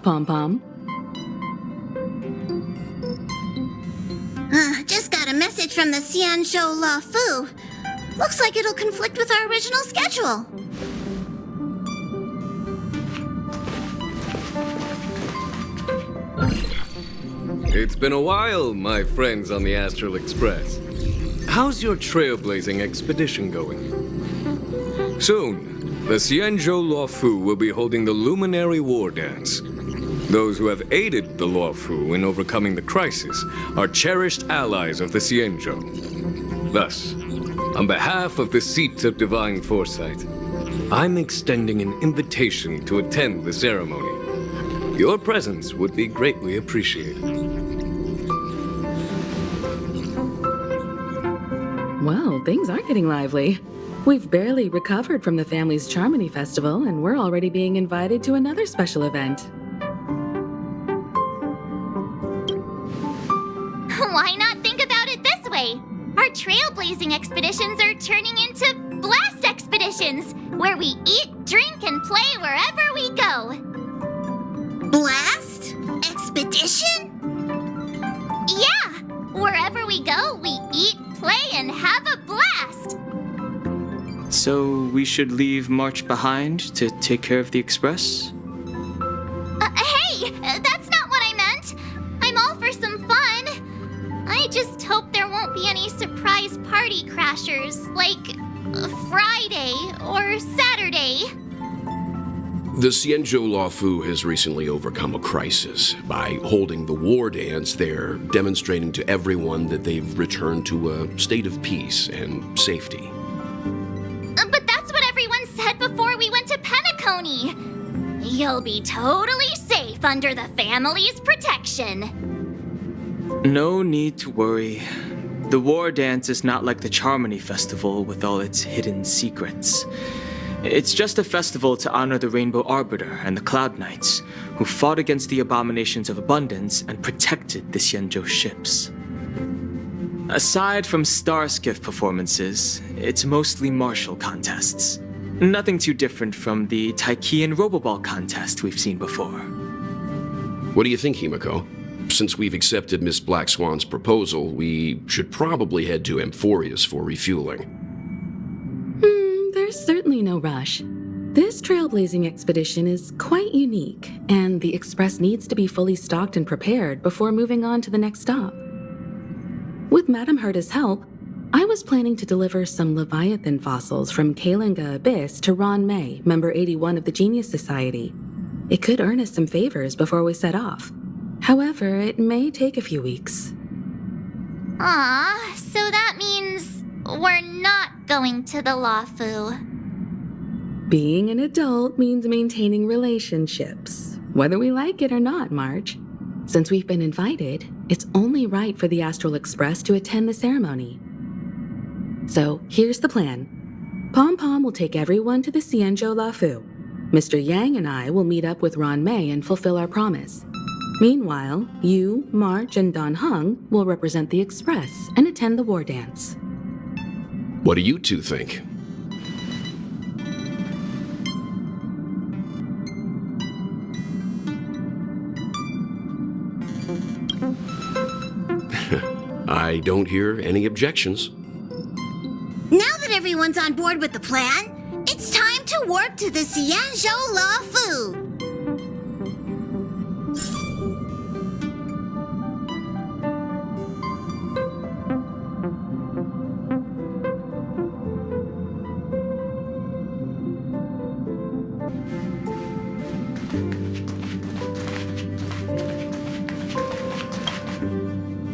Pom-Pom? Just got a message from the Xianzhou La Fu. Looks like it'll conflict with our original schedule. It's been a while, my friends on the Astral Express. How's your trailblazing expedition going? Soon, the Xianzhou La Fu will be holding the Luminary War Dance. Those who have aided the La Fu in overcoming the crisis are cherished allies of the Xianzhou. Thus, on behalf of the Seat of Divine Foresight, I'm extending an invitation to attend the ceremony. Your presence would be greatly appreciated. Well, things are getting lively. We've barely recovered from the family's Charmony Festival, and we're already being invited to another special event. Why not think about it this way? Our trailblazing expeditions are turning into blast expeditions, where we eat, drink, and play wherever we go. Blast? Expedition? Yeah! Wherever we go, we eat, play, and have a blast! So we should leave March behind to take care of the Express? Hey! That's not what I meant! I'm all for some fun. I just hope there won't be any surprise party crashers, like Friday or Saturday. The Xianzhou La Fu has recently overcome a crisis. By holding the war dance, they're demonstrating to everyone that they've returned to a state of peace and safety. But that's what everyone said before we went to Penacony. You'll be totally safe under the family's protection. No need to worry. The war dance is not like the Charmony Festival with all its hidden secrets. It's just a festival to honor the Rainbow Arbiter and the Cloud Knights, who fought against the abominations of abundance and protected the Xianzhou ships. Aside from star skiff performances, it's mostly martial contests. Nothing too different from the Taiki and Roboball contest we've seen before. What do you think, Himiko? Since we've accepted Miss Black Swan's proposal, we should probably head to Amphorius for refueling. There's certainly no rush. This trailblazing expedition is quite unique, and the Express needs to be fully stocked and prepared before moving on to the next stop. With Madame Herta's help, I was planning to deliver some Leviathan fossils from Kalinga Abyss to Ron May, member 81 of the Genius Society. It could earn us some favors before we set off. However, it may take a few weeks. So that means we're not going to the La Fu. Being an adult means maintaining relationships, whether we like it or not, March. Since we've been invited, it's only right for the Astral Express to attend the ceremony. So here's the plan. Pom-Pom will take everyone to the Xianzhou La Fu. Mr. Yang and I will meet up with Ron May and fulfill our promise. Meanwhile, you, March, and Don Hung will represent the Express and attend the war dance. What do you two think? I don't hear any objections. Now that everyone's on board with the plan, it's time to warp to the Xianzhou La Fu.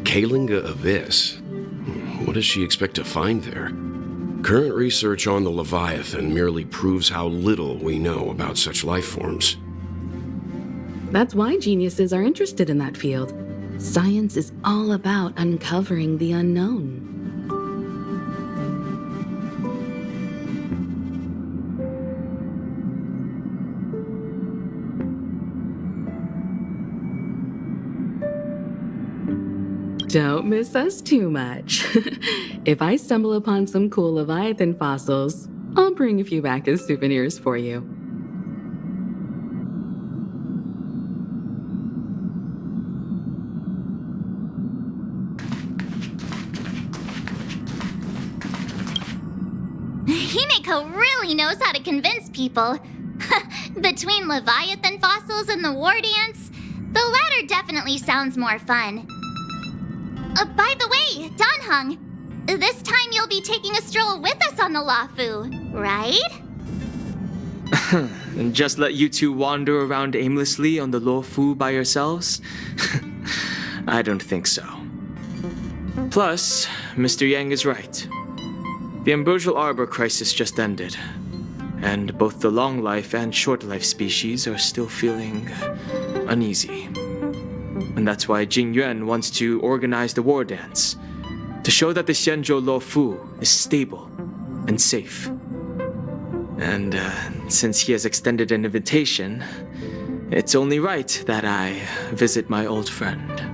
Kalinga Abyss? What does she expect to find there? Current research on the Leviathan merely proves how little we know about such life forms. That's why geniuses are interested in that field. Science is all about uncovering the unknown. Don't miss us too much. If I stumble upon some cool Leviathan fossils, I'll bring a few back as souvenirs for you. Himeko really knows how to convince people. Between Leviathan fossils and the war dance, the latter definitely sounds more fun. By the way, Danhung, this time you'll be taking a stroll with us on the Luofu, right? And just let you two wander around aimlessly on the Luofu by yourselves? I don't think so. Plus, Mr. Yang is right. The ambrosial arbor crisis just ended, and both the long life and short life species are still feeling uneasy. And that's why Jing Yuan wants to organize the war dance, to show that the Xianzhou Luofu is stable and safe. And since he has extended an invitation, it's only right that I visit my old friend.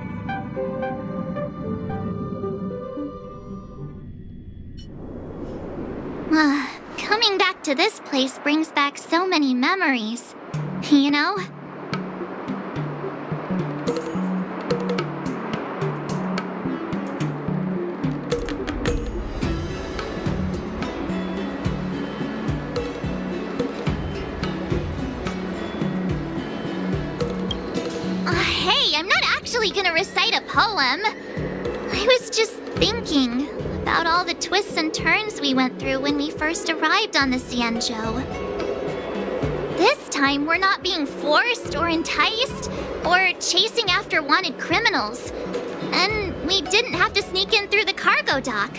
Coming back to this place brings back so many memories, you know? Hey, I'm not actually gonna recite a poem. I was just thinking about all the twists and turns we went through when we first arrived on the Xianzhou. This time, we're not being forced or enticed or chasing after wanted criminals. And we didn't have to sneak in through the cargo dock.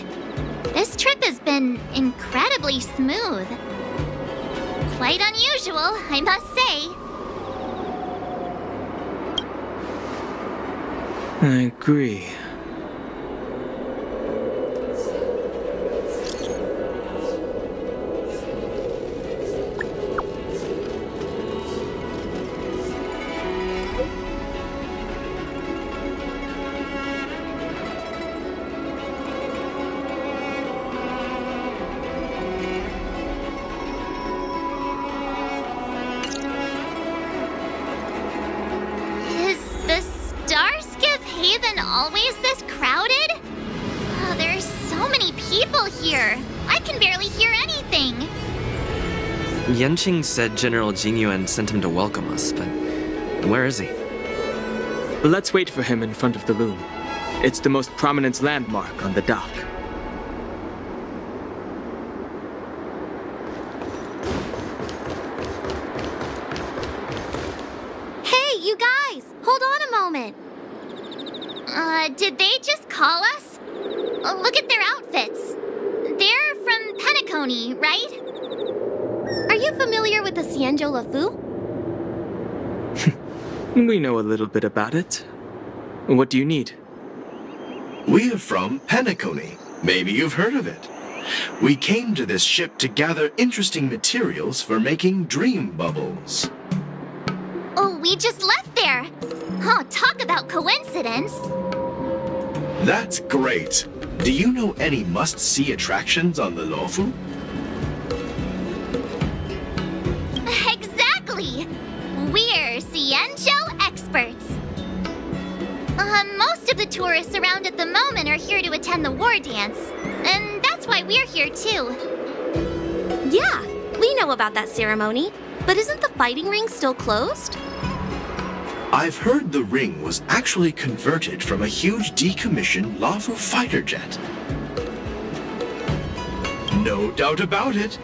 This trip has been incredibly smooth. Quite unusual, I must say. I agree. Always this crowded? Oh, there's so many people here. I can barely hear anything. Yanqing said General Jingyuan sent him to welcome us, but where is he? Let's wait for him in front of the loom. It's the most prominent landmark on the dock. Hey, you guys! Hold on a moment. Did they just call us? Look at their outfits. They're from Penacony, right? Are you familiar with the Xianzhou Luofu? We know a little bit about it. What do you need? We're from Penacony. Maybe you've heard of it. We came to this ship to gather interesting materials for making dream bubbles. Oh, we just left there. Oh, talk about coincidence. That's great. Do you know any must-see attractions on the Luofu? Exactly. We're Xianzhou experts. Most of the tourists around at the moment are here to attend the war dance. And that's why we're here too. Yeah, we know about that ceremony. But isn't the fighting ring still closed? I've heard the ring was actually converted from a huge decommissioned Luofu fighter jet. No doubt about it.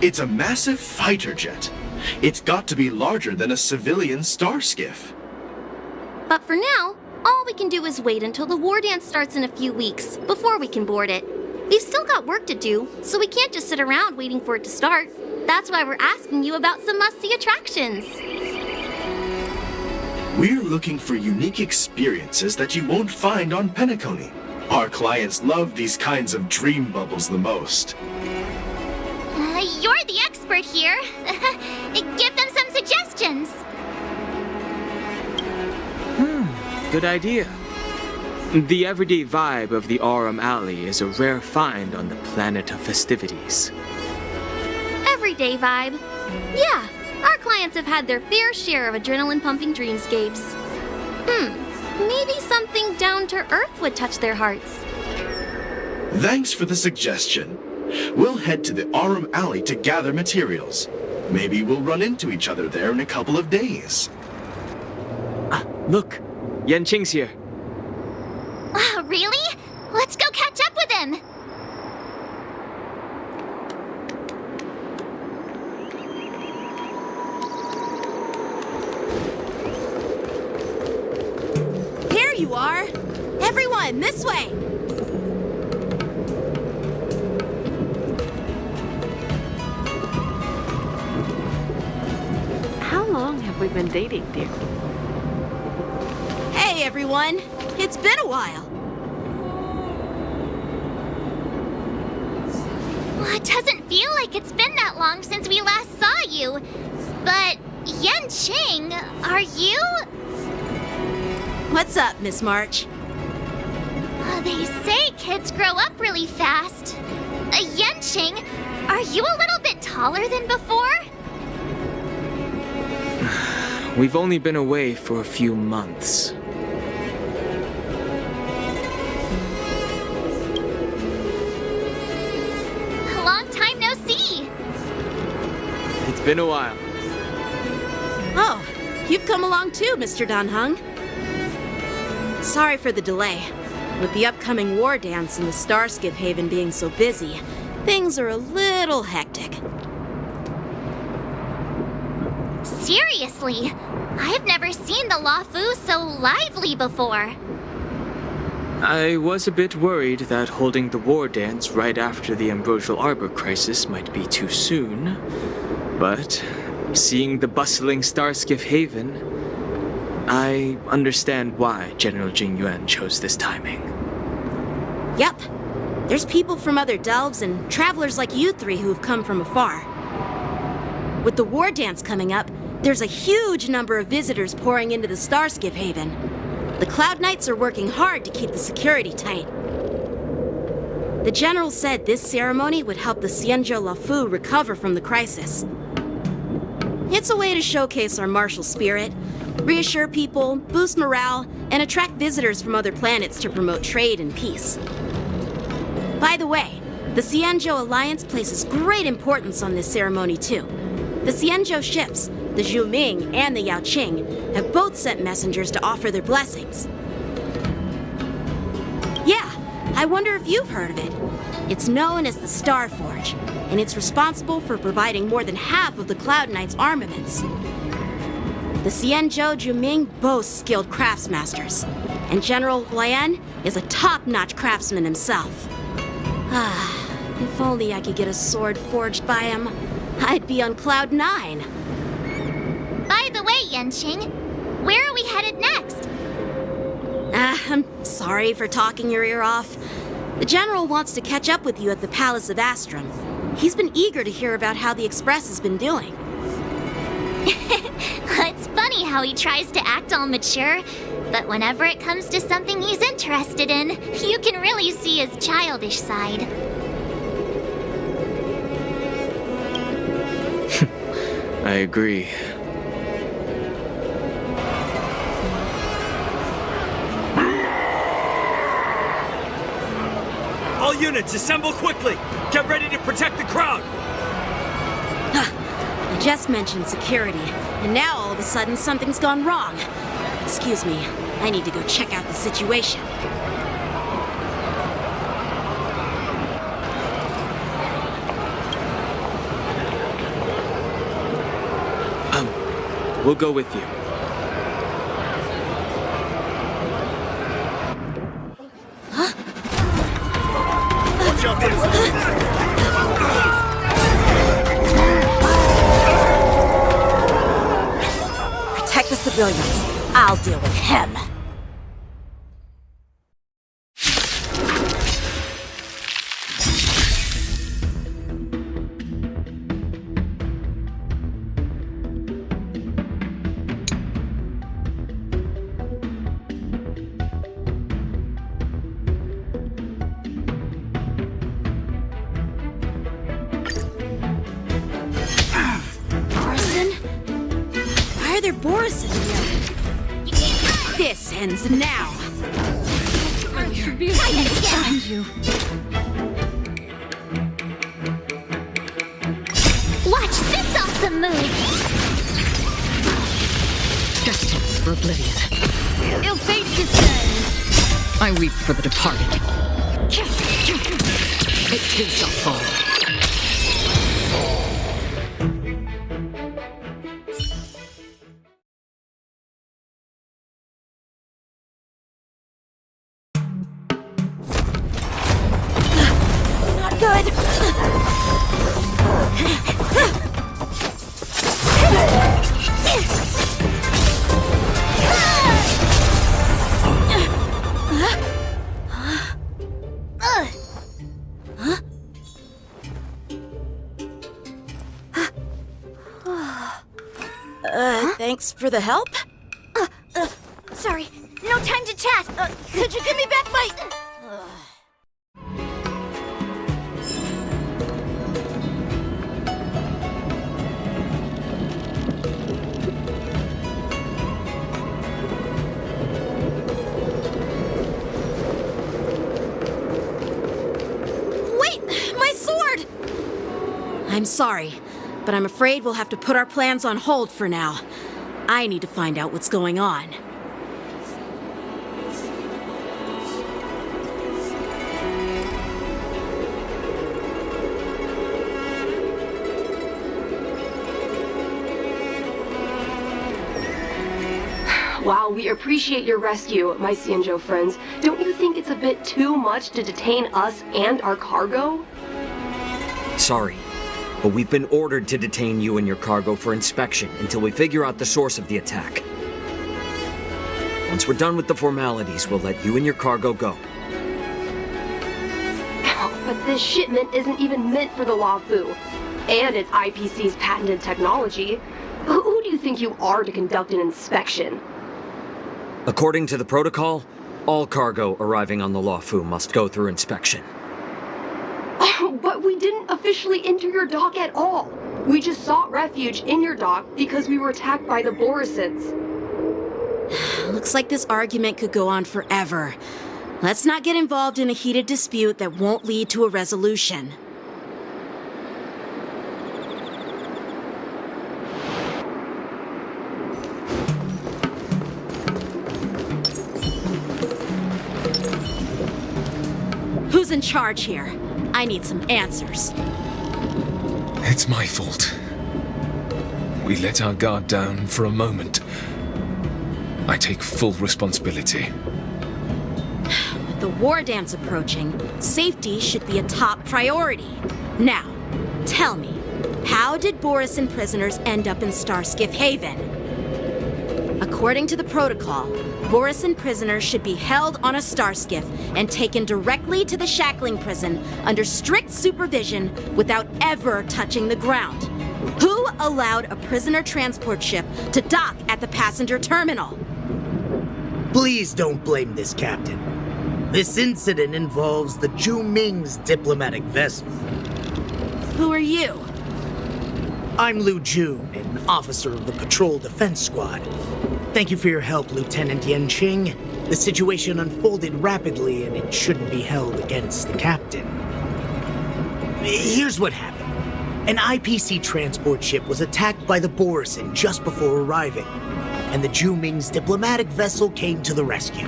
It's a massive fighter jet. It's got to be larger than a civilian star skiff. But for now, all we can do is wait until the war dance starts in a few weeks before we can board it. We've still got work to do, so we can't just sit around waiting for it to start. That's why we're asking you about some must-see attractions. We're looking for unique experiences that you won't find on Penacony. Our clients love these kinds of dream bubbles the most. You're the expert here. Give them some suggestions. Good idea. The everyday vibe of the Aurum Alley is a rare find on the planet of festivities. Everyday vibe. Yeah, our clients have had their fair share of adrenaline-pumping dreamscapes. Maybe something down to earth would touch their hearts. Thanks for the suggestion. We'll head to the Aurum Alley to gather materials. Maybe we'll run into each other there in a couple of days. Look, Yanqing's here. Really? Let's go catch up with him! Here you are! Everyone, this way! How long have we been dating, dear? Hey, everyone! It's been a while. Well, it doesn't feel like it's been that long since we last saw you. But, Yanqing, are you? What's up, Miss March? They say kids grow up really fast. Yanqing, are you a little bit taller than before? We've only been away for a few months. Long time no see. It's been a while. Oh, you've come along too, Mr. Danheng. Sorry for the delay. With the upcoming war dance and the Starskiff Haven being so busy, things are a little hectic. Seriously, I've never seen the Luofu so lively before. I was a bit worried that holding the war dance right after the Ambrosial Arbor crisis might be too soon. But seeing the bustling Starskiff Haven, I understand why General Jingyuan chose this timing. Yep. There's people from other delves and travelers like you three who've come from afar. With the war dance coming up, there's a huge number of visitors pouring into the Starskiff Haven. The Cloud Knights are working hard to keep the security tight. The General said this ceremony would help the Xianzhou Luofu recover from the crisis. It's a way to showcase our martial spirit, reassure people, boost morale, and attract visitors from other planets to promote trade and peace. By the way, the Xianzhou Alliance places great importance on this ceremony too. The Xianzhou ships, the Zhuming and the Yaoqing, have both sent messengers to offer their blessings. Yeah, I wonder if you've heard of it. It's known as the Star Forge, and it's responsible for providing more than half of the Cloud Knights' armaments. The Xianzhou Zhuming boasts skilled craftsmasters, and General Huayan is a top-notch craftsman himself. If only I could get a sword forged by him, I'd be on Cloud 9. By the way, Yanqing, where are we headed next? I'm sorry for talking your ear off. The General wants to catch up with you at the Palace of Astrum. He's been eager to hear about how the Express has been doing. It's funny how he tries to act all mature, but whenever it comes to something he's interested in, you can really see his childish side. I agree. All units, assemble quickly! Get ready to protect the crowd! I just mentioned security, and now all of a sudden something's gone wrong. Excuse me, I need to go check out the situation. We'll go with you. Protect the civilians. I'll deal with him. This ends now. I should be able to find you. That's a move. Destined for oblivion. Ill fate descends. I weep for the departed. It too shall fall. Not good. Thanks for the help. Sorry, no time to chat. Could you give me back my... Wait! My sword! I'm sorry, but I'm afraid we'll have to put our plans on hold for now. I need to find out what's going on. While we appreciate your rescue, my Cienjo friends, don't you think it's a bit too much to detain us and our cargo? Sorry, but we've been ordered to detain you and your cargo for inspection until we figure out the source of the attack. Once we're done with the formalities, we'll let you and your cargo go. But this shipment isn't even meant for the Luofu, and it's IPC's patented technology. Who do you think you are to conduct an inspection? According to the protocol, all cargo arriving on the Luofu must go through inspection. But we didn't officially enter your dock at all. We just sought refuge in your dock because we were attacked by the Borisons. Looks like this argument could go on forever. Let's not get involved in a heated dispute that won't lead to a resolution. Who's in charge here? I need some answers. It's my fault. We let our guard down for a moment. I take full responsibility. With the war dance approaching, safety should be a top priority. Now, tell me, how did Borisin prisoners end up in Starskiff Haven? According to the protocol, Borisin prisoners should be held on a starskiff and taken directly to the shackling prison under strict supervision without ever touching the ground. Who allowed a prisoner transport ship to dock at the passenger terminal? Please don't blame this captain. This incident involves the Ju Ming's diplomatic vessel. Who are you? I'm Liu Jun, an officer of the Patrol Defense Squad. Thank you for your help, Lieutenant Yanqing. The situation unfolded rapidly and it shouldn't be held against the captain. Here's what happened. An IPC transport ship was attacked by the Borisin just before arriving, and the Ju Ming's diplomatic vessel came to the rescue.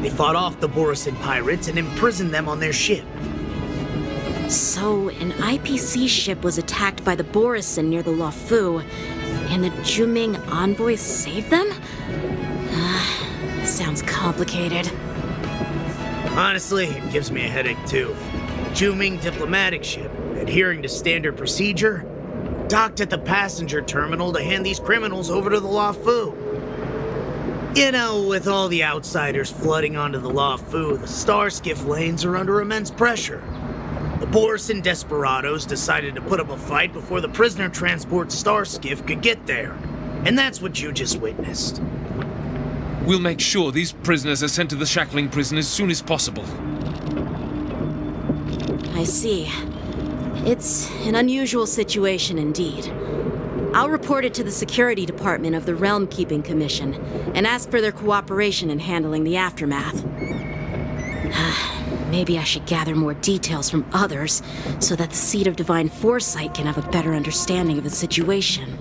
They fought off the Borisin pirates and imprisoned them on their ship. So, an IPC ship was attacked by the Borisin near the Luofu, and the Ju Ming envoys saved them? Sounds complicated. Honestly, it gives me a headache too. Ju Ming diplomatic ship, adhering to standard procedure, docked at the passenger terminal to hand these criminals over to the Luofu. You know, with all the outsiders flooding onto the Luofu, the Starskiff lanes are under immense pressure. The Borisin desperados decided to put up a fight before the prisoner transport Starskiff could get there. And that's what you just witnessed. We'll make sure these prisoners are sent to the shackling prison as soon as possible. I see. It's an unusual situation indeed. I'll report it to the security department of the Realm Keeping Commission and ask for their cooperation in handling the aftermath. Maybe I should gather more details from others so that the Seed of Divine Foresight can have a better understanding of the situation.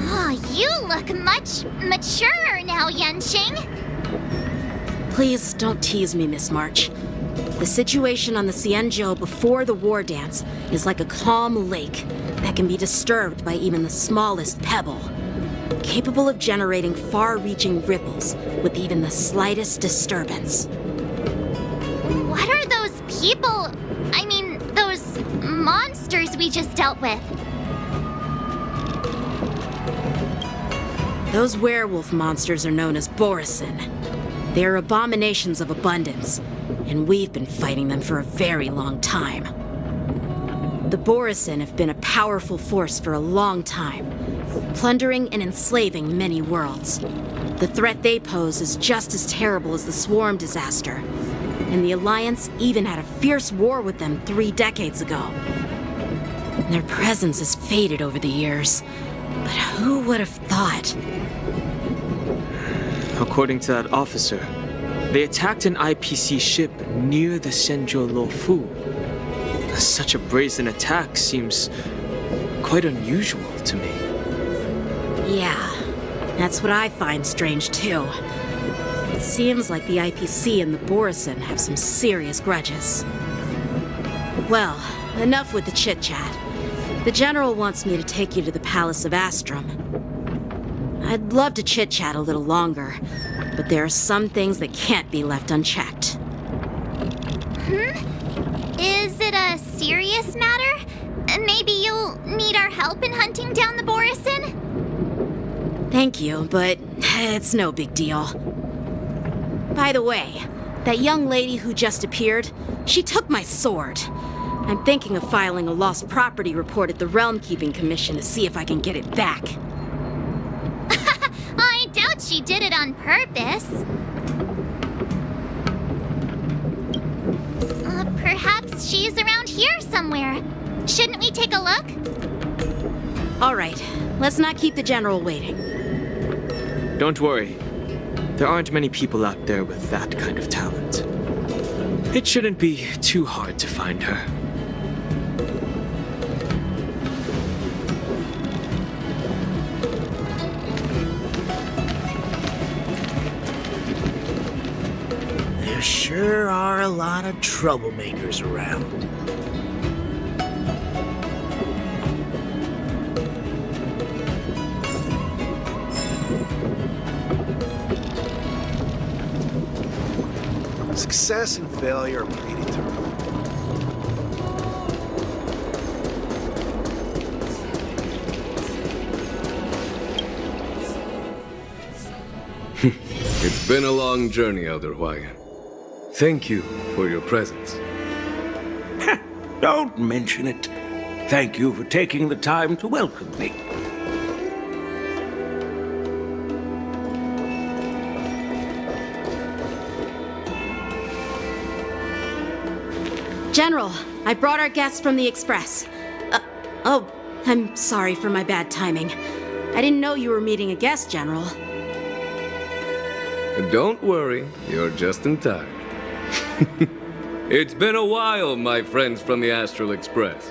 Oh, you look much maturer now, Yenching. Please don't tease me, Miss March. The situation on the Cienjo before the war dance is like a calm lake that can be disturbed by even the smallest pebble, capable of generating far-reaching ripples with even the slightest disturbance. What are those people? I mean, those monsters we just dealt with? Those werewolf monsters are known as Borisin. They are abominations of abundance, and we've been fighting them for a very long time. The Borisin have been a powerful force for a long time, plundering and enslaving many worlds. The threat they pose is just as terrible as the Swarm disaster, and the Alliance even had a fierce war with them 3 decades ago. Their presence has faded over the years, but who would have thought? According to that officer, they attacked an IPC ship near the Senjo Lofu. Such a brazen attack seems quite unusual to me. Yeah, that's what I find strange too. It seems like the IPC and the Borisin have some serious grudges. Well, enough with the chit-chat. The General wants me to take you to the Palace of Astrum. I'd love to chit-chat a little longer, but there are some things that can't be left unchecked. Is it a serious matter? Maybe you'll need our help in hunting down the Borisin? Thank you, but it's no big deal. By the way, that young lady who just appeared, she took my sword. I'm thinking of filing a lost property report at the Realm Keeping Commission to see if I can get it back. I doubt she did it on purpose. Perhaps she's around here somewhere. Shouldn't we take a look? All right, let's not keep the General waiting. Don't worry. There aren't many people out there with that kind of talent. It shouldn't be too hard to find her. There sure are a lot of troublemakers around. Success and failure are predetermined. It's been a long journey, Elder Hwaiyan. Thank you for your presence. Don't mention it. Thank you for taking the time to welcome me. General, I brought our guests from the Express. Oh, I'm sorry for my bad timing. I didn't know you were meeting a guest, General. Don't worry, you're just in time. It's been a while, my friends from the Astral Express.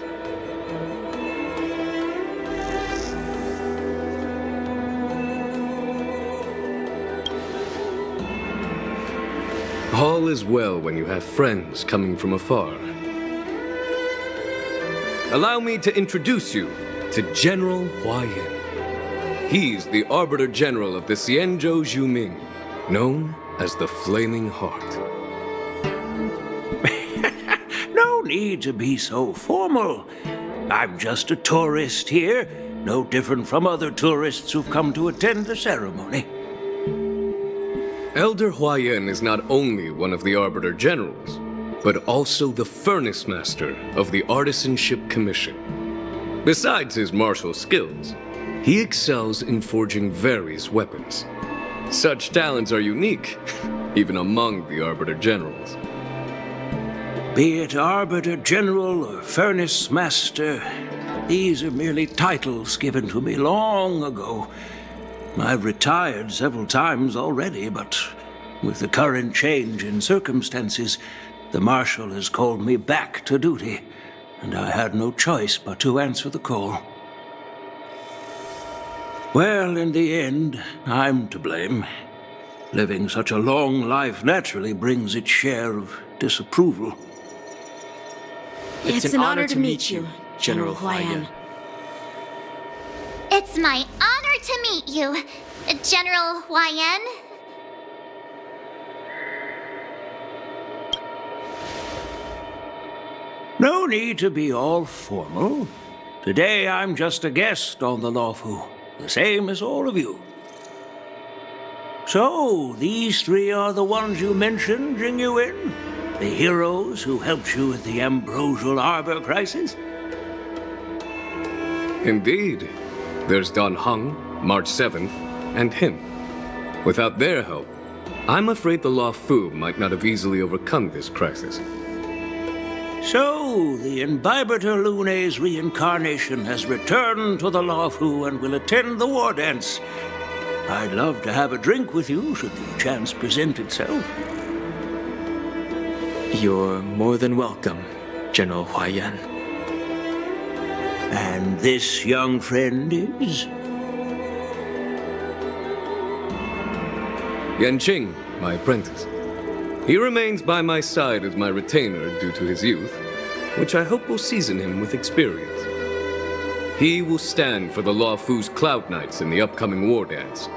All is well when you have friends coming from afar. Allow me to introduce you to General Hwaiyan. He's the Arbiter General of the Xianzhou Zhuming, known as the Flaming Heart. No need to be so formal. I'm just a tourist here, no different from other tourists who've come to attend the ceremony. Elder Hwaiyan is not only one of the Arbiter Generals, but also the Furnace Master of the Artisanship Commission. Besides his martial skills, he excels in forging various weapons. Such talents are unique, even among the Arbiter Generals. Be it Arbiter General or Furnace Master, These are merely titles given to me long ago. I've retired several times already, but with the current change in circumstances, the Marshal has called me back to duty, and I had no choice but to answer the call. Well, in the end, I'm to blame. Living such a long life naturally brings its share of disapproval. It's an honor to meet you, General Huayan. It's my honor to meet you, General Huayan. No need to be all formal. Today I'm just a guest on the Luofu, the same as all of you. So, these three are the ones you mentioned, Jingyuin? The heroes who helped you with the Ambrosial Arbor crisis? Indeed. There's Don Hung, March 7th, and him. Without their help, I'm afraid the Luofu might not have easily overcome this crisis. So, the Imbibitor Lune's reincarnation has returned to the Luofu and will attend the war dance. I'd love to have a drink with you should the chance present itself. You're more than welcome, General Huayan. And this young friend is? Yanqing, my apprentice. He remains by my side as my retainer due to his youth, which I hope will season him with experience. He will stand for the Luofu's Cloud Knights in the upcoming war dance,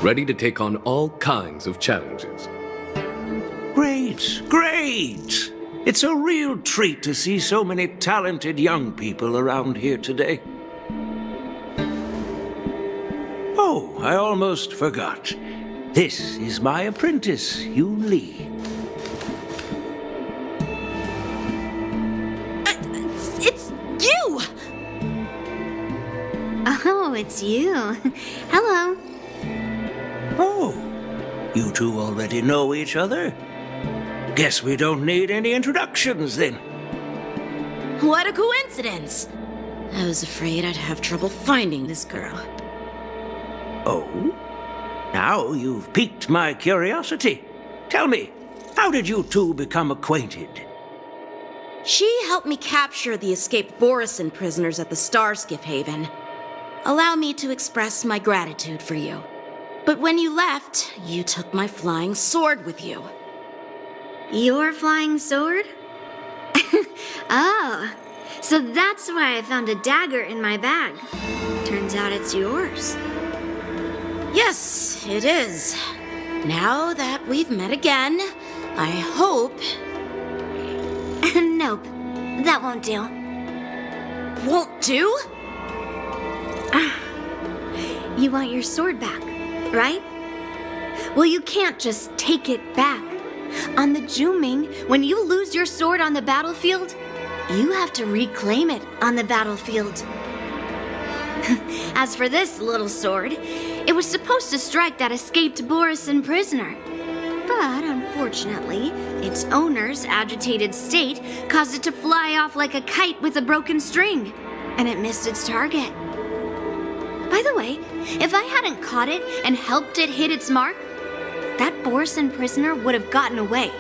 ready to take on all kinds of challenges. Great, great! It's a real treat to see so many talented young people around here today. Oh, I almost forgot. This is my apprentice, Yoon Lee. It's you! Oh, it's you. Hello. Oh, you two already know each other? Guess we don't need any introductions, then. What a coincidence! I was afraid I'd have trouble finding this girl. Oh? Now you've piqued my curiosity. Tell me, how did you two become acquainted? She helped me capture the escaped Borisin prisoners at the Starskiff Haven. Allow me to express my gratitude for you. But when you left, you took my flying sword with you. Your flying sword? Oh, so that's why I found a dagger in my bag. Turns out it's yours. Yes, it is. Now that we've met again, I hope... Nope, that won't do. Won't do? You want your sword back, right? Well, you can't just take it back. On the Juming, when you lose your sword on the battlefield, you have to reclaim it on the battlefield. As for this little sword, it was supposed to strike that escaped Borisin prisoner. But unfortunately, its owner's agitated state caused it to fly off like a kite with a broken string, and it missed its target. By the way, if I hadn't caught it and helped it hit its mark, that Borisin prisoner would have gotten away.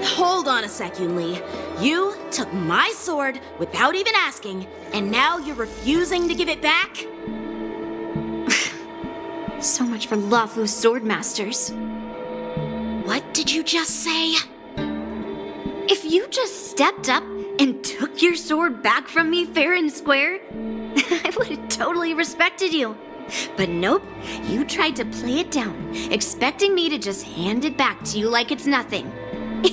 Hold on a sec, Yoon Lee. You took my sword without even asking, and now you're refusing to give it back? So much for Luofu sword masters. What did you just say? If you just stepped up and took your sword back from me fair and square, I would have totally respected you. But nope, you tried to play it down, expecting me to just hand it back to you like it's nothing.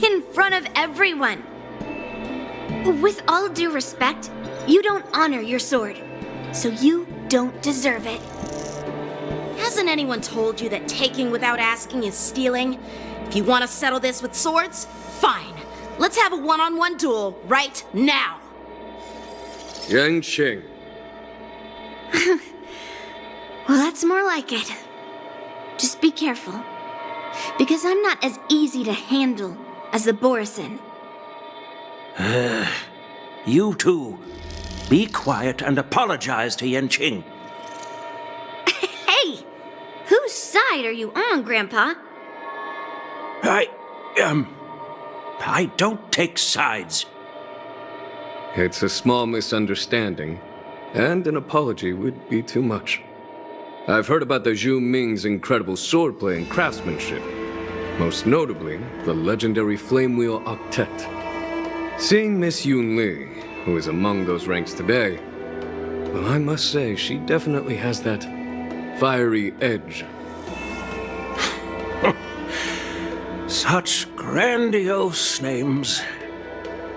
In front of everyone. With all due respect, you don't honor your sword, so you don't deserve it. Hasn't anyone told you that taking without asking is stealing? If you want to settle this with swords, fine. Let's have a one-on-one duel right now. Yanqing. Well, that's more like it. Just be careful, because I'm not as easy to handle as the Borisin. You two. be quiet and apologize to Yanqing. Hey! Whose side are you on, Grandpa? I don't take sides. It's a small misunderstanding, and an apology would be too much. I've heard about the Zhu Ming's incredible swordplay and craftsmanship, most notably the legendary Flame Wheel Octet. Seeing Miss Yun Li, who is among those ranks today, well, I must say she definitely has that fiery edge. Such grandiose names.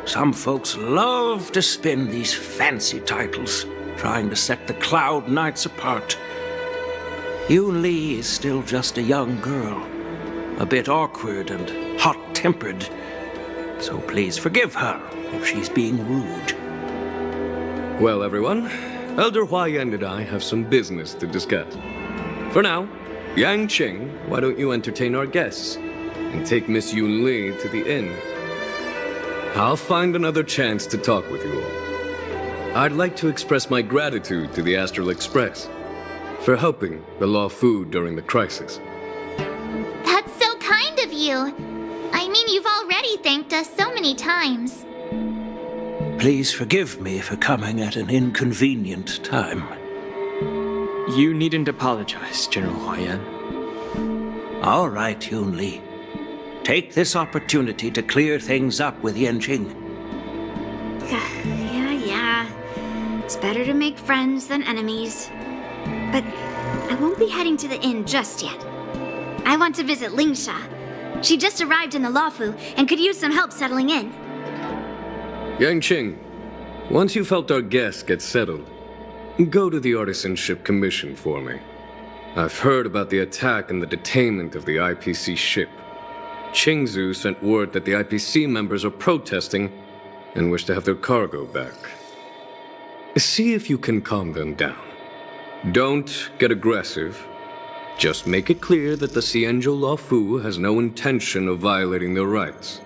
Some folks love to spin these fancy titles, trying to set the Cloud Knights apart. Yun Li is still just a young girl, a bit awkward and hot-tempered, so please forgive her if she's being rude. Well, everyone, Elder Huayan and I have some business to discuss. For now, Yanqing, why don't you entertain our guests and take Miss Yun Li to the inn? I'll find another chance to talk with you all. I'd like to express my gratitude to the Astral Express for helping the Law Fu during the crisis. That's so kind of you. I mean, you've already thanked us so many times. Please forgive me for coming at an inconvenient time. You needn't apologize, General Huayan. All right, Yun Li. Take this opportunity to clear things up with Yanqing. Yeah. It's better to make friends than enemies. But I won't be heading to the inn just yet. I want to visit Lingsha. She just arrived in the Luofu and could use some help settling in. Yanqing, once you've helped our guests get settled, go to the Artisanship Commission for me. I've heard about the attack and the detainment of the IPC ship. Qingzu sent word that the IPC members are protesting and wish to have their cargo back. See if you can calm them down. Don't get aggressive. Just make it clear that the Xianzhou Law Fu has no intention of violating their rights.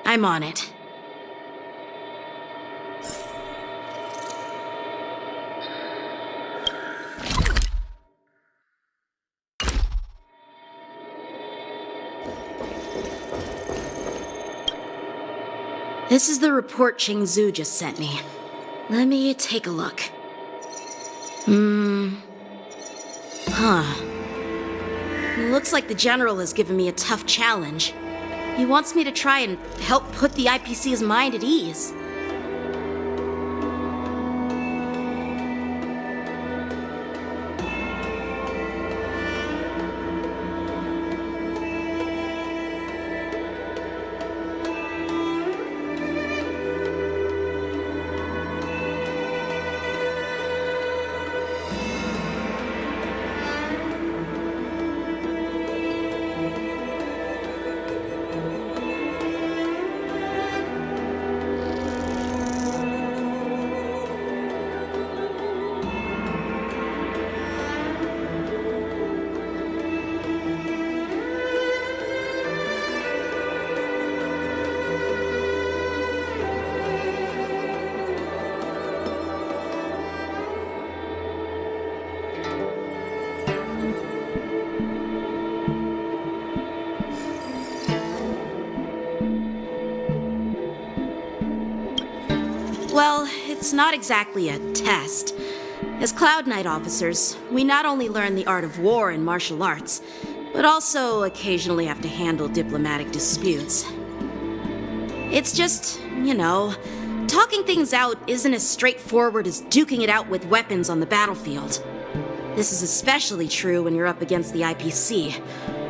I'm on it. This is the report Qingzu just sent me. Let me take a look. Looks like the General has given me a tough challenge. He wants me to try and help put the IPC's mind at ease. Well, it's not exactly a test. As Cloud Knight officers, we not only learn the art of war and martial arts, but also occasionally have to handle diplomatic disputes. It's just, talking things out isn't as straightforward as duking it out with weapons on the battlefield. This is especially true when you're up against the IPC,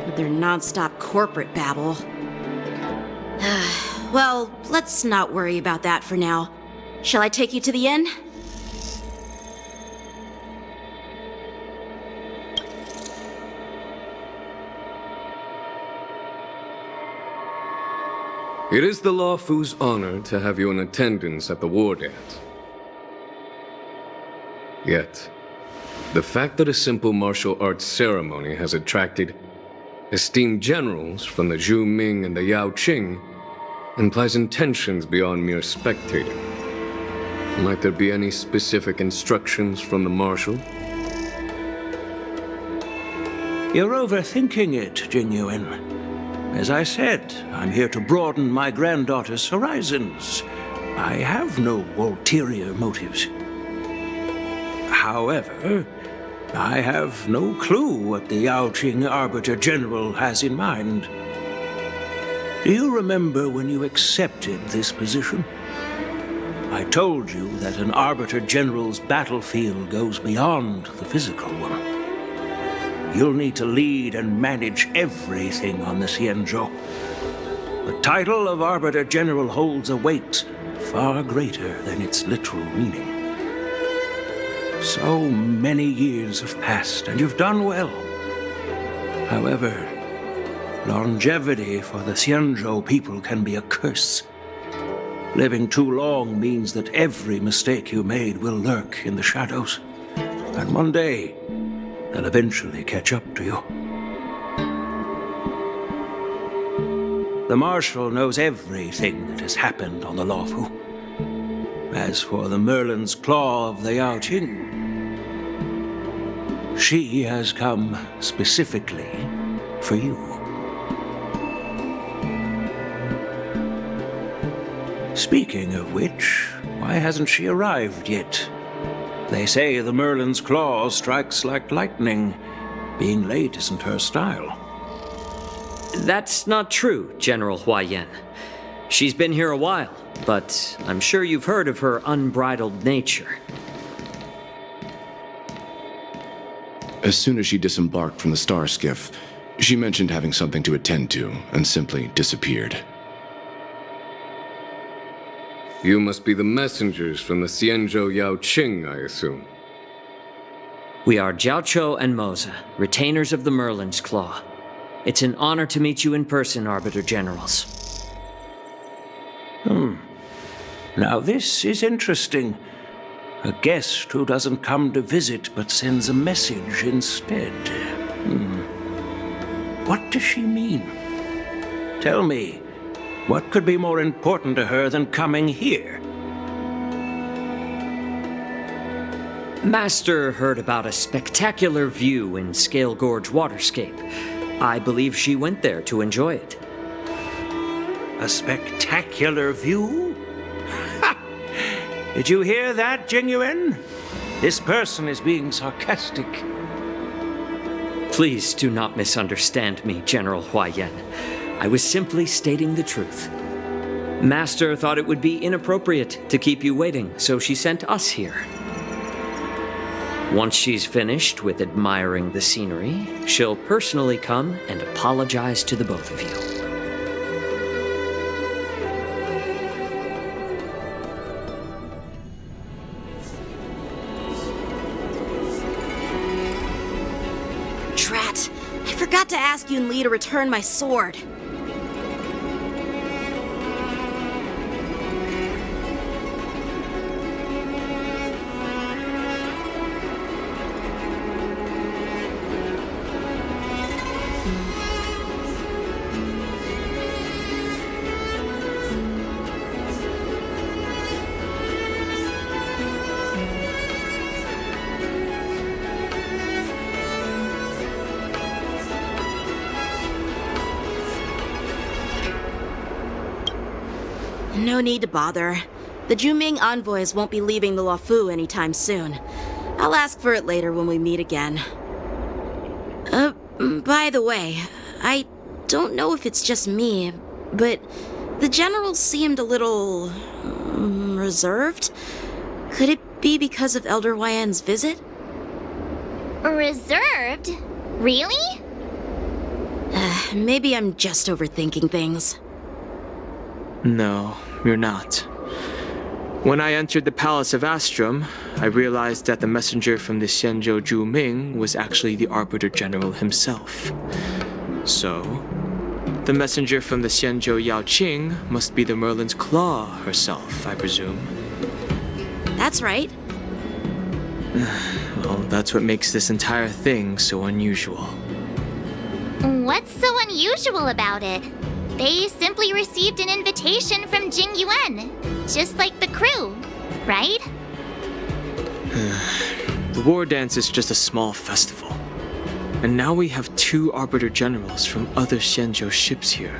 with their non-stop corporate babble. Well, let's not worry about that for now. Shall I take you to the inn? It is the Law Fu's honor to have you in attendance at the war dance. Yet, the fact that a simple martial arts ceremony has attracted esteemed generals from the Zhu Ming and the Yao Qing implies intentions beyond mere spectating. Might there be any specific instructions from the Marshal? You're overthinking it, Jingyuan. As I said, I'm here to broaden my granddaughter's horizons. I have no ulterior motives. However, I have no clue what the Yaoqing Arbiter General has in mind. Do you remember when you accepted this position? I told you that an Arbiter General's battlefield goes beyond the physical one. You'll need to lead and manage everything on the Xianzhou. The title of Arbiter General holds a weight far greater than its literal meaning. So many years have passed, and you've done well. However, longevity for the Xianzhou people can be a curse. Living too long means that every mistake you made will lurk in the shadows. And one day, they'll eventually catch up to you. The Marshal knows everything that has happened on the Luofu. As for the Merlin's Claw of the Yaoqing, she has come specifically for you. Speaking of which, why hasn't she arrived yet? They say the Merlin's Claw strikes like lightning. Being late isn't her style. That's not true, General Huaiyan. She's been here a while, but I'm sure you've heard of her unbridled nature. As soon as she disembarked from the star skiff, she mentioned having something to attend to and simply disappeared. You must be the messengers from the Xianzhou Yaoqing, I assume. We are Jiaoqiu and Moza, retainers of the Merlin's Claw. It's an honor to meet you in person, Arbiter Generals. Now this is interesting. A guest who doesn't come to visit but sends a message instead. What does she mean? Tell me, what could be more important to her than coming here? Master heard about a spectacular view in Scale Gorge Waterscape. I believe she went there to enjoy it. A spectacular view? Ha! Did you hear that, Jingyuan? This person is being sarcastic. Please do not misunderstand me, General Huaiyan. I was simply stating the truth. Master thought it would be inappropriate to keep you waiting, so she sent us here. Once she's finished with admiring the scenery, she'll personally come and apologize to the both of you. Drat! I forgot to ask Yun Li to return my sword. No need to bother. The Juming envoys won't be leaving the Luofu anytime soon. I'll ask for it later when we meet again. By the way, I don't know if it's just me, but the general seemed a little reserved. Could it be because of Elder Huaiyan's visit? Reserved? Really? Maybe I'm just overthinking things. No, you're not. When I entered the Palace of Astrum, I realized that the messenger from the Xianzhou Juming was actually the Arbiter General himself. So, the messenger from the Xianzhou Yaoqing must be the Merlin's Claw herself, I presume. That's right. Well, that's what makes this entire thing so unusual. What's so unusual about it? They simply received an invitation from Jingyuan, just like the crew. right? The war dance is just a small festival. And now we have 2 Arbiter Generals from other Xianzhou ships here.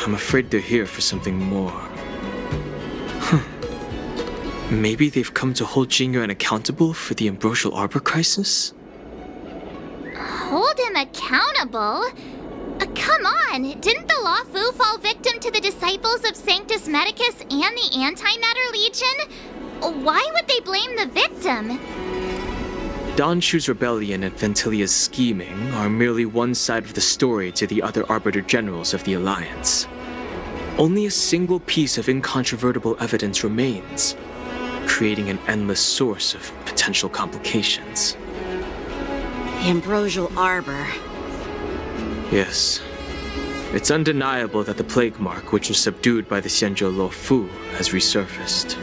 I'm afraid they're here for something more. Maybe they've come to hold Jingyuan accountable for the Ambrosial Arbor crisis? Hold him accountable? Come on, didn't the Law Fu fall victim to the disciples of Sanctus Medicus and the Antimatter Legion? Why would they blame the victim? Dan Shu's rebellion and Ventilia's scheming are merely one side of the story to the other Arbiter Generals of the Alliance. Only a single piece of incontrovertible evidence remains, creating an endless source of potential complications. The Ambrosial Arbor. Yes. It's undeniable that the plague mark, which was subdued by the Xianzhou Lo Fu, has resurfaced.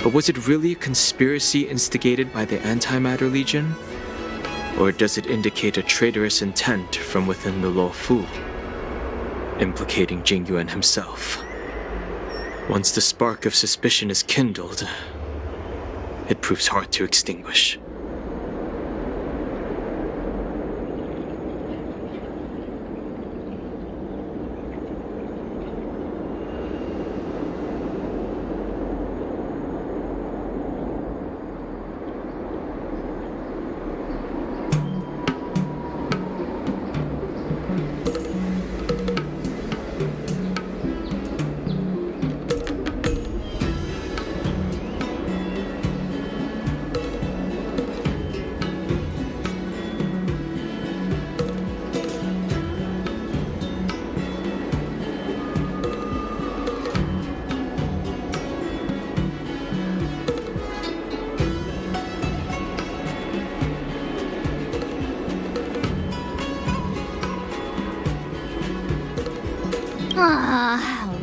But was it really a conspiracy instigated by the Antimatter Legion? Or does it indicate a traitorous intent from within the Lo Fu, implicating Jingyuan himself? Once the spark of suspicion is kindled, it proves hard to extinguish.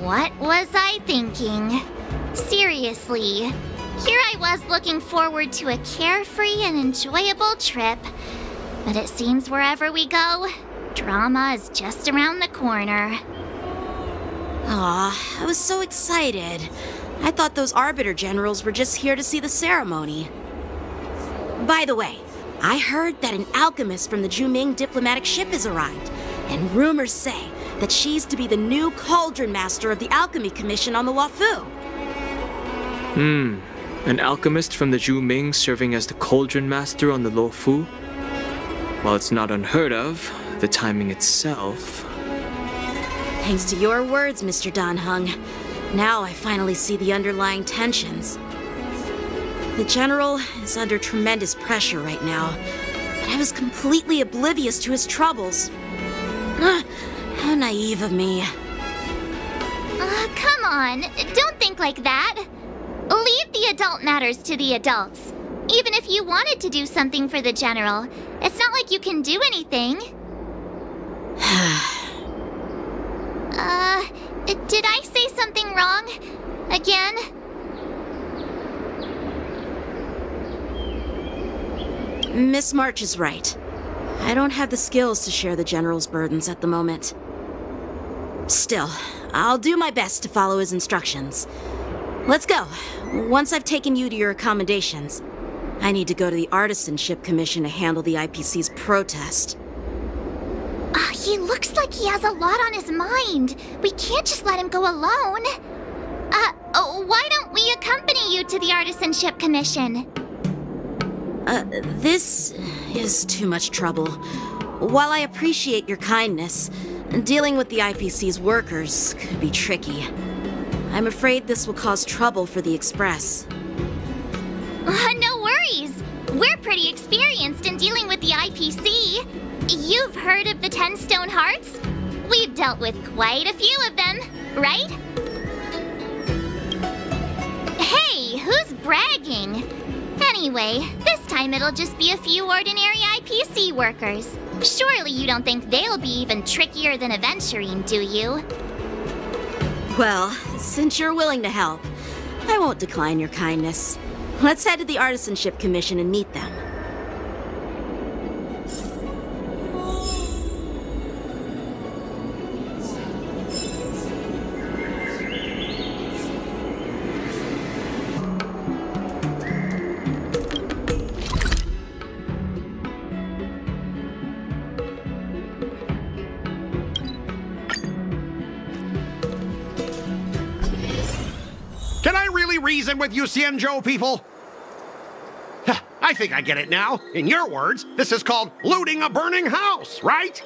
What was I thinking? Seriously, here I was looking forward to a carefree and enjoyable trip. But it seems wherever we go, drama is just around the corner. Aw, I was so excited. I thought those Arbiter Generals were just here to see the ceremony. By the way, I heard that an alchemist from the Juming diplomatic ship has arrived, and rumors say that she's to be the new Cauldron Master of the Alchemy Commission on the Law Fu. An alchemist from the Juming serving as the Cauldron Master on the Lo Fu? While it's not unheard of, the timing itself... Thanks to your words, Mr. Dan Heng, now I finally see the underlying tensions. The General is under tremendous pressure right now, but I was completely oblivious to his troubles. How naive of me. Come on, don't think like that. Leave the adult matters to the adults. Even if you wanted to do something for the General, it's not like you can do anything. Did I say something wrong? Again? Miss March is right. I don't have the skills to share the General's burdens at the moment. Still, I'll do my best to follow his instructions. Let's go. Once I've taken you to your accommodations, I need to go to the Artisanship Commission to handle the IPC's protest. He looks like he has a lot on his mind. We can't just let him go alone. Why don't we accompany you to the Artisanship Commission? This is too much trouble. While I appreciate your kindness, dealing with the IPC's workers could be tricky. I'm afraid this will cause trouble for the Express. No worries. We're pretty experienced in dealing with the IPC. You've heard of the 10 Stone Hearts? We've dealt with quite a few of them, right? Hey, who's bragging? Anyway, this time it'll just be a few ordinary IPC workers. Surely you don't think they'll be even trickier than Aventurine, do you? Well, since you're willing to help, I won't decline your kindness. Let's head to the Artisanship Commission and meet them. reason with you Cienjo people? I think I get it now. In your words, this is called looting a burning house, right?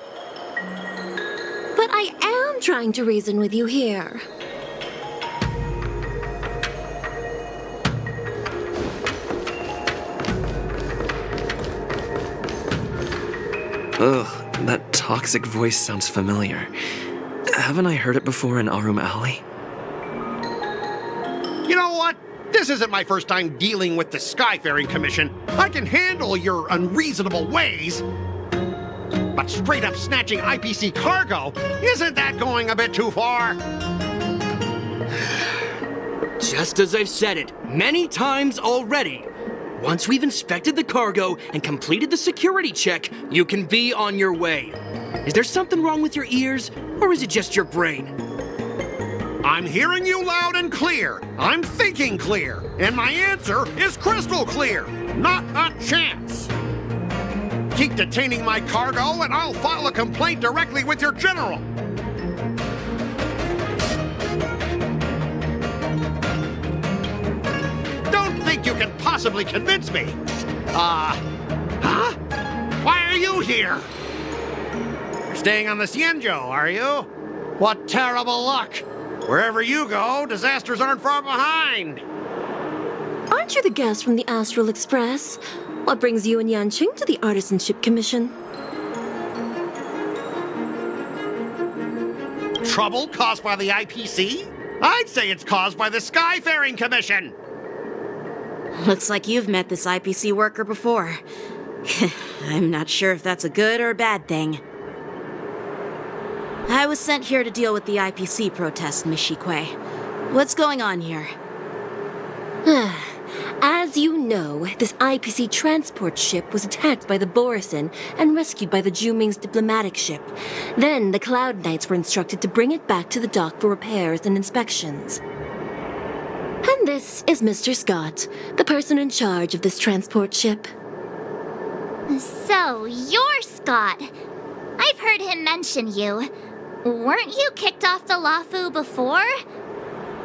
But I am trying to reason with you here. Ugh, that toxic voice sounds familiar. Haven't I heard it before in Arum Alley? You know what? This isn't my first time dealing with the Skyfaring Commission. I can handle your unreasonable ways. But straight up snatching IPC cargo, isn't that going a bit too far? Just as I've said it many times already. Once we've inspected the cargo and completed the security check, you can be on your way. Is there something wrong with your ears, or is it just your brain? I'm hearing you loud and clear. I'm thinking clear. And my answer is crystal clear. Not a chance. Keep detaining my cargo and I'll file a complaint directly with your general. Don't think you can possibly convince me. Huh? Why are you here? You're staying on the Cienjo, are you? What terrible luck. Wherever you go, disasters aren't far behind. Aren't you the guest from the Astral Express? What brings you and Yanqing to the Artisanship Commission? Trouble caused by the IPC? I'd say it's caused by the Skyfaring Commission. Looks like you've met this IPC worker before. I'm not sure if that's a good or a bad thing. I was sent here to deal with the IPC protest, Miss Shikue. What's going on here? As you know, this IPC transport ship was attacked by the Borisin and rescued by the Juming's diplomatic ship. Then the Cloud Knights were instructed to bring it back to the dock for repairs and inspections. And this is Mr. Scott, the person in charge of this transport ship. So, you're Scott. I've heard him mention you. Weren't you kicked off the Lafu before?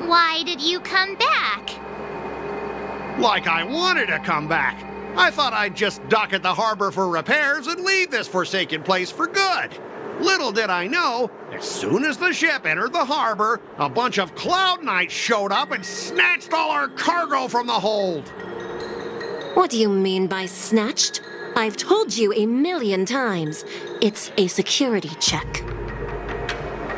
Why did you come back? Like I wanted to come back. I thought I'd just dock at the harbor for repairs and leave this forsaken place for good. Little did I know, as soon as the ship entered the harbor, a bunch of Cloud Knights showed up and snatched all our cargo from the hold. What do you mean by snatched? I've told you 1,000,000 times. It's a security check.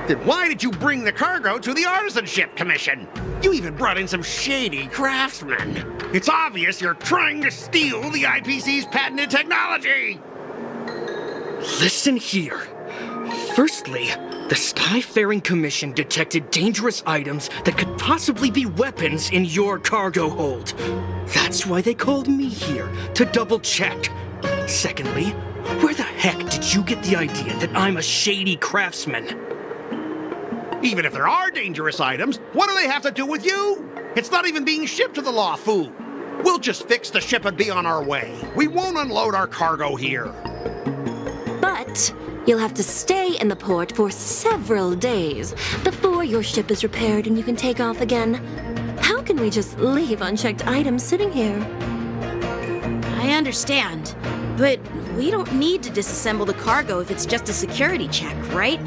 Then why did you bring the cargo to the Artisanship Commission? You even brought in some shady craftsmen. It's obvious you're trying to steal the IPC's patented technology. Listen here. Firstly, the Skyfaring Commission detected dangerous items that could possibly be weapons in your cargo hold. That's why they called me here, to double check. Secondly, where the heck did you get the idea that I'm a shady craftsman? Even if there are dangerous items, what do they have to do with you? It's not even being shipped to the Lafu. We'll just fix the ship and be on our way. We won't unload our cargo here. But you'll have to stay in the port for several days before your ship is repaired and you can take off again. How can we just leave unchecked items sitting here? I understand, but we don't need to disassemble the cargo if it's just a security check, right?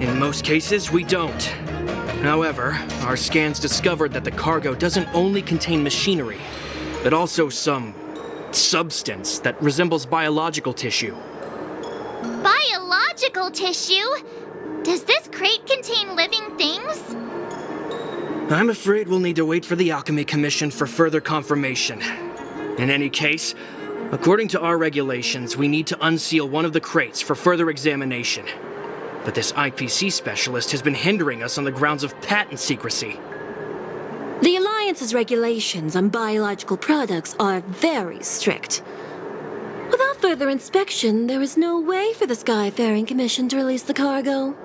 In most cases, we don't. However, our scans discovered that the cargo doesn't only contain machinery, but also some substance that resembles biological tissue. Biological tissue? Does this crate contain living things? I'm afraid we'll need to wait for the Alchemy Commission for further confirmation. In any case, according to our regulations, we need to unseal one of the crates for further examination. But this IPC specialist has been hindering us on the grounds of patent secrecy. The Alliance's regulations on biological products are very strict. Without further inspection, there is no way for the Skyfaring Commission to release the cargo.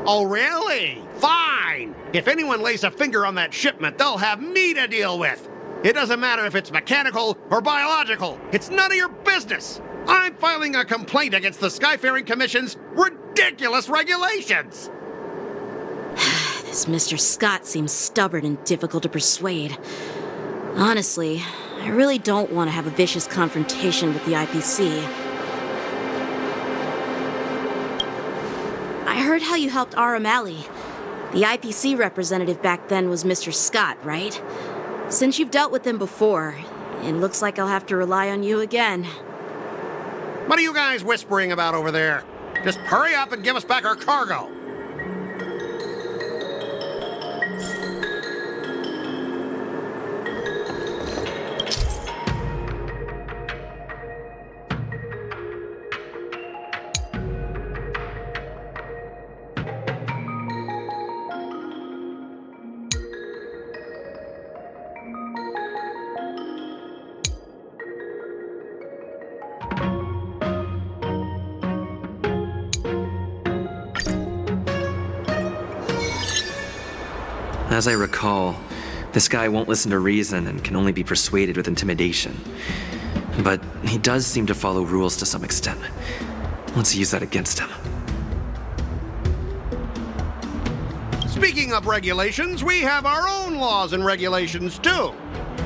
Oh, really? Fine! If anyone lays a finger on that shipment, they'll have me to deal with. It doesn't matter if it's mechanical or biological. It's none of your business. I'm filing a complaint against the Skyfaring Commission's ridiculous regulations. This Mr. Scott seems stubborn and difficult to persuade. Honestly, I really don't want to have a vicious confrontation with the IPC. I heard how you helped R. O'Malley. The IPC representative back then was Mr. Scott, right? Since you've dealt with him before, it looks like I'll have to rely on you again. What are you guys whispering about over there? Just hurry up and give us back our cargo. As I recall, this guy won't listen to reason and can only be persuaded with intimidation. But he does seem to follow rules to some extent. Let's use that against him. Speaking of regulations, we have our own laws and regulations too.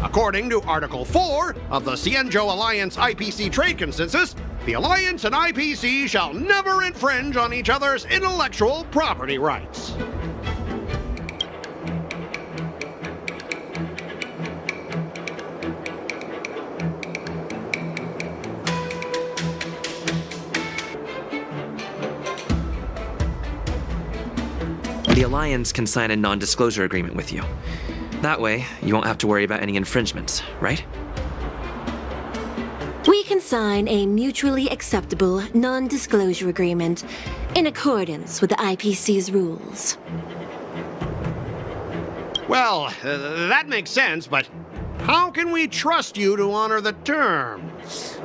According to Article 4 of the Cienjo Alliance IPC Trade Consensus, the Alliance and IPC shall never infringe on each other's intellectual property rights. The Alliance can sign a non-disclosure agreement with you. That way, you won't have to worry about any infringements, right? We can sign a mutually acceptable non-disclosure agreement in accordance with the IPC's rules. Well, that makes sense, but how can we trust you to honor the terms?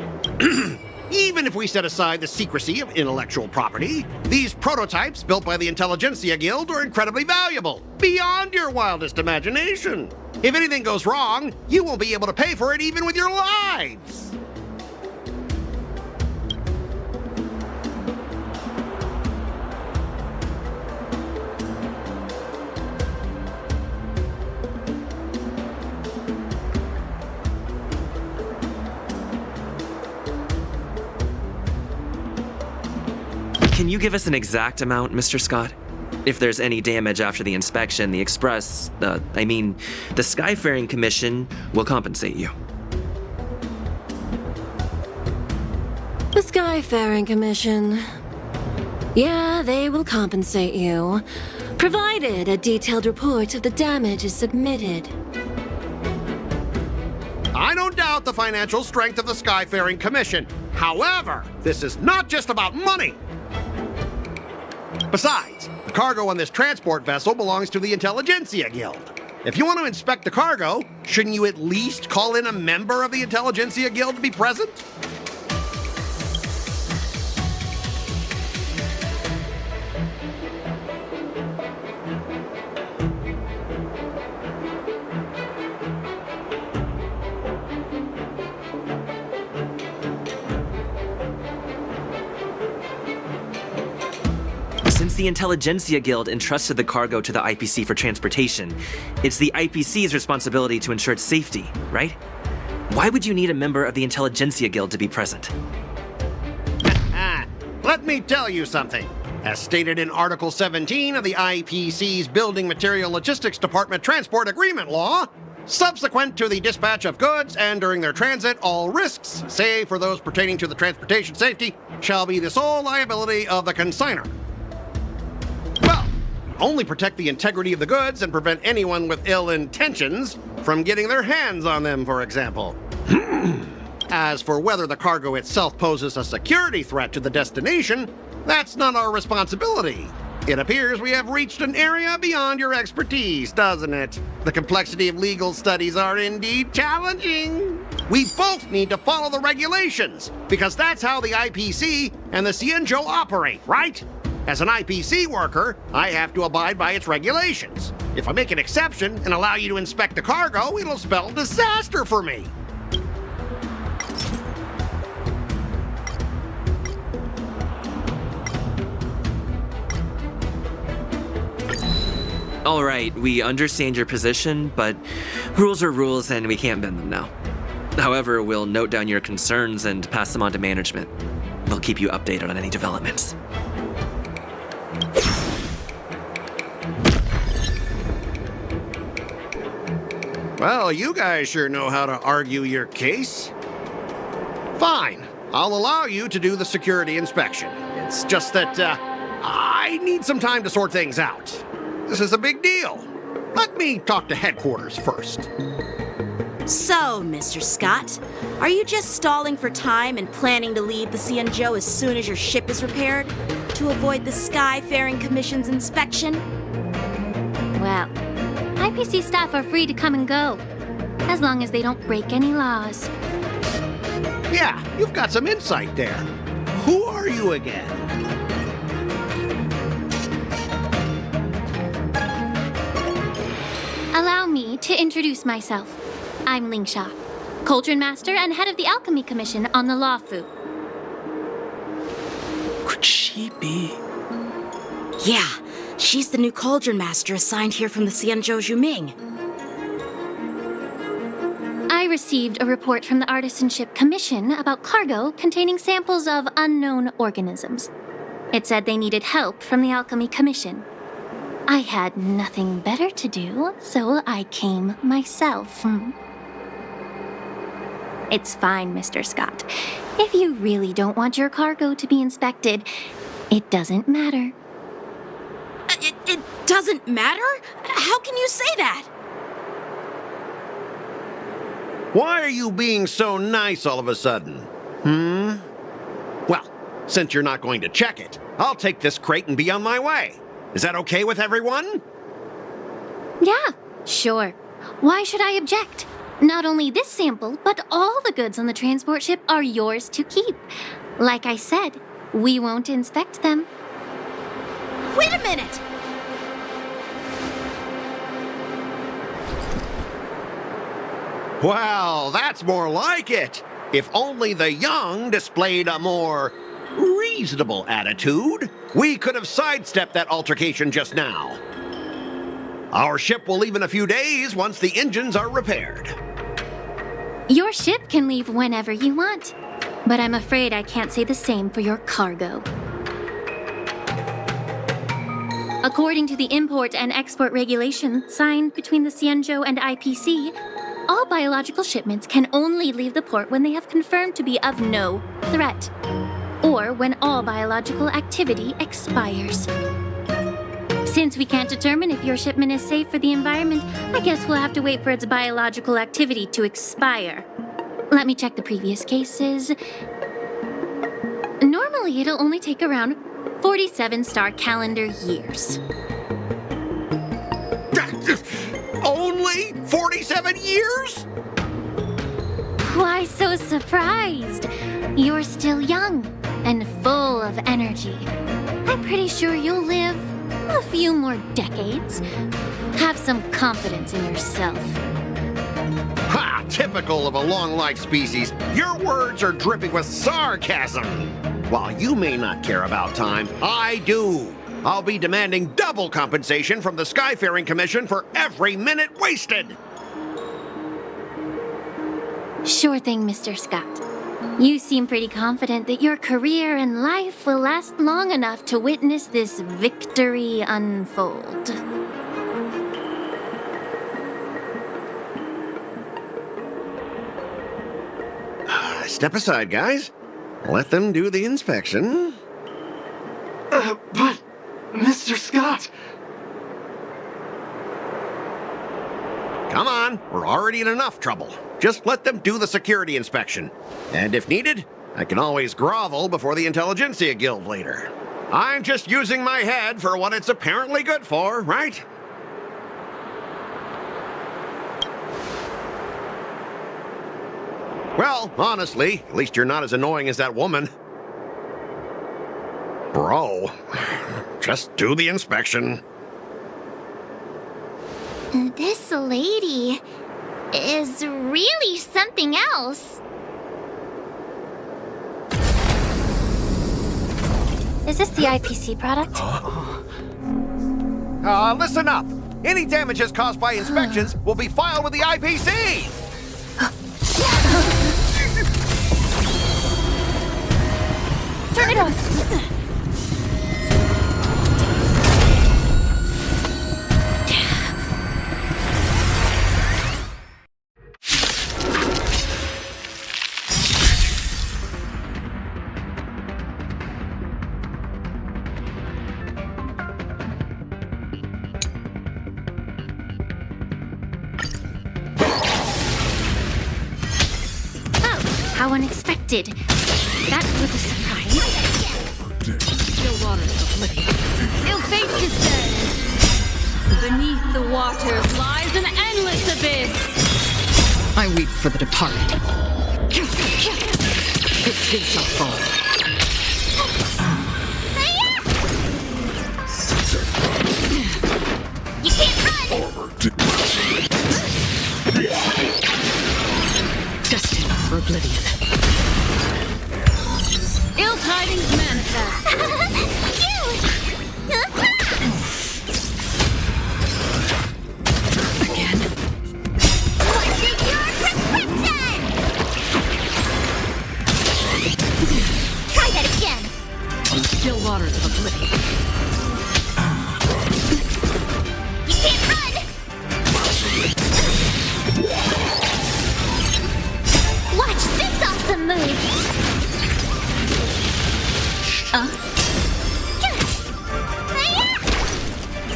Even if we set aside the secrecy of intellectual property, these prototypes built by the Intelligentsia Guild are incredibly valuable, beyond your wildest imagination. If anything goes wrong, you won't be able to pay for it even with your lives. Can you give us an exact amount, Mr. Scott? If there's any damage after the inspection, the the Skyfaring Commission will compensate you. The Skyfaring Commission. Yeah, they will compensate you, provided a detailed report of the damage is submitted. I don't doubt the financial strength of the Skyfaring Commission. However, this is not just about money. Besides, the cargo on this transport vessel belongs to the Intelligentsia Guild. If you want to inspect the cargo, shouldn't you at least call in a member of the Intelligentsia Guild to be present? Since the Intelligentsia Guild entrusted the cargo to the IPC for transportation, it's the IPC's responsibility to ensure its safety, right? Why would you need a member of the Intelligentsia Guild to be present? Let me tell you something. As stated in Article 17 of the IPC's Building Material Logistics Department Transport Agreement Law, subsequent to the dispatch of goods and during their transit, all risks, save for those pertaining to the transportation safety, shall be the sole liability of the consignor. Only protect the integrity of the goods and prevent anyone with ill intentions from getting their hands on them, for example. As for whether the cargo itself poses a security threat to the destination, that's not our responsibility. It appears we have reached an area beyond your expertise, doesn't it? The complexity of legal studies are indeed challenging. We both need to follow the regulations, because that's how the IPC and the Cienjo operate, right? As an IPC worker, I have to abide by its regulations. If I make an exception and allow you to inspect the cargo, it'll spell disaster for me. All right, we understand your position, but rules are rules and we can't bend them now. However, we'll note down your concerns and pass them on to management. We'll keep you updated on any developments. Well, you guys sure know how to argue your case. Fine. I'll allow you to do the security inspection. It's just that, I need some time to sort things out. This is a big deal. Let me talk to headquarters first. So, Mr. Scott, are you just stalling for time and planning to leave the Cienjo as soon as your ship is repaired? To avoid the Skyfaring Commission's inspection? Well, IPC staff are free to come and go, as long as they don't break any laws. Yeah, you've got some insight there. Who are you again? Allow me to introduce myself. I'm Lingsha, Cauldron Master and head of the Alchemy Commission on the Lawfu. Could she be? Yeah, she's the new Cauldron Master assigned here from the Cienjo Juming. I received a report from the Artisanship Commission about cargo containing samples of unknown organisms. It said they needed help from the Alchemy Commission. I had nothing better to do, so I came myself. It's fine, Mr. Scott. If you really don't want your cargo to be inspected, it doesn't matter. It doesn't matter? How can you say that? Why are you being so nice all of a sudden? Well, since you're not going to check it, I'll take this crate and be on my way. Is that okay with everyone? Yeah, sure. Why should I object? Not only this sample, but all the goods on the transport ship are yours to keep. Like I said, we won't inspect them. Wait a minute! Well, that's more like it. If only the young displayed a more reasonable attitude, we could have sidestepped that altercation just now. Our ship will leave in a few days once the engines are repaired. Your ship can leave whenever you want, but I'm afraid I can't say the same for your cargo. According to the import and export regulation signed between the Cienjo and IPC, all biological shipments can only leave the port when they have confirmed to be of no threat, or when all biological activity expires. Since we can't determine if your shipment is safe for the environment, I guess we'll have to wait for its biological activity to expire. Let me check the previous cases. Normally, it'll only take around 47 star calendar years. Only 47 years? Why so surprised? You're still young and full of energy. I'm pretty sure you'll live a few more decades. Have some confidence in yourself. Ha! Typical of a long-life species. Your words are dripping with sarcasm. While you may not care about time, I do. I'll be demanding double compensation from the Skyfaring Commission for every minute wasted. Sure thing, Mr. Scott. You seem pretty confident that your career and life will last long enough to witness this victory unfold. Step aside, guys. Let them do the inspection. But, Mr. Scott... Come on, we're already in enough trouble. Just let them do the security inspection. And if needed, I can always grovel before the Intelligentsia Guild later. I'm just using my head for what it's apparently good for, right? Well, honestly, at least you're not as annoying as that woman. Bro, just do the inspection. This lady is really something else. Is this the IPC product? Listen up. Any damages caused by inspections will be filed with the IPC! Turn it off! How unexpected. That was a surprise. Still waters of oblivion. Ill fate descends. Beneath the waters lies an endless abyss. I weep for the departed. It too shall fall. You can't run! Destined for oblivion. Ill tidings manifest. Again. What's your prescription? Try that again. On still waters of oblivion. You can't run! Watch this awesome move!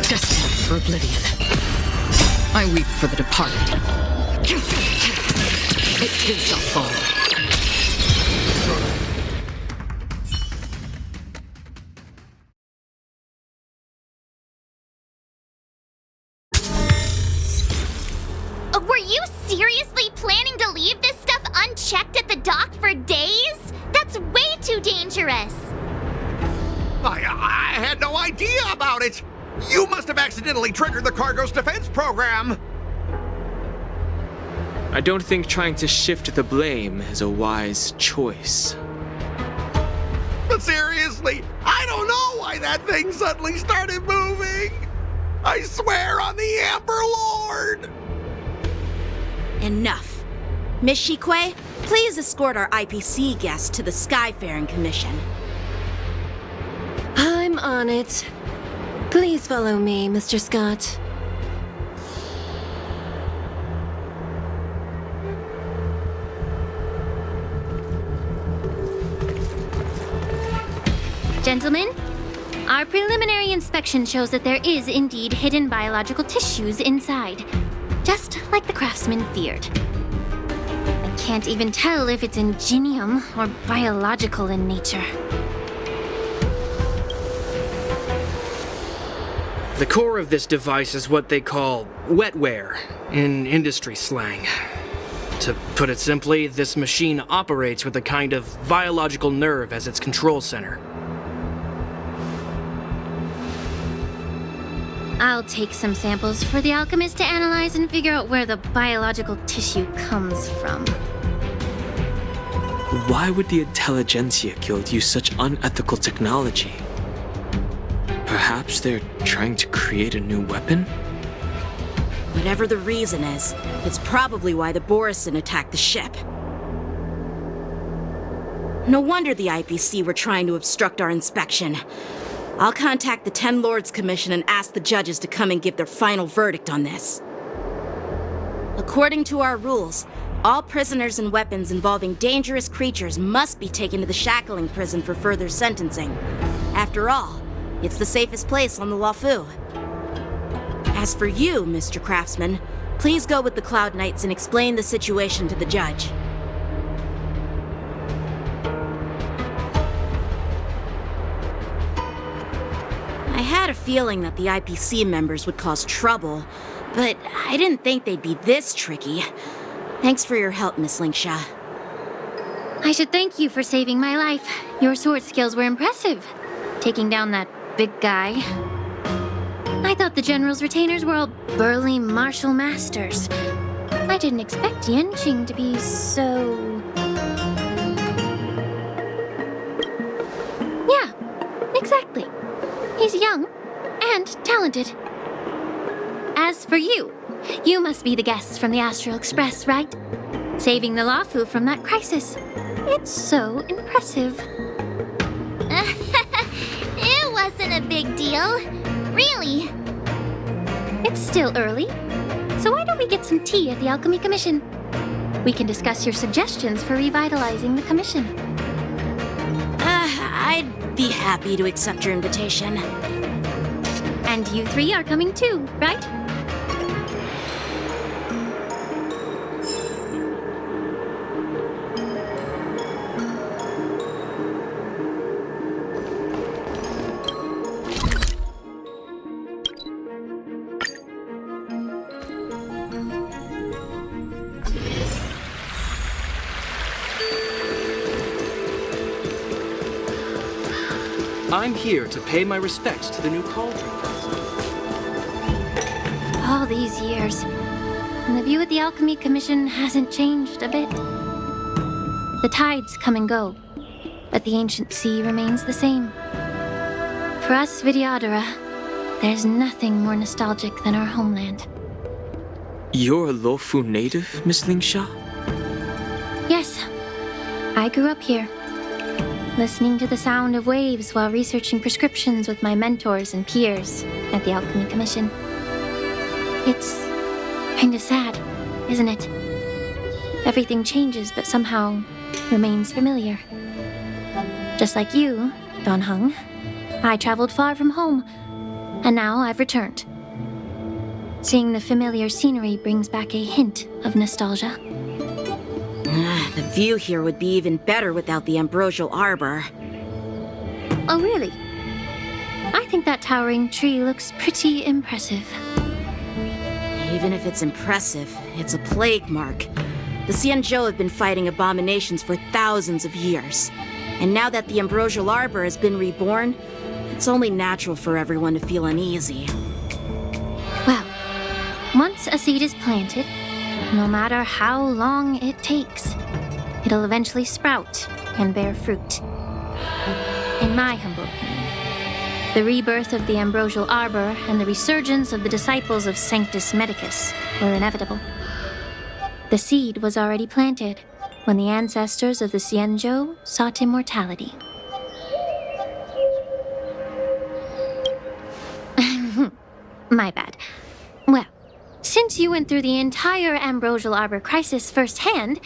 Destined for oblivion. I weep for the departed. It too shall fall. Were you seriously planning to leave this stuff unchecked at the dock for days? That's way too dangerous. I had no idea about it! You must have accidentally triggered the cargo's defense program! I don't think trying to shift the blame is a wise choice. But seriously, I don't know why that thing suddenly started moving! I swear on the Amber Lord! Enough. Miss Shikwe, please escort our IPC guests to the Skyfaring Commission. I'm on it. Please follow me, Mr. Scott. Gentlemen, our preliminary inspection shows that there is indeed hidden biological tissues inside, just like the craftsman feared. I can't even tell if it's ingenium or biological in nature. The core of this device is what they call wetware in industry slang. To put it simply, this machine operates with a kind of biological nerve as its control center. I'll take some samples for the alchemist to analyze and figure out where the biological tissue comes from. Why would the Intelligentsia Guild use such unethical technology? Perhaps they're trying to create a new weapon? Whatever the reason is, it's probably why the Borison attacked the ship. No wonder the IPC were trying to obstruct our inspection. I'll contact the Ten Lords Commission and ask the judges to come and give their final verdict on this. According to our rules, all prisoners and weapons involving dangerous creatures must be taken to the shackling prison for further sentencing. After all, it's the safest place on the Luofu. As for you, Mr. Craftsman, please go with the Cloud Knights and explain the situation to the judge. I had a feeling that the IPC members would cause trouble, but I didn't think they'd be this tricky. Thanks for your help, Miss Linksha. I should thank you for saving my life. Your sword skills were impressive. Taking down that big guy. I thought the General's retainers were all burly martial masters. I didn't expect Yenqing to be so... Yeah, exactly. He's young and talented. As for you, you must be the guests from the Astral Express, right? Saving the Lawfu from that crisis. It's so impressive. It wasn't a big deal. Really. It's still early, so why don't we get some tea at the Alchemy Commission? We can discuss your suggestions for revitalizing the commission. I'd be happy to accept your invitation. And you three are coming too, right? I'm here to pay my respects to the new cauldron. All these years, and the view at the Alchemy Commission hasn't changed a bit. The tides come and go, but the ancient sea remains the same. For us Vidyadhara, there's nothing more nostalgic than our homeland. You're a Luofu native, Miss Lingsha? Yes, I grew up here, listening to the sound of waves while researching prescriptions with my mentors and peers at the Alchemy Commission. It's kind of sad, isn't it? Everything changes but somehow remains familiar. Just like you, Don Hung, I traveled far from home, and now I've returned. Seeing the familiar scenery brings back a hint of nostalgia. The view here would be even better without the ambrosial arbor. Oh, really? I think that towering tree looks pretty impressive. Even if it's impressive, it's a plague mark. The Xianzhou have been fighting abominations for thousands of years. And now that the ambrosial arbor has been reborn, it's only natural for everyone to feel uneasy. Well, once a seed is planted, no matter how long it takes, it'll eventually sprout and bear fruit. In my humble opinion, the rebirth of the ambrosial arbor and the resurgence of the disciples of Sanctus Medicus were inevitable. The seed was already planted when the ancestors of the Xianzhou sought immortality. My bad. Well, since you went through the entire ambrosial arbor crisis firsthand,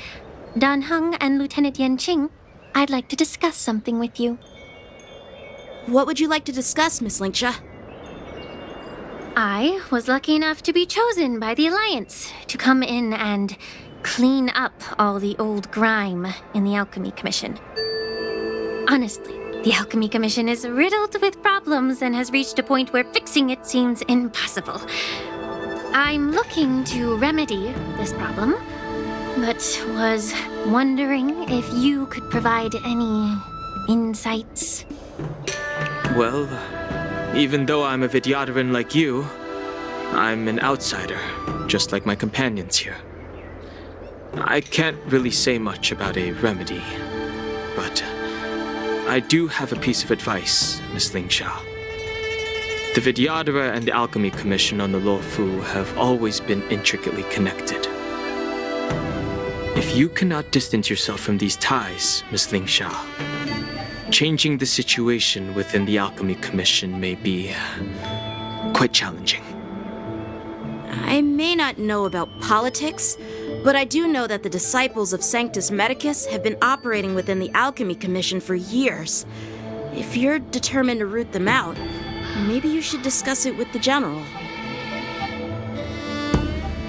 Dan Heng and Lieutenant Yan Qing, I'd like to discuss something with you. What would you like to discuss, Miss Lingsha? I was lucky enough to be chosen by the Alliance to come in and clean up all the old grime in the Alchemy Commission. Honestly, the Alchemy Commission is riddled with problems and has reached a point where fixing it seems impossible. I'm looking to remedy this problem, but was wondering if you could provide any insights. Well, even though I'm a Vidyadharan like you, I'm an outsider, just like my companions here. I can't really say much about a remedy, but I do have a piece of advice, Miss Lingsha. The Vidyadhara and the Alchemy Commission on the Luofu have always been intricately connected. If you cannot distance yourself from these ties, Miss Lingsha, changing the situation within the Alchemy Commission may be quite challenging. I may not know about politics, but I do know that the disciples of Sanctus Medicus have been operating within the Alchemy Commission for years. If you're determined to root them out, maybe you should discuss it with the General.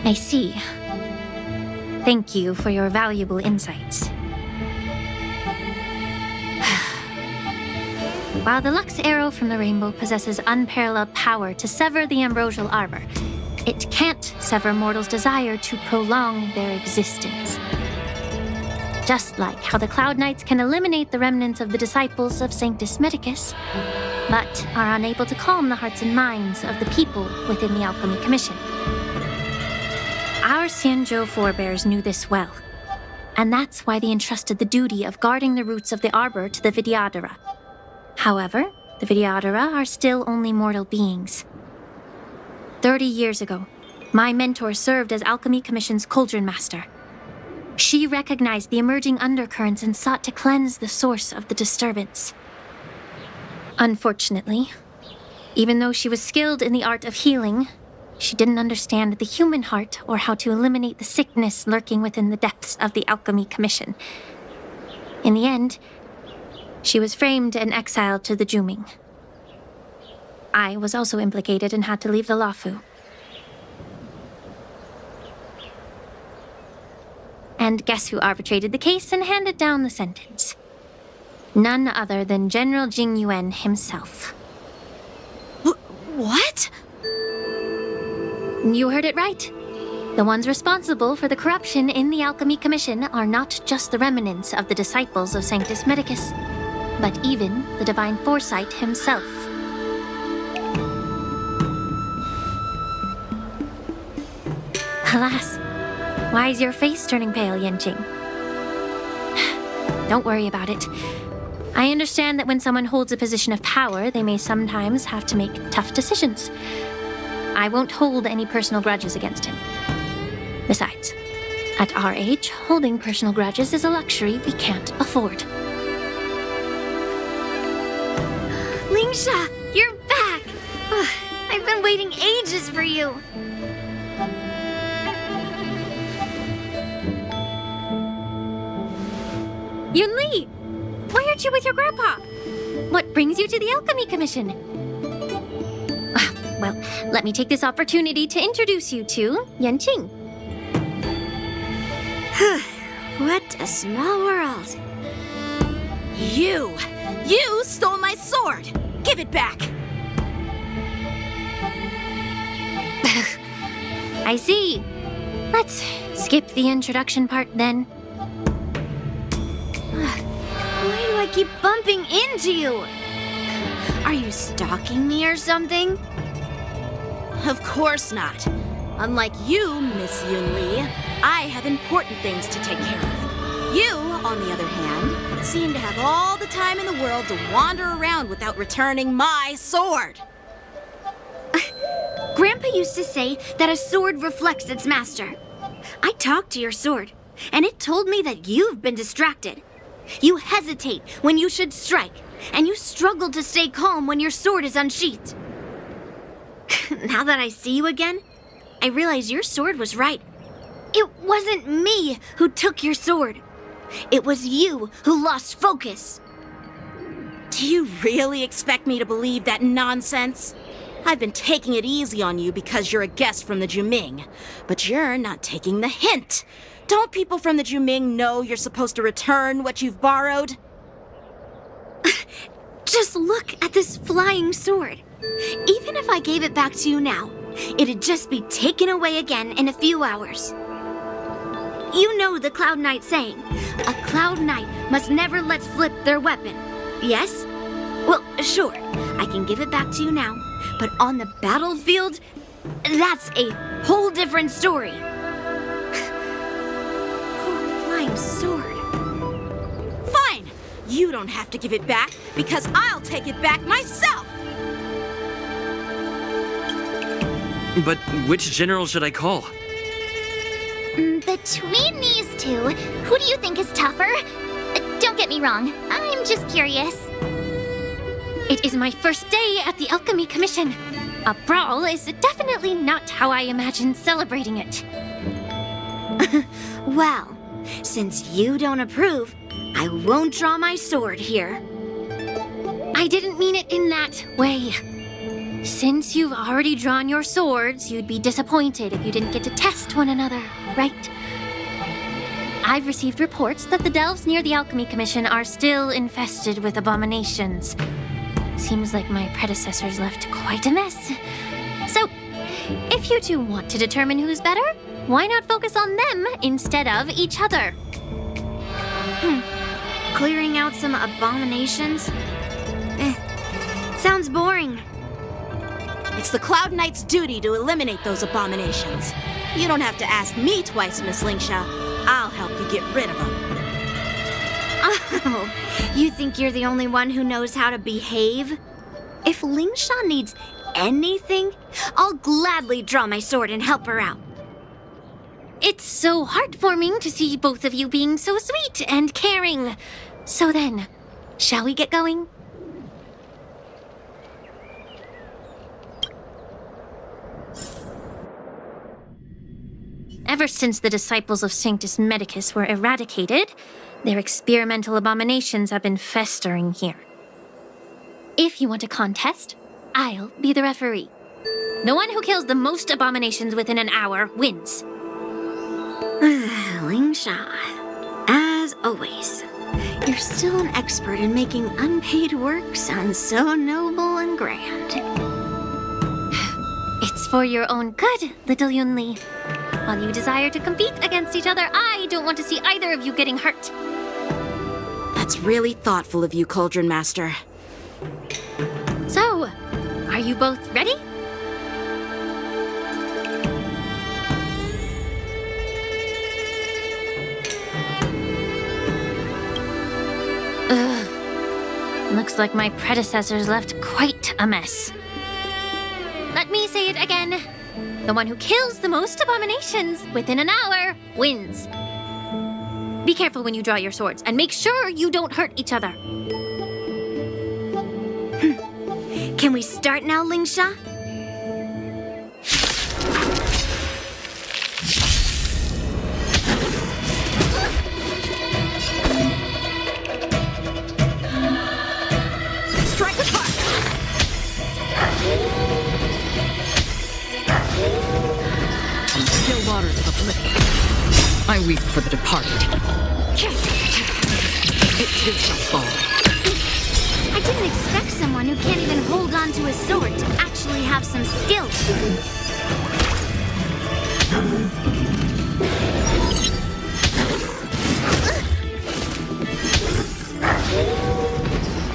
I see. Thank you for your valuable insights. While the Lux Arrow from the Rainbow possesses unparalleled power to sever the ambrosial arbor, it can't sever mortals' desire to prolong their existence. Just like how the Cloud Knights can eliminate the remnants of the disciples of Sanctus Medicus, but are unable to calm the hearts and minds of the people within the Alchemy Commission. Our Xianzhou forebears knew this well, and that's why they entrusted the duty of guarding the roots of the arbor to the Vidyadhara. However, the Vidyadhara are still only mortal beings. 30 years ago, My mentor served as Alchemy Commission's Cauldron Master. She recognized the emerging undercurrents and sought to cleanse the source of the disturbance. Unfortunately, even though she was skilled in the art of healing, she didn't understand the human heart or how to eliminate the sickness lurking within the depths of the Alchemy Commission. In the end, she was framed and exiled to the Juming. I was also implicated and had to leave the Luofu. And guess who arbitrated the case and handed down the sentence? None other than General Jing Yuan himself. What? You heard it right. The ones responsible for the corruption in the Alchemy Commission are not just the remnants of the disciples of Sanctus Medicus, but even the Divine Foresight himself. Alas, why is your face turning pale, Yanqing? Don't worry about it. I understand that when someone holds a position of power, they may sometimes have to make tough decisions. I won't hold any personal grudges against him. Besides, at our age, holding personal grudges is a luxury we can't afford. Lingsha, you're back! I've been waiting ages for you. Yunli! Why aren't you with your grandpa? What brings you to the Alchemy Commission? Well, let me take this opportunity to introduce you to Yanqing. What a small world. You stole my sword! Give it back! I see. Let's skip the introduction part then. Why do I keep bumping into you? Are you stalking me or something? Of course not. Unlike you, Miss Yunli, I have important things to take care of. You, on the other hand, seem to have all the time in the world to wander around without returning my sword. Grandpa used to say that a sword reflects its master. I talked to your sword, and it told me that you've been distracted. You hesitate when you should strike, and you struggle to stay calm when your sword is unsheathed. Now that I see you again, I realize your sword was right. It wasn't me who took your sword. It was you who lost focus. Do you really expect me to believe that nonsense? I've been taking it easy on you because you're a guest from the Juming, but you're not taking the hint. Don't people from the Juming know you're supposed to return what you've borrowed? Just look at this flying sword. Even if I gave it back to you now, it'd just be taken away again in a few hours. You know the Cloud Knight saying, a Cloud Knight must never let slip their weapon. Yes? Well, sure, I can give it back to you now, but on the battlefield, that's a whole different story. Flying sword. Fine! You don't have to give it back, because I'll take it back myself! But which general should I call? Between these two, who do you think is tougher? Don't get me wrong, I'm just curious. It is my first day at the Alchemy Commission. A brawl is definitely not how I imagined celebrating it. Well, since you don't approve, I won't draw my sword here. I didn't mean it in that way. Since you've already drawn your swords, you'd be disappointed if you didn't get to test one another, right? I've received reports that the delves near the Alchemy Commission are still infested with abominations. Seems like my predecessors left quite a mess. So, if you two want to determine who's better, why not focus on them instead of each other? Clearing out some abominations? Sounds boring. It's the Cloud Knight's duty to eliminate those abominations. You don't have to ask me twice, Miss Lingsha. I'll help you get rid of them. Oh, you think you're the only one who knows how to behave? If Lingsha needs anything, I'll gladly draw my sword and help her out. It's so heartwarming to see both of you being so sweet and caring. So then, shall we get going? Ever since the disciples of Sanctus Medicus were eradicated, their experimental abominations have been festering here. If you want a contest, I'll be the referee. The one who kills the most abominations within an hour wins. Lingsha, as always, you're still an expert in making unpaid work sound so noble and grand. It's for your own good, little Yunli. While you desire to compete against each other, I don't want to see either of you getting hurt. That's really thoughtful of you, Cauldron Master. So, are you both ready? Ugh. Looks like my predecessors left quite a mess. Let me say it again. The one who kills the most abominations within an hour wins. Be careful when you draw your swords, and make sure you don't hurt each other. Can we start now, Lingsha? Strike with heart! Still waters of oblivion. I weep for the departed. It too shall fall. I didn't expect someone who can't even hold on to a sword to actually have some skill.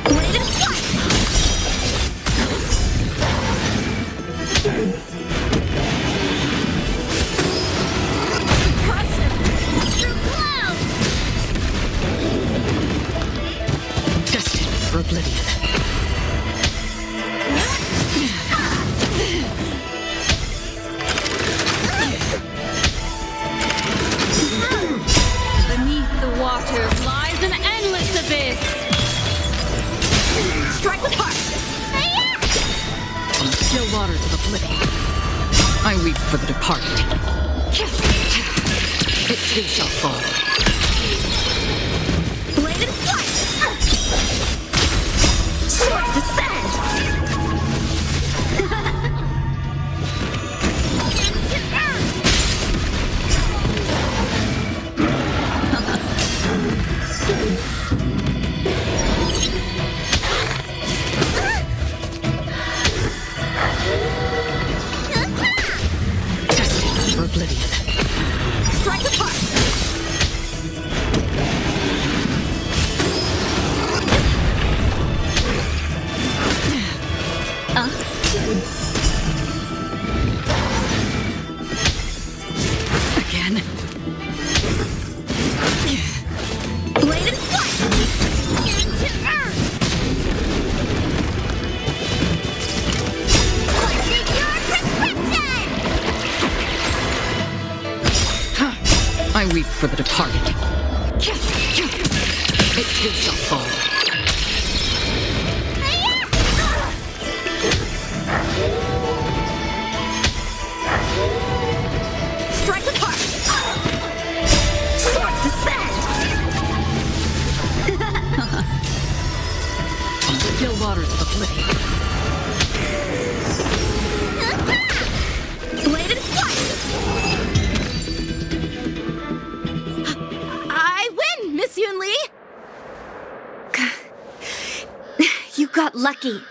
Blade of flight! Impressive! Through clouds! Destined for oblivion. Beneath the waters lies an endless abyss. Strike with heart! On the still waters of oblivion, I weep for the departed. It too shall fall. Blade of flight! Swords descend! Into earth! Destined for oblivion. Strike with heart! Again. Blade of flight! Into earth! Lightning your prescription! I weep for the departed. It too shall fall. Strike with heart! Swords descend! On the still waters of oblivion, Blade of flight! I win, Miss Yunli! You got lucky.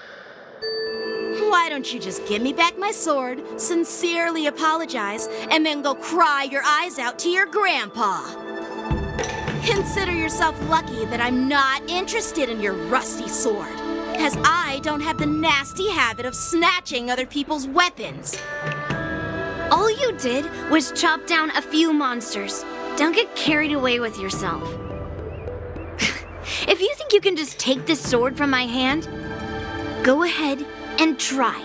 Why don't you just give me back my sword, sincerely apologize, and then go cry your eyes out to your grandpa? Consider yourself lucky that I'm not interested in your rusty sword, as I don't have the nasty habit of snatching other people's weapons. All you did was chop down a few monsters. Don't get carried away with yourself. If you think you can just take this sword from my hand, go ahead and try.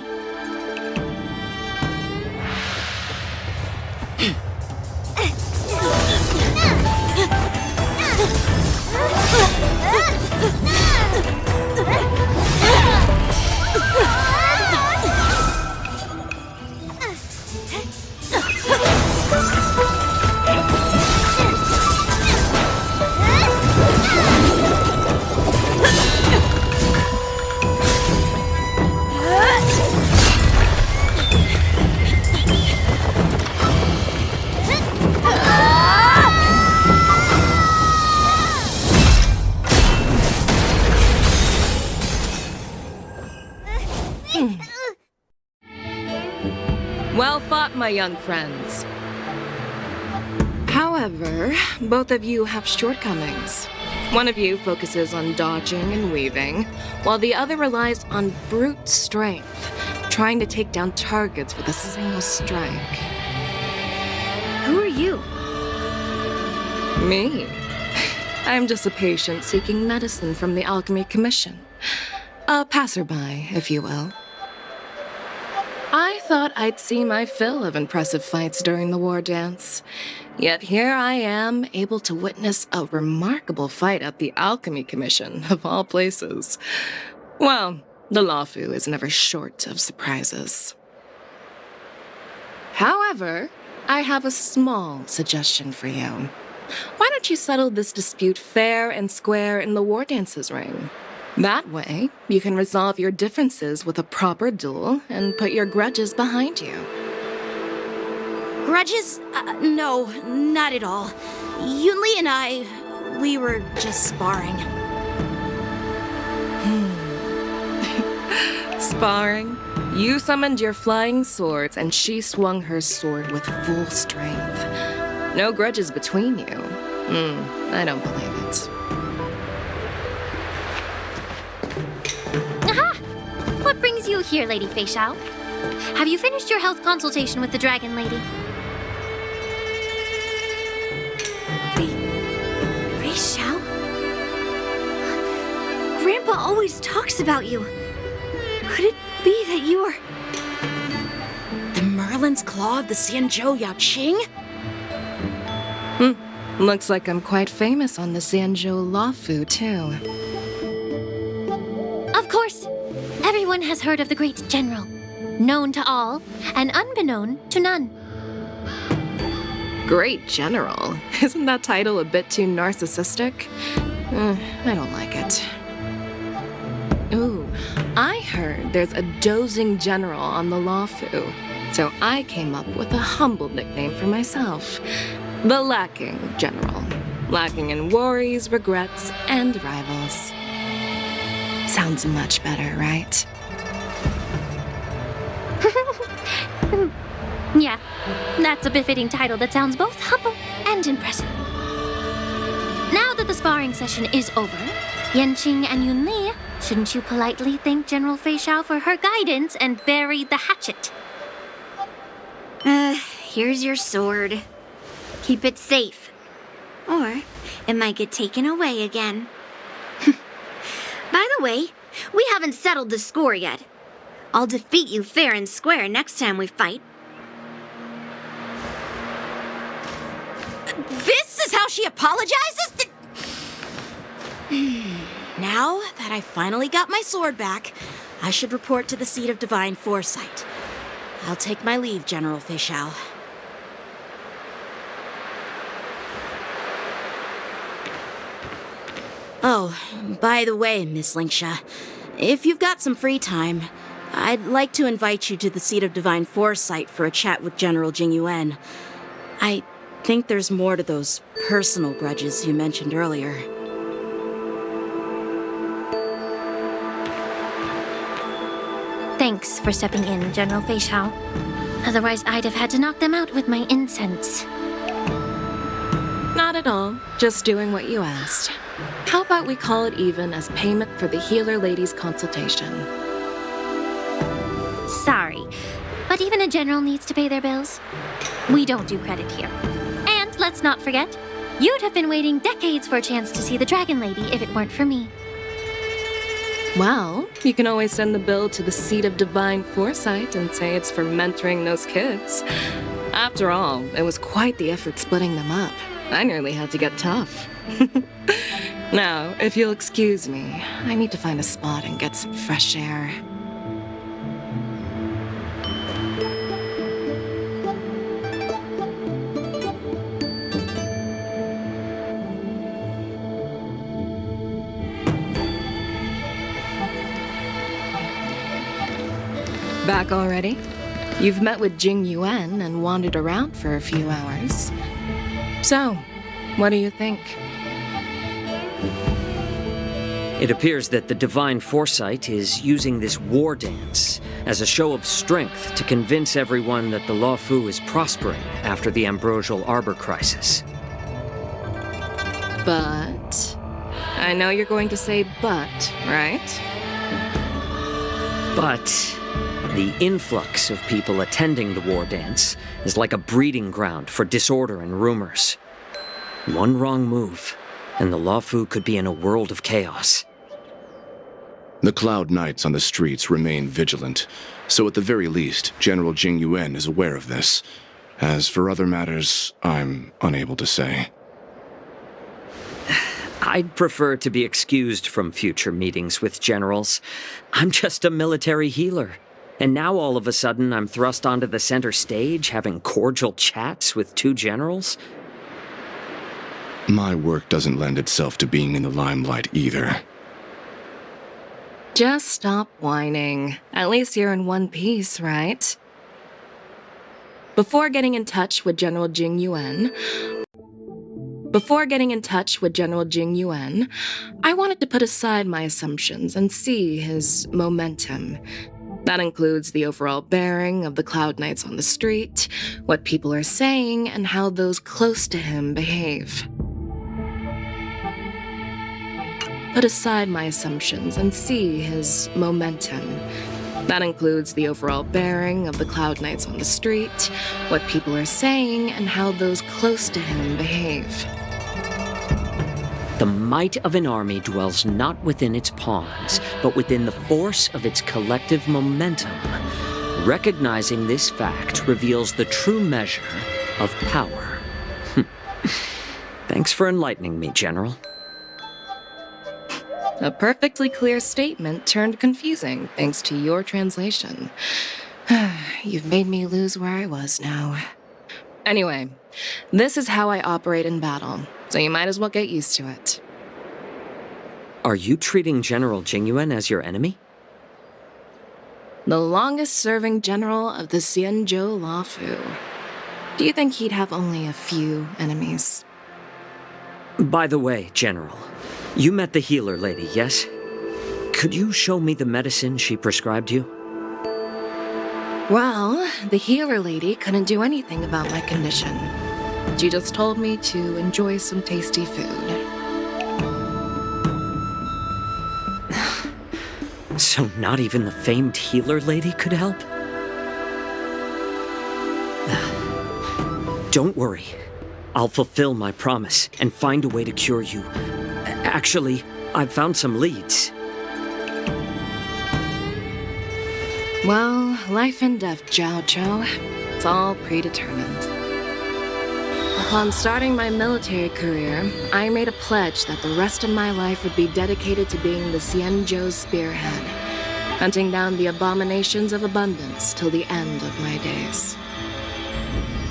my young friends. However, both of you have shortcomings. One of you focuses on dodging and weaving, while the other relies on brute strength, trying to take down targets with a single strike. Who are you? Me? I'm just a patient seeking medicine from the Alchemy Commission. A passerby, if you will. I thought I'd see my fill of impressive fights during the war dance. Yet here I am, able to witness a remarkable fight at the Alchemy Commission, of all places. Well, the Lawfu is never short of surprises. However, I have a small suggestion for you. Why don't you settle this dispute fair and square in the war dance's ring? That way, you can resolve your differences with a proper duel and put your grudges behind you. Grudges? No, not at all. Yunli and I, we were just sparring. Sparring? You summoned your flying swords and she swung her sword with full strength. No grudges between you. I don't believe it. Aha! What brings you here, Lady Fei Xiao? Have you finished your health consultation with the Dragon Lady? Fei Xiao? Grandpa always talks about you. Could it be that you are... The Merlin's Claw of the Xianzhou Yaoqing? Looks like I'm quite famous on the Xianzhou Lawfu, too. Of course. Everyone has heard of the great general. Known to all, and unbeknown to none. Great General? Isn't that title a bit too narcissistic? I don't like it. Ooh, I heard there's a dozing general on the Lawfu, so I came up with a humble nickname for myself. The Lacking General. Lacking in worries, regrets, and rivals. Sounds much better, right? Yeah, that's a befitting title that sounds both humble and impressive. Now that the sparring session is over, Yanqing and Yunli, shouldn't you politely thank General Fei Xiao for her guidance and bury the hatchet? Here's your sword. Keep it safe. Or it might get taken away again. By the way, we haven't settled the score yet. I'll defeat you fair and square next time we fight. This is how she apologizes? Now that I finally got my sword back, I should report to the seat of divine foresight. I'll take my leave, General Fei Xiao. Oh, by the way, Miss Lingsha, if you've got some free time, I'd like to invite you to the seat of divine foresight for a chat with General Jing Yuan. I think there's more to those personal grudges you mentioned earlier. Thanks for stepping in, General Fei Xiao. Otherwise, I'd have had to knock them out with my incense. Not at all. Just doing what you asked. How about we call it even as payment for the healer lady's consultation? Sorry, but even a general needs to pay their bills. We don't do credit here. And let's not forget, you'd have been waiting decades for a chance to see the Dragon Lady if it weren't for me. Well, you can always send the bill to the seat of divine foresight and say it's for mentoring those kids. After all, it was quite the effort splitting them up. I nearly had to get tough. Now, if you'll excuse me, I need to find a spot and get some fresh air. Back already? You've met with Jing Yuan and wandered around for a few hours. So, what do you think? It appears that the Divine Foresight is using this war dance as a show of strength to convince everyone that the Luofu is prospering after the Ambrosial Arbor crisis. But... I know you're going to say but, right? But the influx of people attending the war dance is like a breeding ground for disorder and rumors. One wrong move, and the Luofu could be in a world of chaos. The Cloud Knights on the streets remain vigilant, so at the very least, General Jing Yuan is aware of this. As for other matters, I'm unable to say. I'd prefer to be excused from future meetings with generals. I'm just a military healer. And now all of a sudden I'm thrust onto the center stage having cordial chats with two generals? My work doesn't lend itself to being in the limelight either. Just stop whining. At least you're in one piece, right? Before getting in touch with General Jing Yuan, I wanted to put aside my assumptions and see his momentum. That includes the overall bearing of the Cloud Knights on the street, what people are saying, and how those close to him behave. Put aside my assumptions and see his momentum. That includes the overall bearing of the Cloud Knights on the street, what people are saying, and how those close to him behave. The might of an army dwells not within its pawns, but within the force of its collective momentum. Recognizing this fact reveals the true measure of power. Thanks for enlightening me, General. A perfectly clear statement turned confusing thanks to your translation. You've made me lose where I was now. Anyway, this is how I operate in battle, so you might as well get used to it. Are you treating General Jing Yuan as your enemy? The longest-serving general of the Xianzhou Luofu. Do you think he'd have only a few enemies? By the way, General, you met the healer lady, yes? Could you show me the medicine she prescribed you? Well, the healer lady couldn't do anything about my condition. She just told me to enjoy some tasty food. So not even the famed healer lady could help? Don't worry. I'll fulfill my promise and find a way to cure you. Actually, I've found some leads. Well, life and death, Jiao Zhou. It's all predetermined. Upon starting my military career, I made a pledge that the rest of my life would be dedicated to being the Xianzhou spearhead, hunting down the abominations of abundance till the end of my days.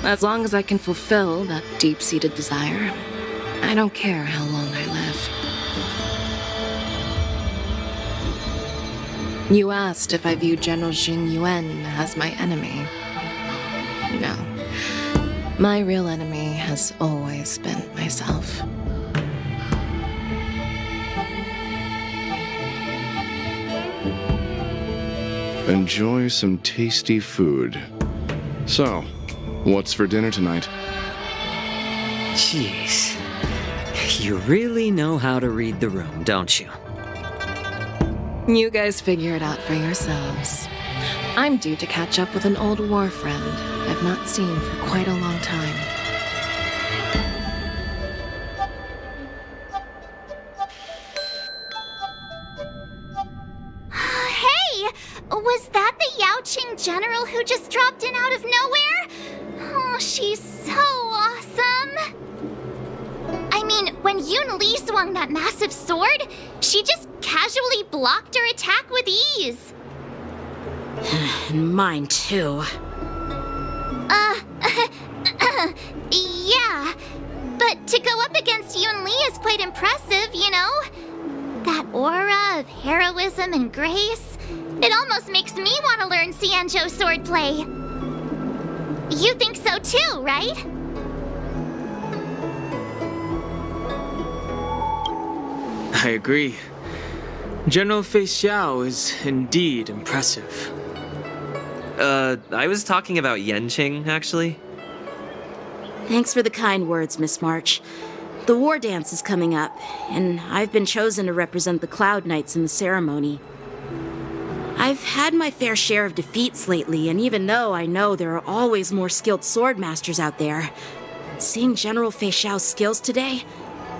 As long as I can fulfill that deep-seated desire, I don't care how long I live. You asked if I view General Jing Yuan as my enemy. No. My real enemy has always been myself. Enjoy some tasty food. So, what's for dinner tonight? Jeez. You really know how to read the room, don't you? You guys figure it out for yourselves. I'm due to catch up with an old war friend I've not seen for quite a long time. Hey! Was that the Yaoqing general who just dropped in out of nowhere? Oh, she's so awesome! I mean, when Yun Li swung that massive sword, she just casually blocked her attack with ease. Mine too. Yeah. But to go up against Yun Li is quite impressive, you know? That aura of heroism and grace, it almost makes me want to learn Xianzhou swordplay. You think so too, right? I agree. General Fei Xiao is indeed impressive. I was talking about Yenqing, actually. Thanks for the kind words, Miss March. The war dance is coming up, and I've been chosen to represent the Cloud Knights in the ceremony. I've had my fair share of defeats lately, and even though I know there are always more skilled sword masters out there, seeing General Fei Xiao's skills today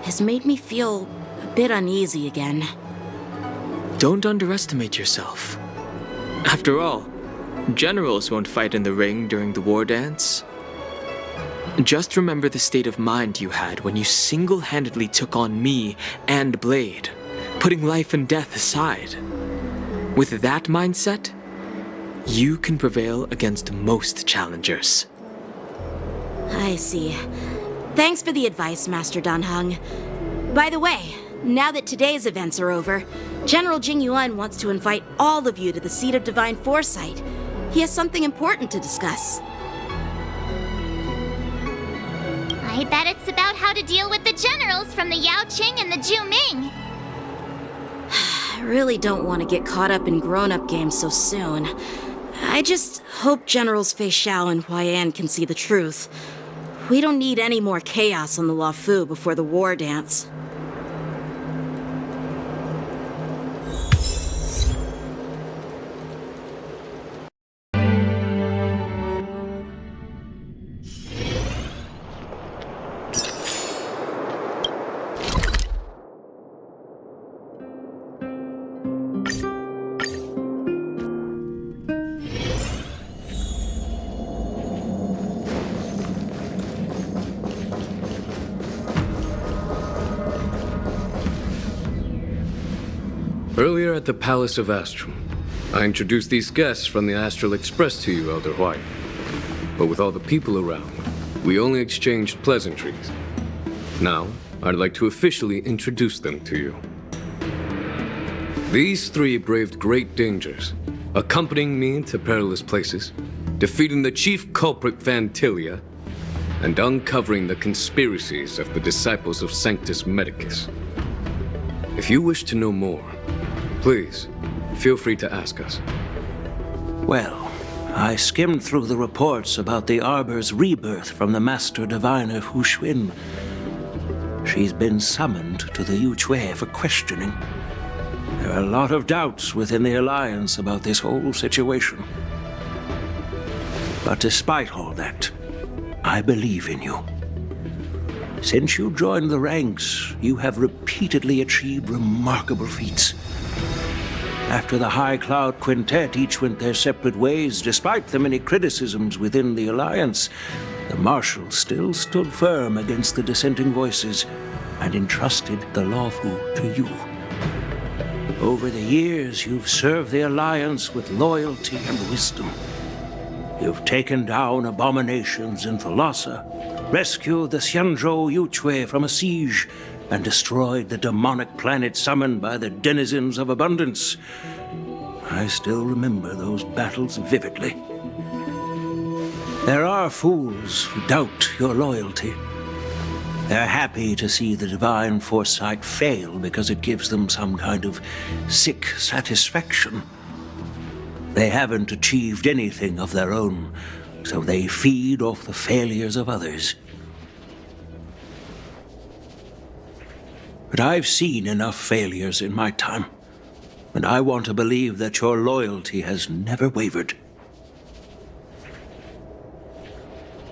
has made me feel a bit uneasy again. Don't underestimate yourself. After all, generals won't fight in the ring during the war dance. Just remember the state of mind you had when you single-handedly took on me and Blade, putting life and death aside. With that mindset, you can prevail against most challengers. I see. Thanks for the advice, Master Danheng. By the way, now that today's events are over, General Jing Yuan wants to invite all of you to the Seat of Divine Foresight. He has something important to discuss. I bet it's about how to deal with the generals from the Yao Qing and the Zhu Ming. I really don't want to get caught up in grown-up games so soon. I just hope Generals Fei Xiao and Huaiyan can see the truth. We don't need any more chaos on the Luofu before the war dance. Earlier at the Palace of Astral, I introduced these guests from the Astral Express to you, Elder White. But with all the people around, we only exchanged pleasantries. Now, I'd like to officially introduce them to you. These three braved great dangers, accompanying me to perilous places, defeating the chief culprit Fantilia, and uncovering the conspiracies of the disciples of Sanctus Medicus. If you wish to know more, please, feel free to ask us. Well, I skimmed through the reports about the Arbor's rebirth from the Master Diviner Hu Xuan. She's been summoned to the Yu Chui for questioning. There are a lot of doubts within the Alliance about this whole situation. But despite all that, I believe in you. Since you joined the ranks, you have repeatedly achieved remarkable feats. After the High Cloud Quintet each went their separate ways, despite the many criticisms within the Alliance, the Marshal still stood firm against the dissenting voices and entrusted the Luofu to you. Over the years, you've served the Alliance with loyalty and wisdom. You've taken down abominations in Thalassa, rescued the Xianzhou Yu Chui from a siege, and destroyed the demonic planet summoned by the denizens of abundance. I still remember those battles vividly. There are fools who doubt your loyalty. They're happy to see the divine foresight fail because it gives them some kind of sick satisfaction. They haven't achieved anything of their own, so they feed off the failures of others. But I've seen enough failures in my time, and I want to believe that your loyalty has never wavered.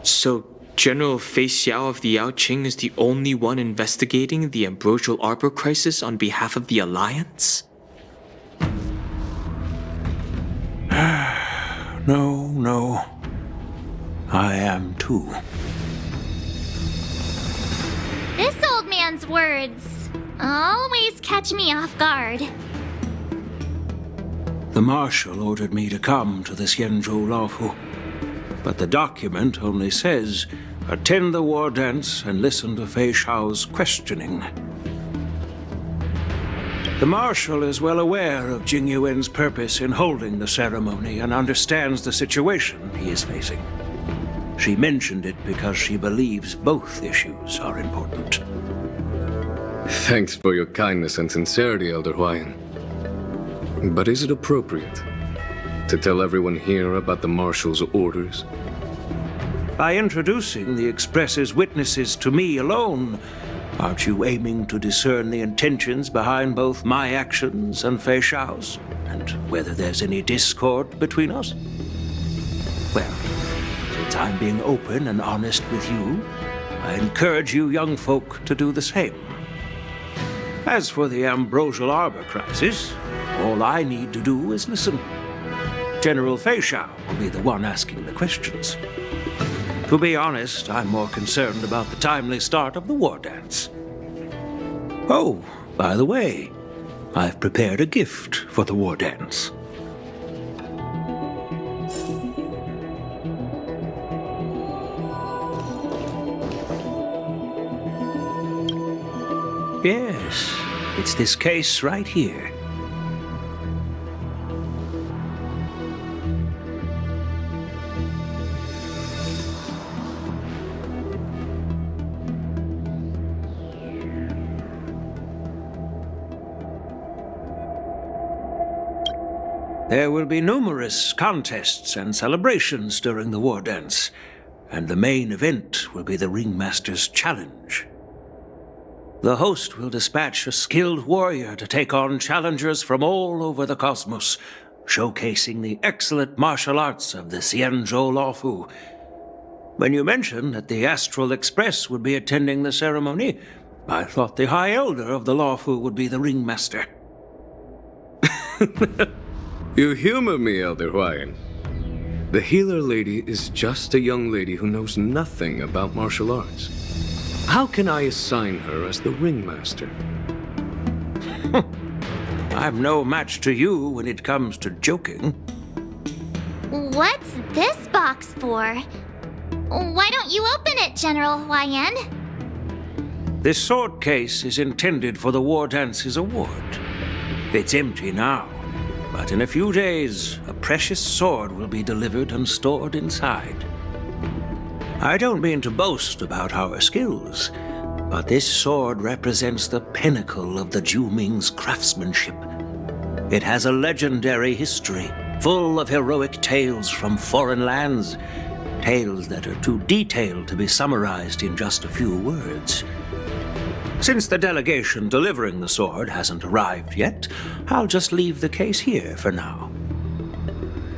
So, General Fei Xiao of the Yao Qing is the only one investigating the Ambrosial Arbor crisis on behalf of the Alliance? No. I am too. This old man's words always catch me off guard. The Marshal ordered me to come to the Xianzhou Luofu, but the document only says, attend the war dance and listen to Fei Xiao's questioning. The Marshal is well aware of Jing Yuan's purpose in holding the ceremony and understands the situation he is facing. She mentioned it because she believes both issues are important. Thanks for your kindness and sincerity, Elder Huaiyan. But is it appropriate to tell everyone here about the Marshal's orders? By introducing the Express's witnesses to me alone, aren't you aiming to discern the intentions behind both my actions and Fei Xiao's? And whether there's any discord between us? Well, since I'm being open and honest with you, I encourage you young folk to do the same. As for the Ambrosial Arbor crisis, all I need to do is listen. General Fei Xiao will be the one asking the questions. To be honest, I'm more concerned about the timely start of the war dance. Oh, by the way, I've prepared a gift for the war dance. Yes, it's this case right here. There will be numerous contests and celebrations during the war dance, and the main event will be the Ringmaster's Challenge. The host will dispatch a skilled warrior to take on challengers from all over the cosmos, showcasing the excellent martial arts of the Xianzhou Luofu. When you mentioned that the Astral Express would be attending the ceremony, I thought the High Elder of the Luofu would be the Ringmaster. You humor me, Elder Huayan. The healer lady is just a young lady who knows nothing about martial arts. How can I assign her as the ringmaster? I'm no match to you when it comes to joking. What's this box for? Why don't you open it, General Huayan? This sword case is intended for the War Dance's award. It's empty now, but in a few days, a precious sword will be delivered and stored inside. I don't mean to boast about our skills, but this sword represents the pinnacle of the Zhu-Ming's craftsmanship. It has a legendary history, full of heroic tales from foreign lands, tales that are too detailed to be summarized in just a few words. Since the delegation delivering the sword hasn't arrived yet, I'll just leave the case here for now.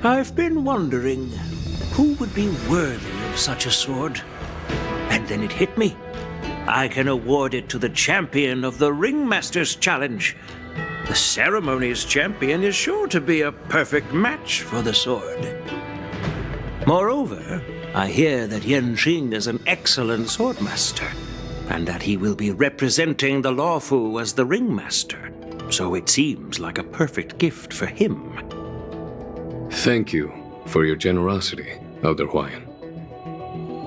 I've been wondering who would be worthy of such a sword. And then it hit me. I can award it to the champion of the Ringmaster's Challenge. The ceremony's champion is sure to be a perfect match for the sword. Moreover, I hear that Yanqing is an excellent swordmaster, and that he will be representing the Luofu as the Ringmaster, so it seems like a perfect gift for him. Thank you for your generosity, Elder Huayan.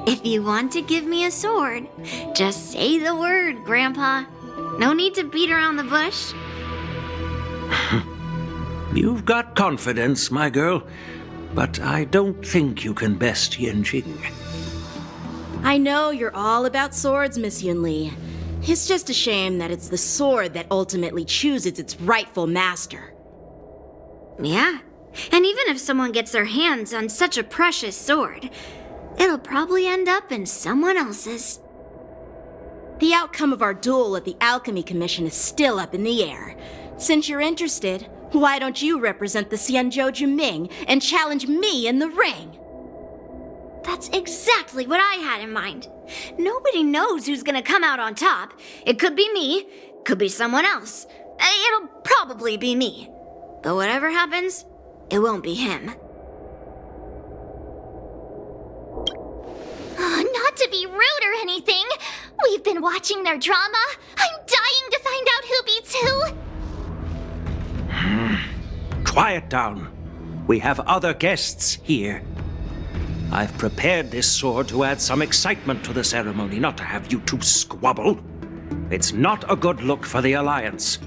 If you want to give me a sword, just say the word, Grandpa. No need to beat around the bush. You've got confidence, my girl, but I don't think you can best Yanqing. I know you're all about swords, Miss Yunli. It's just a shame that it's the sword that ultimately chooses its rightful master. Yeah, and even if someone gets their hands on such a precious sword, it'll probably end up in someone else's. The outcome of our duel at the Alchemy Commission is still up in the air. Since you're interested, why don't you represent the Xianzhou Juming and challenge me in the ring? That's exactly what I had in mind. Nobody knows who's gonna come out on top. It could be me, could be someone else. It'll probably be me. But whatever happens, it won't be him. Not to be rude or anything, we've been watching their drama. I'm dying to find out who beats who. Quiet down. We have other guests here. I've prepared this sword to add some excitement to the ceremony, not to have you two squabble. It's not a good look for the Alliance.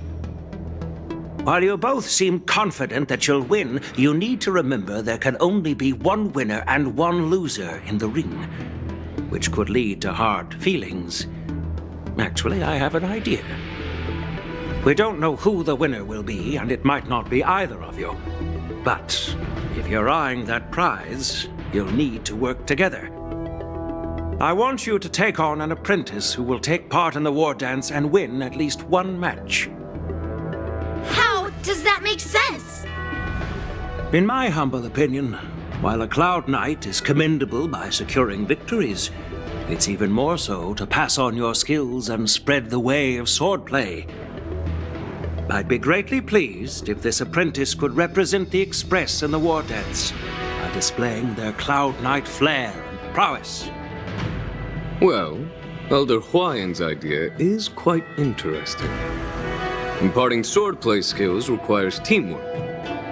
While you both seem confident that you'll win, you need to remember there can only be one winner and one loser in the ring, which could lead to hard feelings. Actually, I have an idea. We don't know who the winner will be, and it might not be either of you. But if you're eyeing that prize, you'll need to work together. I want you to take on an apprentice who will take part in the war dance and win at least one match. How does that make sense? In my humble opinion, while a Cloud Knight is commendable by securing victories, it's even more so to pass on your skills and spread the way of swordplay. I'd be greatly pleased if this apprentice could represent the Express in the war dance by displaying their Cloud Knight flair and prowess. Well, Elder Huayan's idea is quite interesting. Imparting swordplay skills requires teamwork,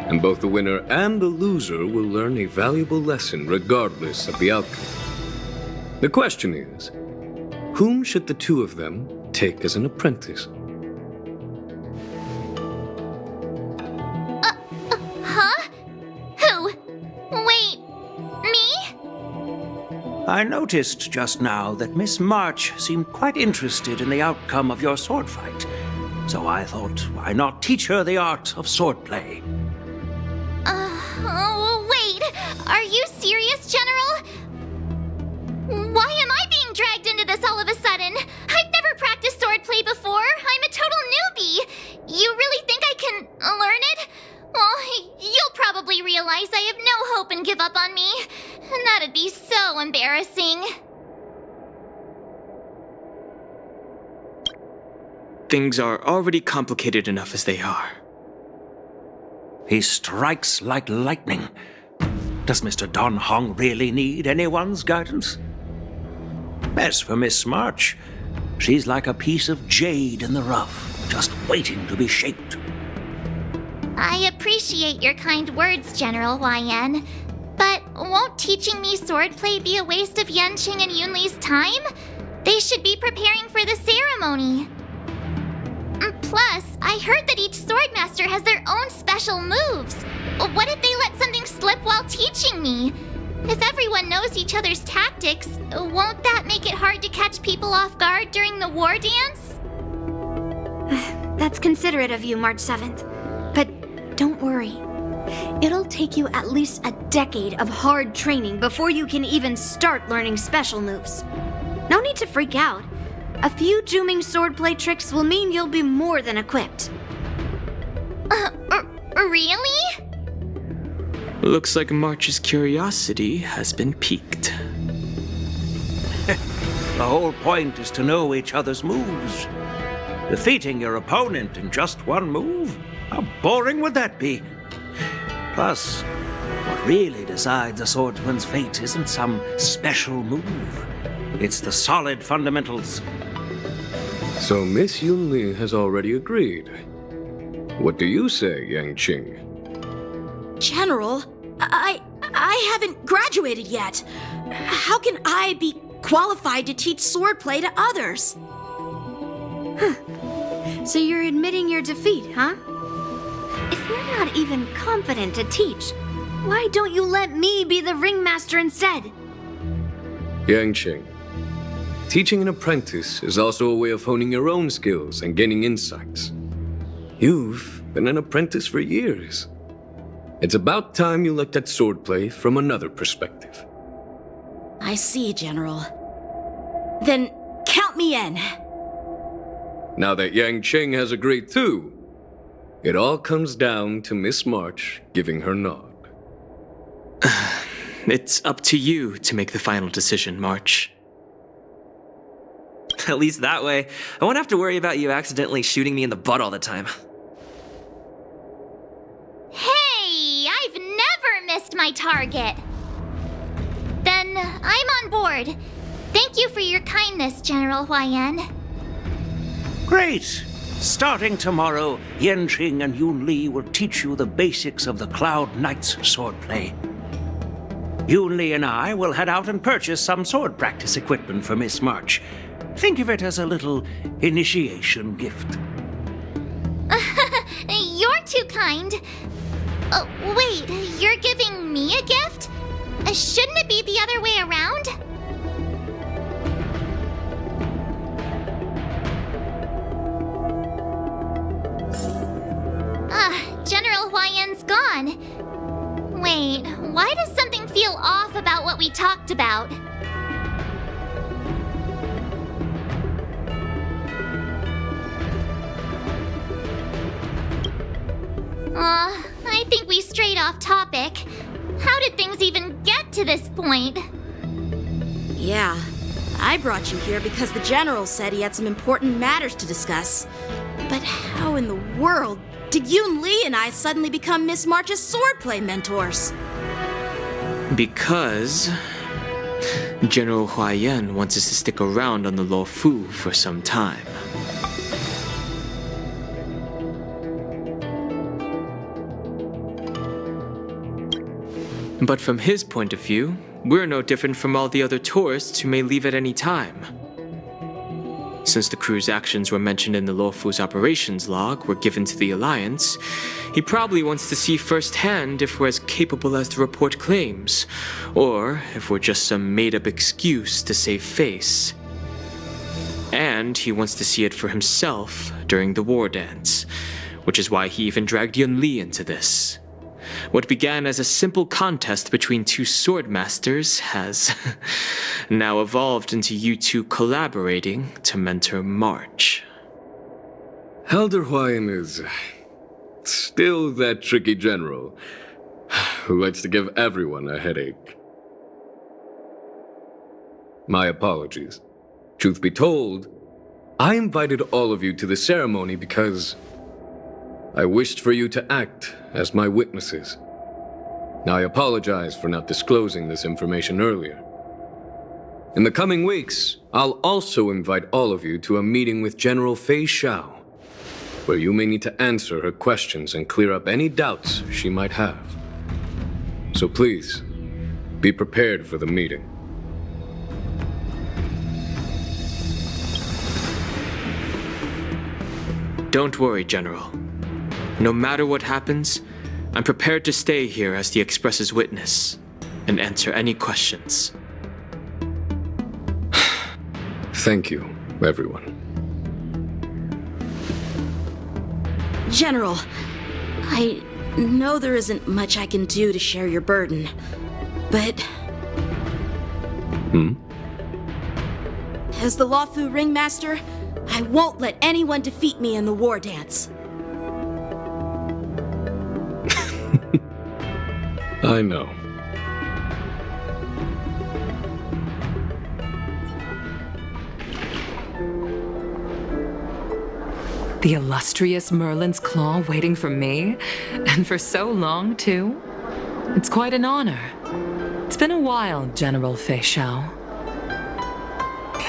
and both the winner and the loser will learn a valuable lesson regardless of the outcome. The question is, whom should the two of them take as an apprentice? Huh? Who? Wait, me? I noticed just now that Miss March seemed quite interested in the outcome of your sword fight. So I thought, why not teach her the art of swordplay? Wait, are you serious, General? Why am I being dragged into this all of a sudden? I've never practiced swordplay before. I'm a total newbie. You really think I can learn it? Well, you'll probably realize I have no hope and give up on me. And that'd be so embarrassing. Things are already complicated enough as they are. He strikes like lightning. Does Mr. Don Hong really need anyone's guidance? As for Miss March, she's like a piece of jade in the rough, just waiting to be shaped. I appreciate your kind words, General Huayan. But won't teaching me swordplay be a waste of Yanqing and Yunli's time? They should be preparing for the ceremony. Plus, I heard that each swordmaster has their own special moves. What if they let something slip while teaching me? If everyone knows each other's tactics, won't that make it hard to catch people off guard during the war dance? That's considerate of you, March 7th. But don't worry. It'll take you at least a decade of hard training before you can even start learning special moves. No need to freak out. A few Juming swordplay tricks will mean you'll be more than equipped. Really? Looks like March's curiosity has been piqued. The whole point is to know each other's moves. Defeating your opponent in just one move? How boring would that be? Plus, what really decides a swordsman's fate isn't some special move. It's the solid fundamentals. So Miss Yunli has already agreed. What do you say, Yanqing? General, I haven't graduated yet. How can I be qualified to teach swordplay to others? So you're admitting your defeat, huh? If you're not even confident to teach, why don't you let me be the ringmaster instead? Yanqing, teaching an apprentice is also a way of honing your own skills and gaining insights. You've been an apprentice for years. It's about time you looked at swordplay from another perspective. I see, General. Then count me in. Now that Yanqing has agreed too, it all comes down to Miss March giving her nod. It's up to you to make the final decision, March. At least that way, I won't have to worry about you accidentally shooting me in the butt all the time. Hey, I've never missed my target. Then I'm on board. Thank you for your kindness, General Huayan. Great! Starting tomorrow, Yanqing and Yunli will teach you the basics of the Cloud Knight's swordplay. Yunli and I will head out and purchase some sword practice equipment for Miss March. Think of it as a little initiation gift. You're too kind. Wait, you're giving me a gift? Shouldn't it be the other way around? Wait, why does something feel off about what we talked about? I think we strayed off topic. How did things even get to this point? Yeah, I brought you here because the General said he had some important matters to discuss. But how in the world did Yoon Lee and I suddenly become Miss March's swordplay mentors? Because General Huaiyan wants us to stick around on the Luofu for some time. But from his point of view, we're no different from all the other tourists who may leave at any time. Since the crew's actions were mentioned in the Luofu's operations log were given to the Alliance, he probably wants to see firsthand if we're as capable as the report claims, or if we're just some made-up excuse to save face. And he wants to see it for himself during the war dance, which is why he even dragged Yun Li into this. What began as a simple contest between two sword masters has now evolved into you two collaborating to mentor March. Elder Huayan is still that tricky general who likes to give everyone a headache. My apologies. Truth be told, I invited all of you to the ceremony because I wished for you to act as my witnesses. I apologize for not disclosing this information earlier. In the coming weeks, I'll also invite all of you to a meeting with General Fei Xiao, where you may need to answer her questions and clear up any doubts she might have. So please, be prepared for the meeting. Don't worry, General. No matter what happens, I'm prepared to stay here as the Express's witness and answer any questions. Thank you, everyone. General, I know there isn't much I can do to share your burden, but... As the Luofu Ringmaster, I won't let anyone defeat me in the war dance. I know. The illustrious Merlin's Claw waiting for me? And for so long, too? It's quite an honor. It's been a while, General Fei Xiao.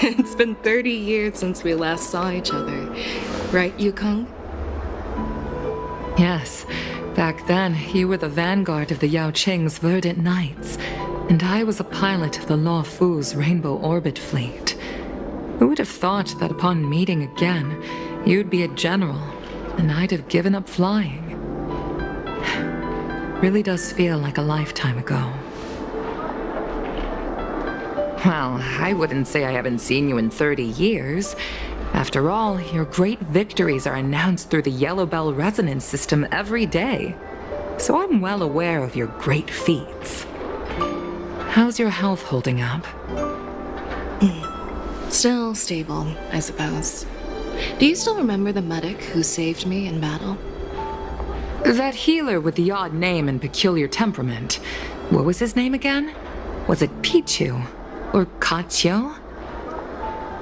It's been 30 years since we last saw each other. Right, Yukong? Yes. Back then, you were the vanguard of the Yao Qing's Verdant Knights, and I was a pilot of the Luofu's Rainbow Orbit Fleet. Who would have thought that upon meeting again, you'd be a general, and I'd have given up flying? Really does feel like a lifetime ago. Well, I wouldn't say I haven't seen you in 30 years. After all, your great victories are announced through the Yellow Bell resonance system every day. So I'm well aware of your great feats. How's your health holding up? Still stable, I suppose. Do you still remember the medic who saved me in battle? That healer with the odd name and peculiar temperament. What was his name again? Was it Pichu? Or Kachio?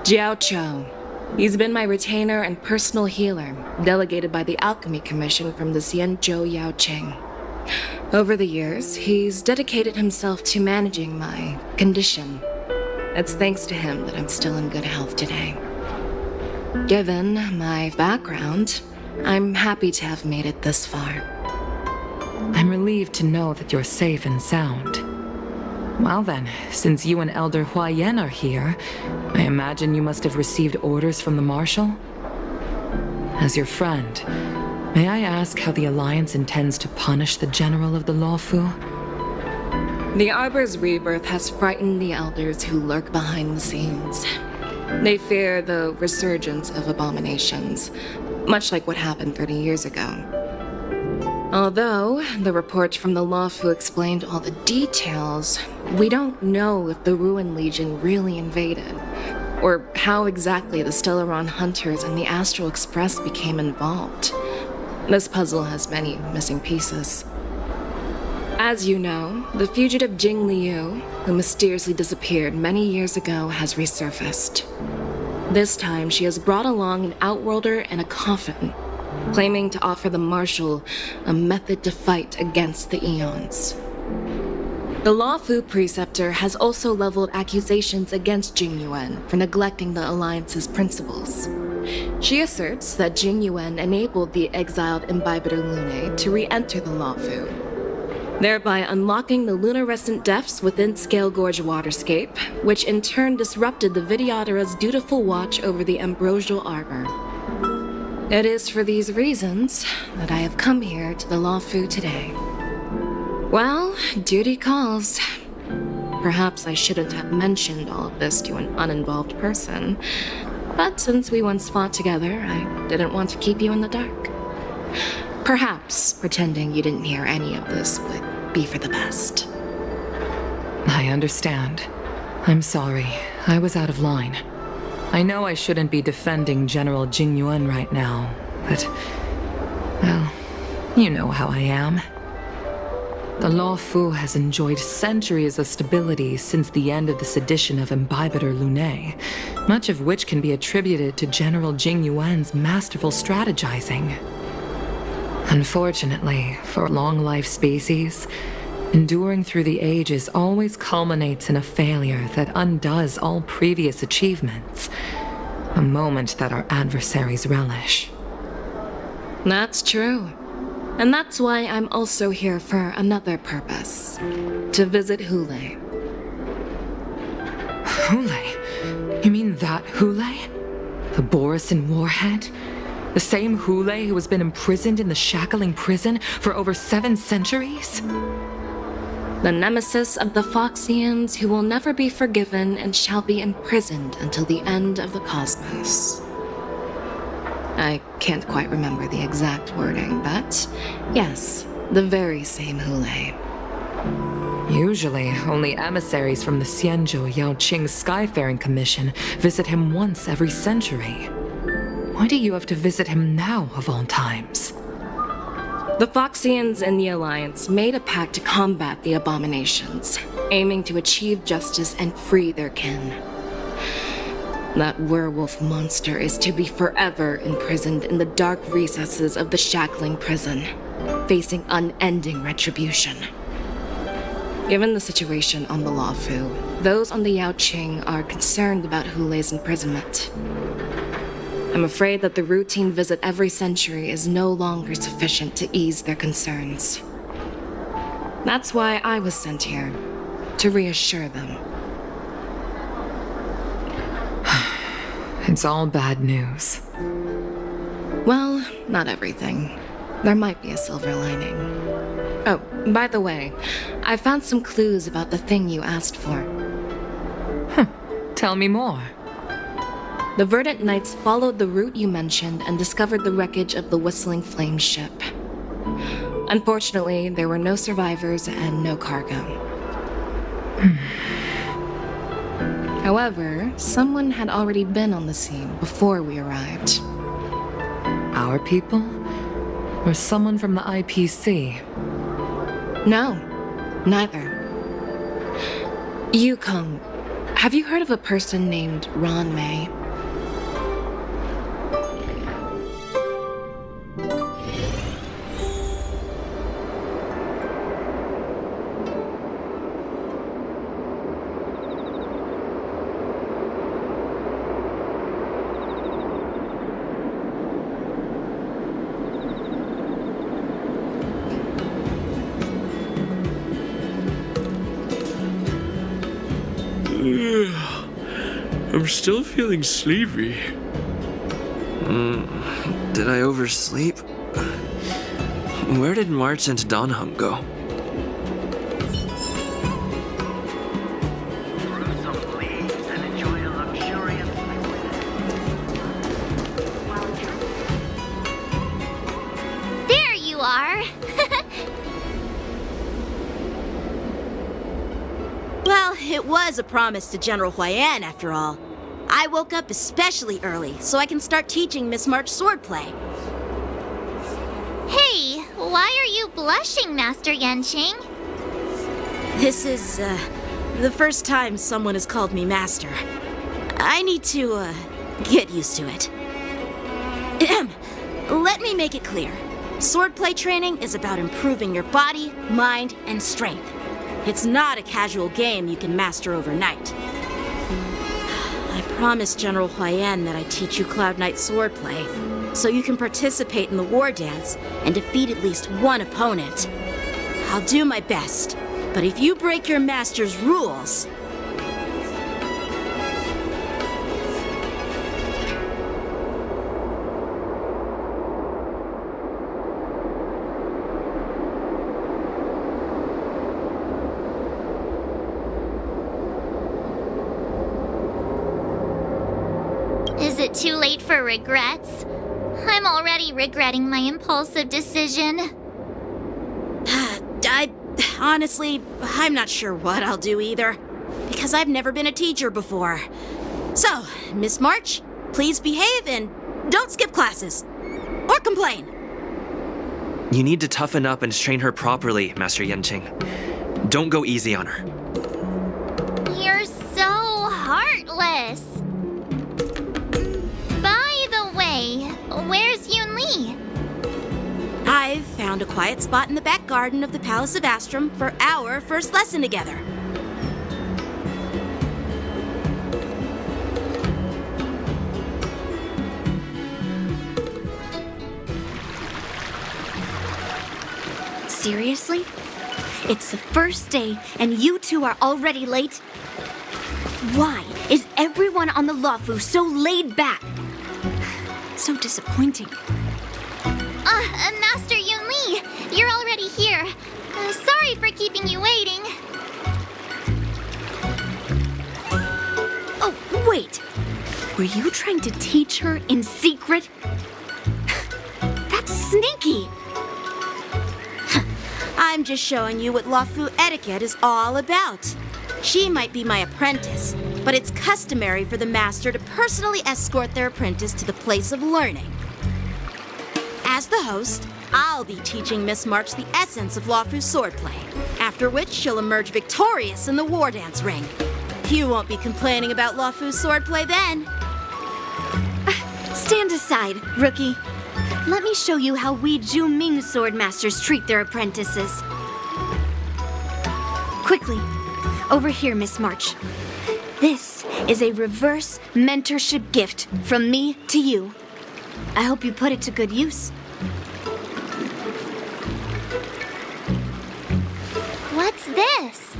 Jiao Cho. He's been my retainer and personal healer, delegated by the Alchemy Commission from the Xianzhou Yao Qing. Over the years, he's dedicated himself to managing my condition. It's thanks to him that I'm still in good health today. Given my background, I'm happy to have made it this far. I'm relieved to know that you're safe and sound. Well then, since you and Elder Huaiyan are here, I imagine you must have received orders from the Marshal? As your friend, may I ask how the Alliance intends to punish the General of the Luofu? The Arbor's rebirth has frightened the elders who lurk behind the scenes. They fear the resurgence of abominations, much like what happened 30 years ago. Although the report from the Lawfu explained all the details, we don't know if the Ruin Legion really invaded, or how exactly the Stellaron Hunters and the Astral Express became involved. This puzzle has many missing pieces. As you know, the fugitive Jing Liu, who mysteriously disappeared many years ago, has resurfaced. This time, she has brought along an Outworlder and a coffin, claiming to offer the Marshal a method to fight against the Eons. The Lawfu Preceptor has also leveled accusations against Jing Yuan for neglecting the Alliance's principles. She asserts that Jing Yuan enabled the exiled Imbibitor Lunae to re-enter the Lawfu, thereby unlocking the lunarescent depths within Scale Gorge Waterscape, which in turn disrupted the Vidyadhara's dutiful watch over the Ambrosial Arbor. It is for these reasons that I have come here to the Lawfu today. Well, duty calls. Perhaps I shouldn't have mentioned all of this to an uninvolved person, but since we once fought together, I didn't want to keep you in the dark. Perhaps pretending you didn't hear any of this would be for the best. I understand. I'm sorry. I was out of line. I know I shouldn't be defending General Jing Yuan right now, but, well, you know how I am. The Lawfu has enjoyed centuries of stability since the end of the sedition of Imbibitor Lunae, much of which can be attributed to General Jing Yuan's masterful strategizing. Unfortunately, for a long-life species, enduring through the ages always culminates in a failure that undoes all previous achievements, a moment that our adversaries relish. That's true. And that's why I'm also here for another purpose. To visit Hule. Hule? You mean that Hule? The Borisin Warhead? The same Hule who has been imprisoned in the Shackling Prison for over 7 centuries? The nemesis of the Foxians who will never be forgiven and shall be imprisoned until the end of the cosmos. I can't quite remember the exact wording, but yes, the very same Hule. Usually, only emissaries from the Xianzhou Yaoqing Skyfaring Commission visit him once every century. Why do you have to visit him now, of all times? The Foxians and the Alliance made a pact to combat the abominations, aiming to achieve justice and free their kin. That werewolf monster is to be forever imprisoned in the dark recesses of the Shackling Prison, facing unending retribution. Given the situation on the Lawfu, those on the Yaoqing are concerned about Hule's imprisonment. I'm afraid that the routine visit every century is no longer sufficient to ease their concerns. That's why I was sent here, to reassure them. It's all bad news. Well, not everything. There might be a silver lining. Oh, by the way, I found some clues about the thing you asked for. Tell me more. The Verdant Knights followed the route you mentioned and discovered the wreckage of the Whistling Flame ship. Unfortunately, there were no survivors and no cargo. However, someone had already been on the scene before we arrived. Our people? Or someone from the IPC? No, neither. Yukong, have you heard of a person named Ron May? I'm still feeling sleepy. Did I oversleep? Where did March and Donham go? There you are! It was a promise to General Huayan, after all. I woke up especially early so I can start teaching Miss March swordplay. Hey, why are you blushing, Master Yanqing? This is, the first time someone has called me Master. I need to, get used to it. Let me make it clear. Swordplay training is about improving your body, mind, and strength. It's not a casual game you can master overnight. I promised General Huayan that I'd teach you Cloud Knight swordplay, so you can participate in the war dance and defeat at least one opponent. I'll do my best, but if you break your master's rules... Is it too late for regrets? I'm already regretting my impulsive decision. Honestly, I'm not sure what I'll do either, because I've never been a teacher before. So, Miss March, please behave and don't skip classes. Or complain. You need to toughen up and train her properly, Master Yanqing. Don't go easy on her. You're so heartless. By the way, where's Yunli? I've found a quiet spot in the back garden of the Palace of Astrum for our first lesson together. Seriously? It's the first day and you two are already late? Why is everyone on the Luofu so laid back? So disappointing. Master Yunli, you're already here. Sorry for keeping you waiting. Oh, wait. Were you trying to teach her in secret? That's sneaky. I'm just showing you what Luofu etiquette is all about. She might be my apprentice, but it's customary for the master to personally escort their apprentice to the place of learning. As the host, I'll be teaching Miss March the essence of Luofu swordplay, after which she'll emerge victorious in the war dance ring. You won't be complaining about Luofu swordplay then. Stand aside, rookie. Let me show you how we Zhu-Ming swordmasters treat their apprentices. Quickly, over here, Miss March. This is a reverse mentorship gift from me to you. I hope you put it to good use. What's this?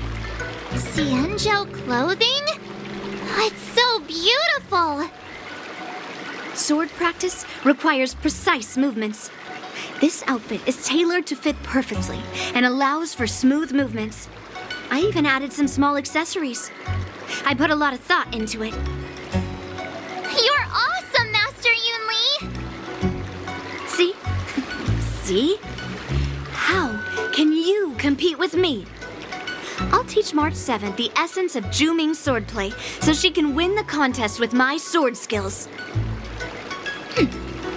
Xianzhou clothing? It's so beautiful! Sword practice requires precise movements. This outfit is tailored to fit perfectly and allows for smooth movements. I even added some small accessories. I put a lot of thought into it. You're awesome, Master Yunli! See? See? How can you compete with me? I'll teach March 7th the essence of Zhu-Ming swordplay so she can win the contest with my sword skills.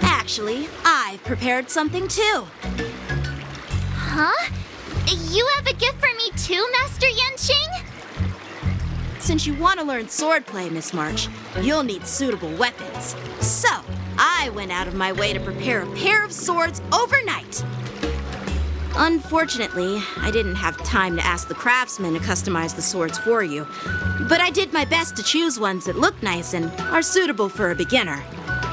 Actually, I've prepared something too. Huh? You have a gift for me too, Master Yanqing? Since you want to learn swordplay, Miss March, you'll need suitable weapons. So, I went out of my way to prepare a pair of swords overnight. Unfortunately, I didn't have time to ask the craftsman to customize the swords for you, but I did my best to choose ones that look nice and are suitable for a beginner.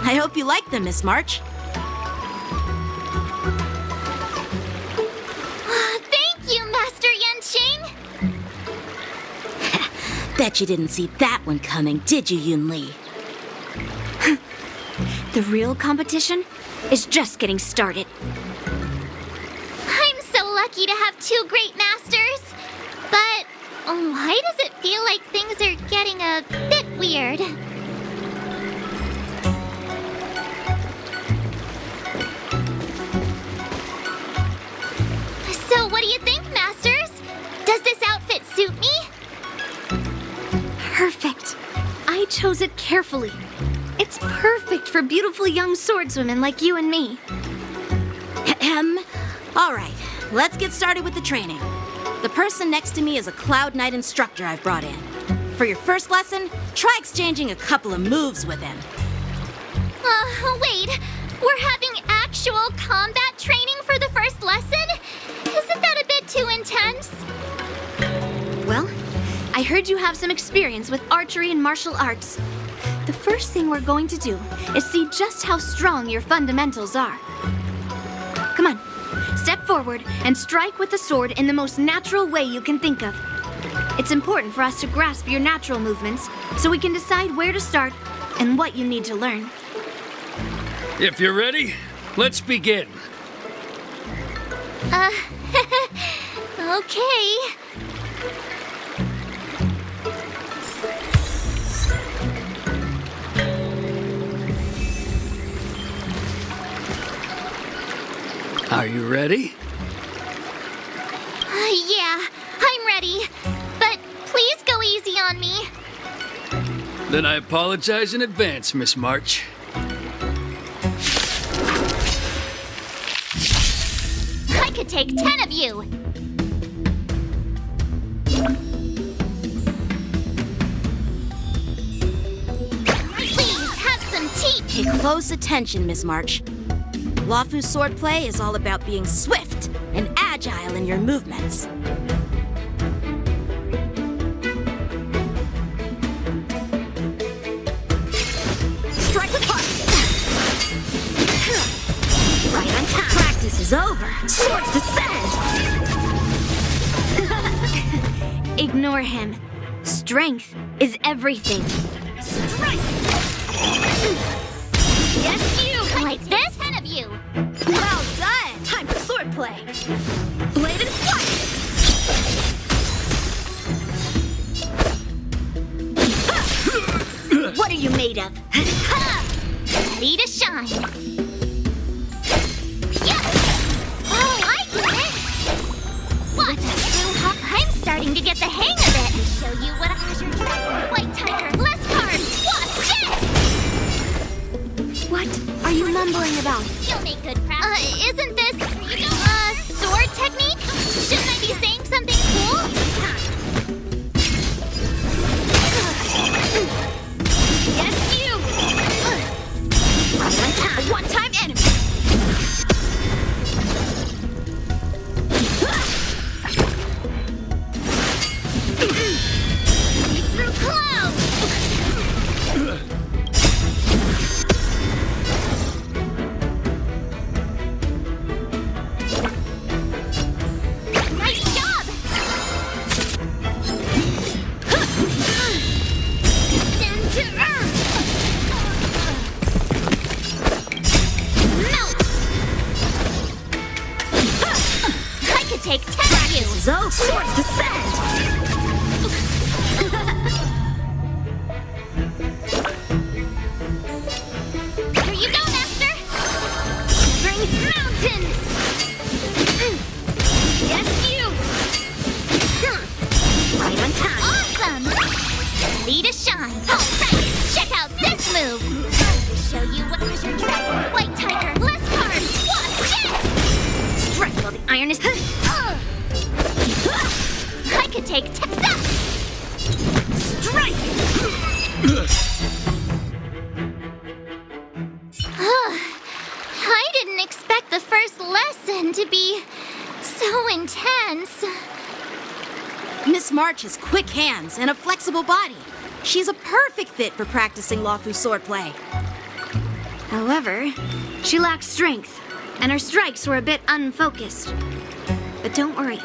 I hope you like them, Miss March. Thank you, Master Yanqing! Bet you didn't see that one coming, did you, Yunli? The real competition is just getting started. I'm so lucky to have two great masters. But why does it feel like things are getting a bit weird? So what do you think, Masters? Does this outfit suit me? chose it carefully. It's perfect for beautiful young swordswomen like you and me. All right, let's get started with the training. The person next to me is a Cloud Knight instructor I've brought in. For your first lesson, try exchanging a couple of moves with him. Wait. We're having actual combat training for the first lesson? Isn't that a bit too intense? Well, I heard you have some experience with archery and martial arts. The first thing we're going to do is see just how strong your fundamentals are. Come on, step forward and strike with the sword in the most natural way you can think of. It's important for us to grasp your natural movements so we can decide where to start and what you need to learn. If you're ready, let's begin. Okay. Are you ready? Yeah, I'm ready. But please go easy on me. Then I apologize in advance, Miss March. I could take 10 of you. Please have some tea. Pay close attention, Miss March. Lawfu swordplay is all about being swift and agile in your movements. Strike with heart. Right on time. Practice is over. Swords descend. Ignore him. Strength is everything. Strike! Yes, you! Like this? 10 of you! Well done! Time for swordplay. Bladed flight! What are you made of? Ready to shine! Yeah! Oh, I get it! What? I'm starting to get the hang of it! Show you what Azure Dragon, White Tiger, less cards! What are you mumbling about? You'll make good practice. Isn't this, sword technique? Shouldn't I be saying something cool? Yes, you! Right on time. One-time enemy. Through clouds! Nice job! Descend to earth! Melt! I could take 10 of you! Those swords descend! Here you go, Master! Bring mountains! Yes, you! Right on time. Awesome! Ready to shine! Alright, check out this move! Time to show you what Azure Dragon, White Tiger, less cards! What's this? Strike while the iron is... I could take 10 Strike! I didn't expect the first lesson to be so intense. Miss March has quick hands and a flexible body. She's a perfect fit for practicing Lawfu swordplay. However, she lacks strength, and her strikes were a bit unfocused. But don't worry,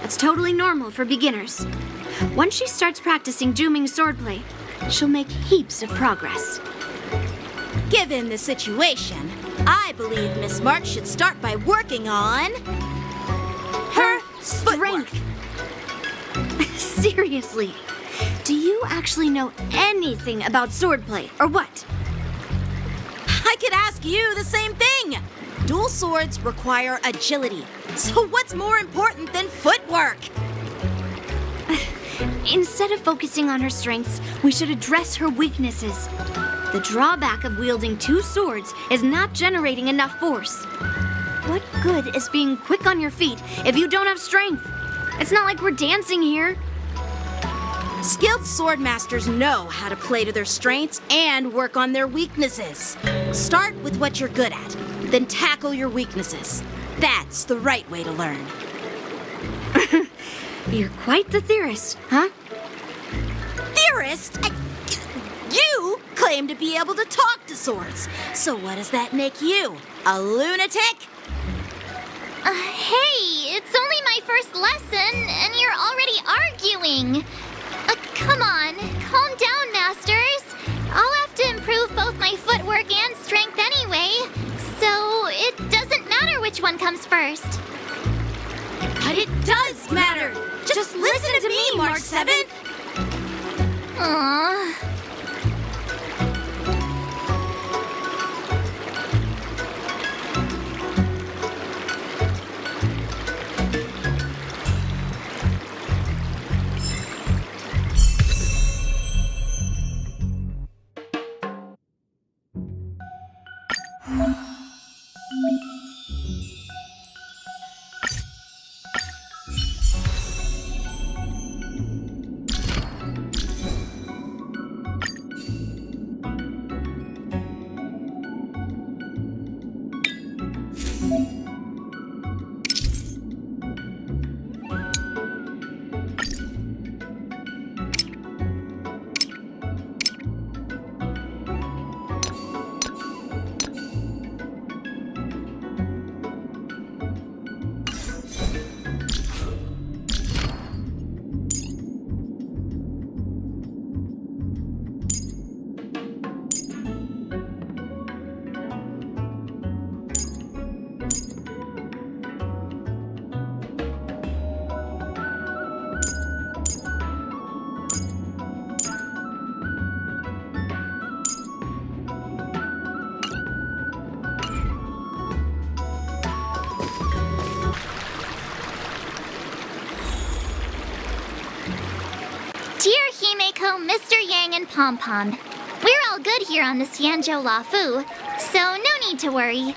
that's totally normal for beginners. Once she starts practicing Juming swordplay, she'll make heaps of progress. Given the situation, I believe Miss March should start by working on her Strength! Seriously, do you actually know anything about swordplay, or what? I could ask you the same thing. Dual swords require agility. So what's more important than footwork? Instead of focusing on her strengths, we should address her weaknesses. The drawback of wielding two swords is not generating enough force. What good is being quick on your feet if you don't have strength? It's not like we're dancing here. Skilled sword masters know how to play to their strengths and work on their weaknesses. Start with what you're good at, then tackle your weaknesses. That's the right way to learn. You're quite the theorist, huh? Theorist? You claim to be able to talk to swords. So what does that make you? A lunatic? Hey, it's only my first lesson, and you're already arguing. Come on, calm down, masters. I'll have to improve both my footwork and strength anyway, so it doesn't matter which one comes first. But it does matter. Just listen to me, March 7th. Aww. Dear Himeko, Mr. Yang, and Pom Pom, we're all good here on the Xianzhou Lafu, so no need to worry.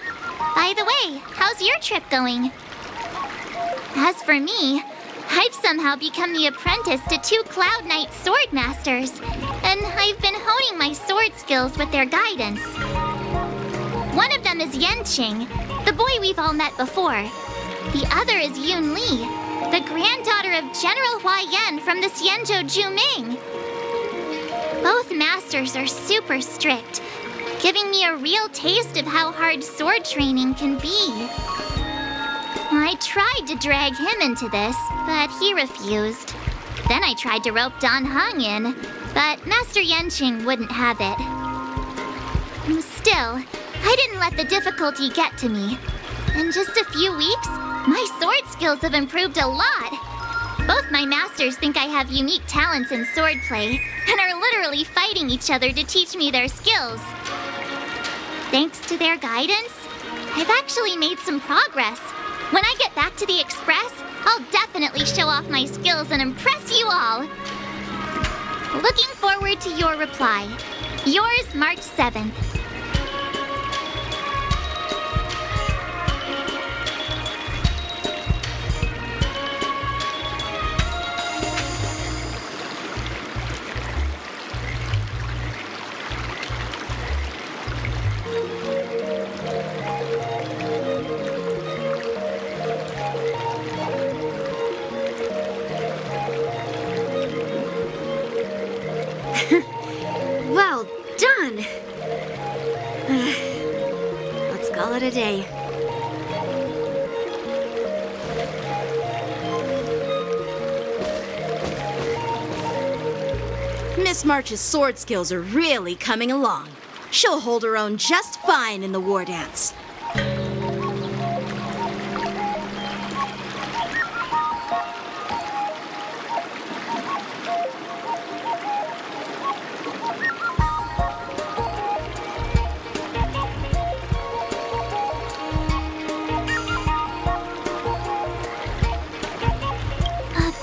By the way, how's your trip going? As for me, I've somehow become the apprentice to two Cloud Knight sword masters, and I've been honing my sword skills with their guidance. One of them is Yanqing, the boy we've all met before. The other is Yun Li, the granddaughter of General Huaiyan from the Xianzhou Juming. Both masters are super strict, giving me a real taste of how hard sword training can be. I tried to drag him into this, but he refused. Then I tried to rope Dan Heng in, but Master Yanqing wouldn't have it. Still, I didn't let the difficulty get to me. In just a few weeks, my sword skills have improved a lot. Both my masters think I have unique talents in swordplay and are literally fighting each other to teach me their skills. Thanks to their guidance, I've actually made some progress. When I get back to the Express, I'll definitely show off my skills and impress you all. Looking forward to your reply. Yours, March 7th. Well done! Let's call it a day. Miss March's sword skills are really coming along. She'll hold her own just fine in the war dance.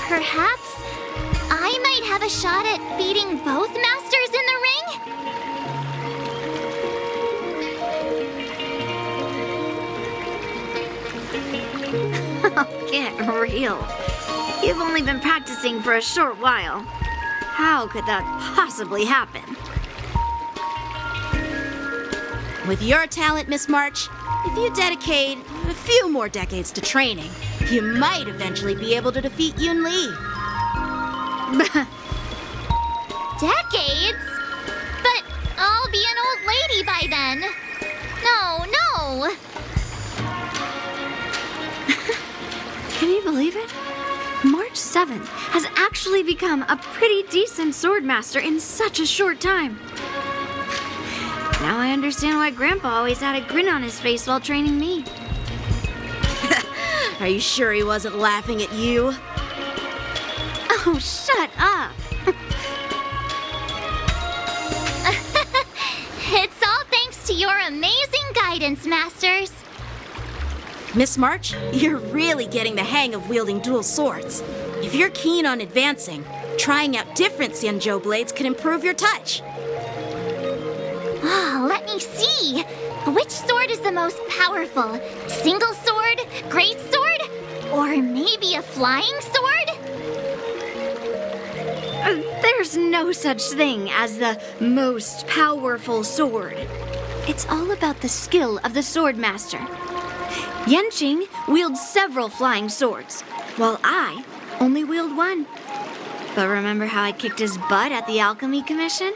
Perhaps I shot at beating both masters in the ring? Get real. You've only been practicing for a short while. How could that possibly happen? With your talent, Miss March, if you dedicate a few more decades to training, you might eventually be able to defeat Yun Li. Decades? But I'll be an old lady by then. No. Can you believe it? March 7th has actually become a pretty decent swordmaster in such a short time. Now I understand why Grandpa always had a grin on his face while training me. Are you sure he wasn't laughing at you? Oh, shut up! It's all thanks to your amazing guidance, Masters. Miss March, you're really getting the hang of wielding dual swords. If you're keen on advancing, trying out different Xianzhou blades could improve your touch. Let me see. Which sword is the most powerful? Single sword? Great sword? Or maybe a flying sword? There's no such thing as the most powerful sword. It's all about the skill of the swordmaster. Yanqing wields several flying swords, while I only wield one. But remember how I kicked his butt at the Alchemy Commission?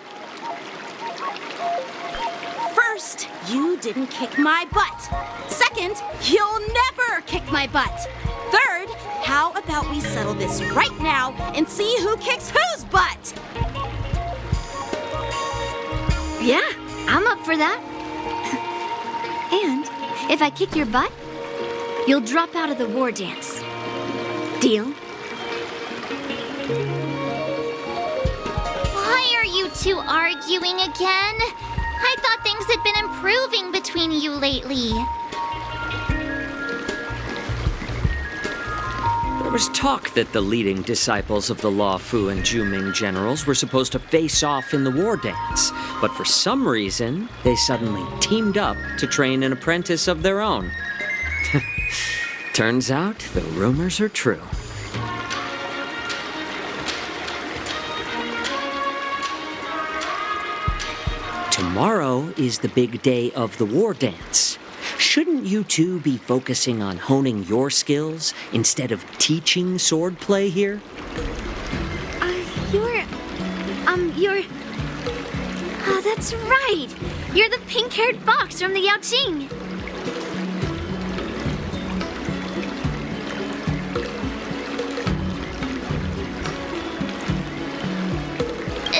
First, you didn't kick my butt. Second, you'll never kick my butt. Third, how about we settle this right now and see who kicks whose butt? Yeah, I'm up for that. And if I kick your butt, you'll drop out of the war dance. Deal? Why are you two arguing again? I thought things had been improving between you lately. There was talk that the leading disciples of the Luofu and Zhuming generals were supposed to face off in the war dance, but for some reason, they suddenly teamed up to train an apprentice of their own. Turns out the rumors are true. Tomorrow is the big day of the war dance. Shouldn't you two be focusing on honing your skills instead of teaching swordplay here? You're... Oh, that's right! You're the pink-haired fox from the Yaoqing!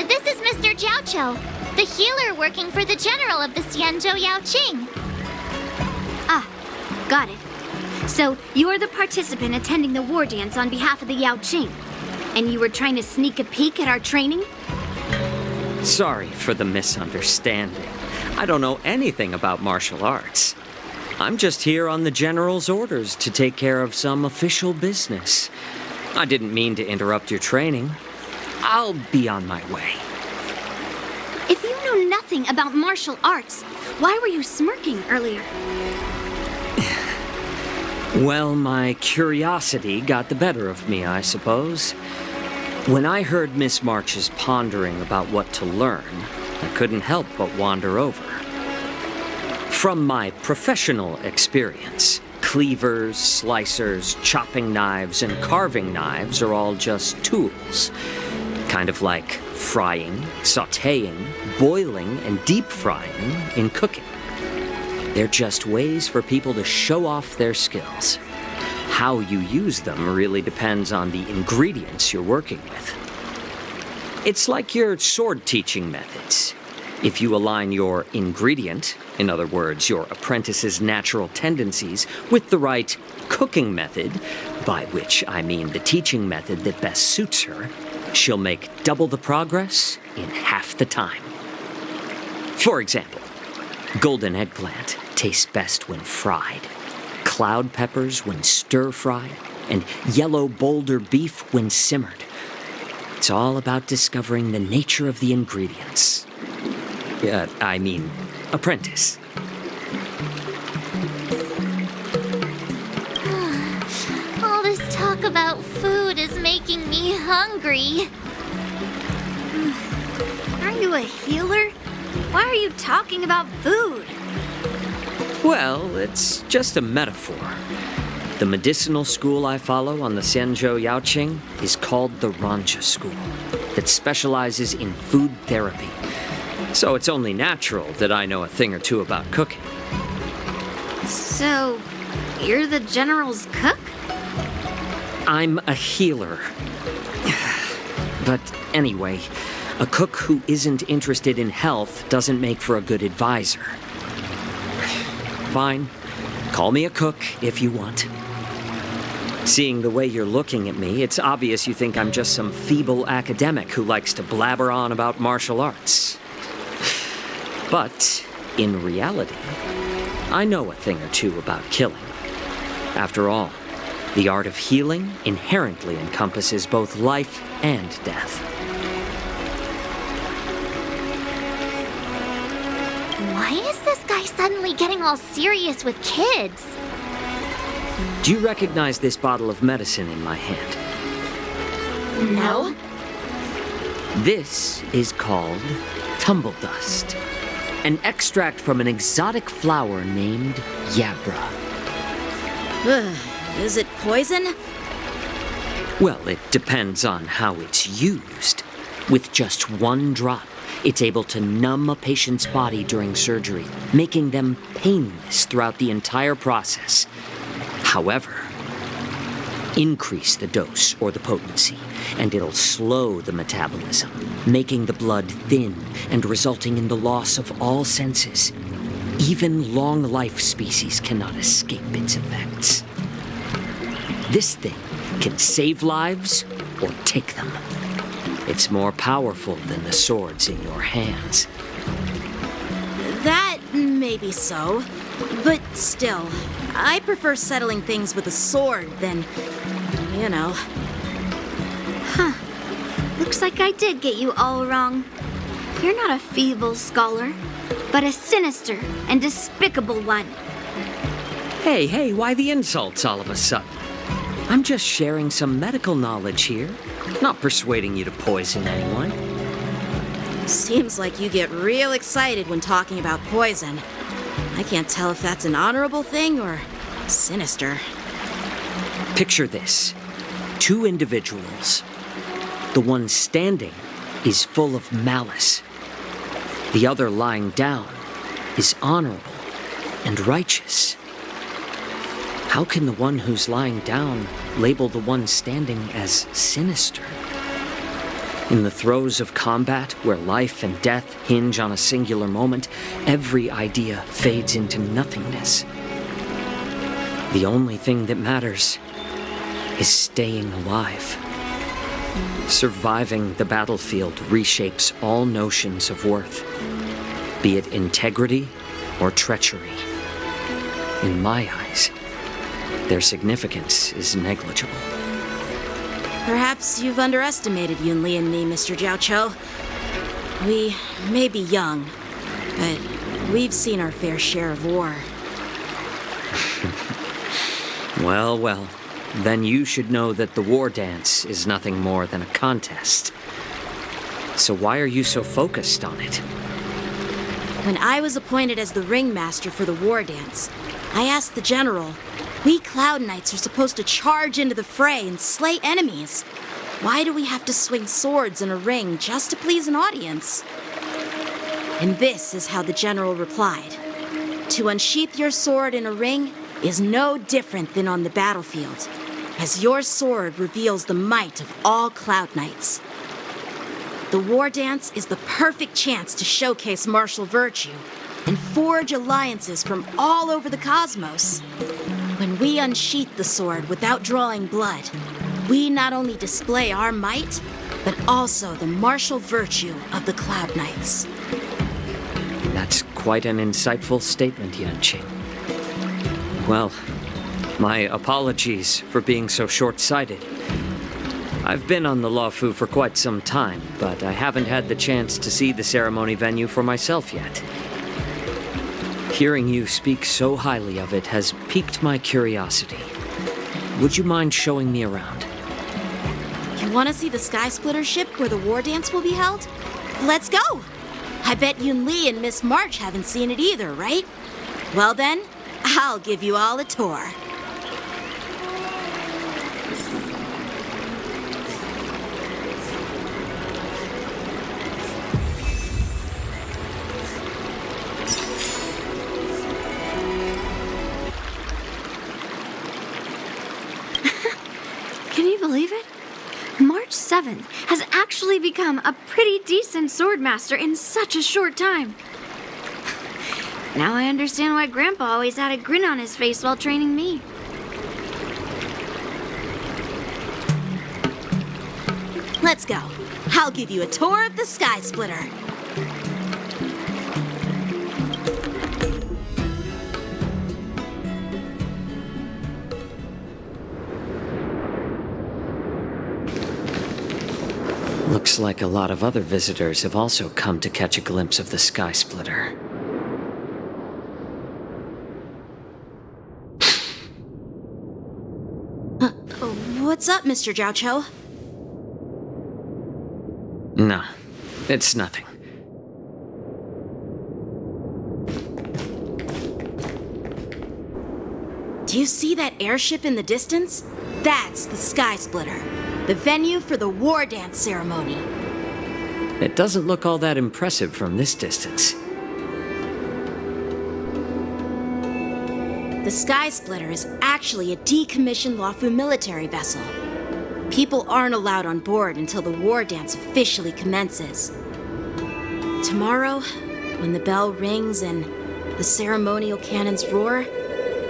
This is Mr. Jiaoqiu, the healer working for the general of the Xianzhou Yaoqing. Ah, got it. So, you're the participant attending the war dance on behalf of the Yaoqing, and you were trying to sneak a peek at our training? Sorry for the misunderstanding. I don't know anything about martial arts. I'm just here on the general's orders to take care of some official business. I didn't mean to interrupt your training. I'll be on my way. If you know nothing about martial arts, why were you smirking earlier? Well, my curiosity got the better of me, I suppose. When I heard Miss March's pondering about what to learn, I couldn't help but wander over. From my professional experience, cleavers, slicers, chopping knives, and carving knives are all just tools. Kind of like frying, sautéing, boiling, and deep frying in cooking. They're just ways for people to show off their skills. How you use them really depends on the ingredients you're working with. It's like your sword teaching methods. If you align your ingredient, in other words, your apprentice's natural tendencies, with the right cooking method, by which I mean the teaching method that best suits her, she'll make double the progress in half the time. For example, golden eggplant tastes best when fried, cloud peppers when stir-fried, and yellow boulder beef when simmered. It's all about discovering the nature of the ingredients. Apprentice. All this talk about food is making me hungry. Aren't you a healer? Why are you talking about food? Well, it's just a metaphor. The medicinal school I follow on the Xianzhou Yaoqing is called the Ranja School, that specializes in food therapy. So it's only natural that I know a thing or two about cooking. So, you're the General's cook? I'm a healer. But anyway, a cook who isn't interested in health doesn't make for a good advisor. Fine. Call me a cook if you want. Seeing the way you're looking at me, it's obvious you think I'm just some feeble academic who likes to blabber on about martial arts. But, in reality, I know a thing or two about killing. After all, the art of healing inherently encompasses both life and death. Why is this guy suddenly getting all serious with kids? Do you recognize this bottle of medicine in my hand? No. This is called tumble dust, an extract from an exotic flower named Yabra. Is it poison? Well, it depends on how it's used. With just one drop, it's able to numb a patient's body during surgery, making them painless throughout the entire process. However, increase the dose or the potency, and it'll slow the metabolism, making the blood thin and resulting in the loss of all senses. Even long-life species cannot escape its effects. This thing can save lives or take them. It's more powerful than the swords in your hands. That may be so, but still, I prefer settling things with a sword than, you know. Huh. Looks like I did get you all wrong. You're not a feeble scholar, but a sinister and despicable one. Hey, why the insults all of a sudden? I'm just sharing some medical knowledge here, not persuading you to poison anyone. Seems like you get real excited when talking about poison. I can't tell if that's an honorable thing or sinister. Picture this. 2 individuals. The one standing is full of malice. The other lying down is honorable and righteous. How can the one who's lying down label the one standing as sinister? In the throes of combat, where life and death hinge on a singular moment, every idea fades into nothingness. The only thing that matters is staying alive. Surviving the battlefield reshapes all notions of worth, be it integrity or treachery. In my eyes, their significance is negligible. Perhaps you've underestimated Yunli and me, Mr. Jiaoqiu. We may be young, but we've seen our fair share of war. Well, then you should know that the war dance is nothing more than a contest. So why are you so focused on it? When I was appointed as the ringmaster for the war dance, I asked the general, we Cloud Knights are supposed to charge into the fray and slay enemies. Why do we have to swing swords in a ring just to please an audience? And this is how the general replied. To unsheath your sword in a ring is no different than on the battlefield, as your sword reveals the might of all Cloud Knights. The war dance is the perfect chance to showcase martial virtue and forge alliances from all over the cosmos. When we unsheath the sword without drawing blood, we not only display our might, but also the martial virtue of the Cloud Knights. That's quite an insightful statement, Yanqing. Well, my apologies for being so short-sighted. I've been on the Luofu for quite some time, but I haven't had the chance to see the ceremony venue for myself yet. Hearing you speak so highly of it has piqued my curiosity. Would you mind showing me around? You want to see the Sky Splitter ship where the war dance will be held? Let's go! I bet Yun Li and Miss March haven't seen it either, right? Well then, I'll give you all a tour. Can you believe it? March 7th has actually become a pretty decent swordmaster in such a short time. Now I understand why Grandpa always had a grin on his face while training me. Let's go. I'll give you a tour of the Sky Splitter. Looks like a lot of other visitors have also come to catch a glimpse of the Sky Splitter. What's up, Mr. Jiao Cho? No, it's nothing. Do you see that airship in the distance? That's the Sky Splitter, the venue for the war dance ceremony. It doesn't look all that impressive from this distance. The Sky Splitter is actually a decommissioned Luofu military vessel. People aren't allowed on board until the war dance officially commences. Tomorrow, when the bell rings and the ceremonial cannons roar,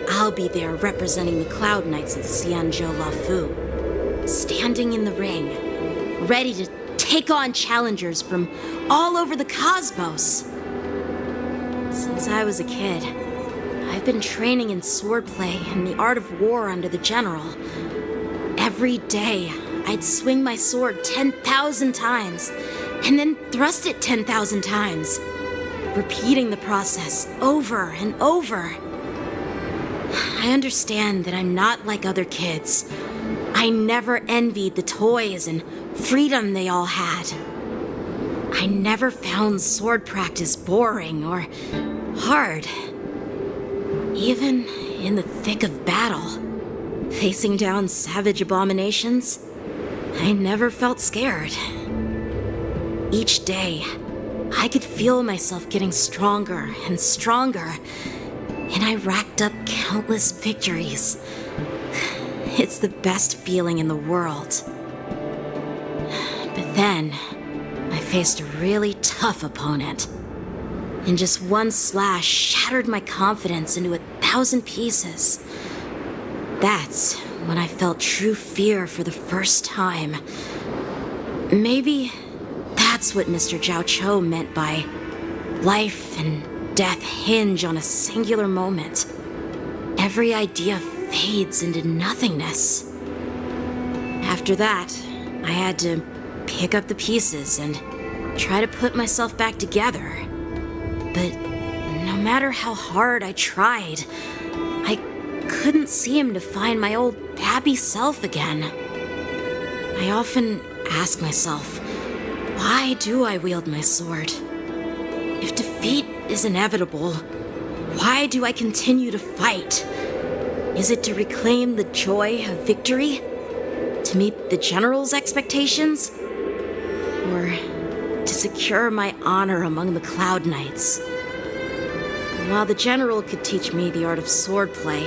I'll be there representing the Cloud Knights of the Xianzhou Luofu, standing in the ring, ready to take on challengers from all over the cosmos. Since I was a kid, I've been training in swordplay and the art of war under the general. Every day, I'd swing my sword 10,000 times, and then thrust it 10,000 times, repeating the process over and over. I understand that I'm not like other kids. I never envied the toys and freedom they all had. I never found sword practice boring or hard. Even in the thick of battle, facing down savage abominations, I never felt scared. Each day, I could feel myself getting stronger and stronger, and I racked up countless victories. It's the best feeling in the world. But then, I faced a really tough opponent. And just one slash shattered my confidence into 1,000 pieces. That's when I felt true fear for the first time. Maybe that's what Mr. Jiao Cho meant by life and death hinge on a singular moment. Every idea fades into nothingness. After that, I had to pick up the pieces and try to put myself back together. But no matter how hard I tried, I couldn't seem to find my old happy self again. I often ask myself, why do I wield my sword? If defeat is inevitable, why do I continue to fight? Is it to reclaim the joy of victory? To meet the general's expectations? Or to secure my honor among the Cloud Knights? While the general could teach me the art of swordplay,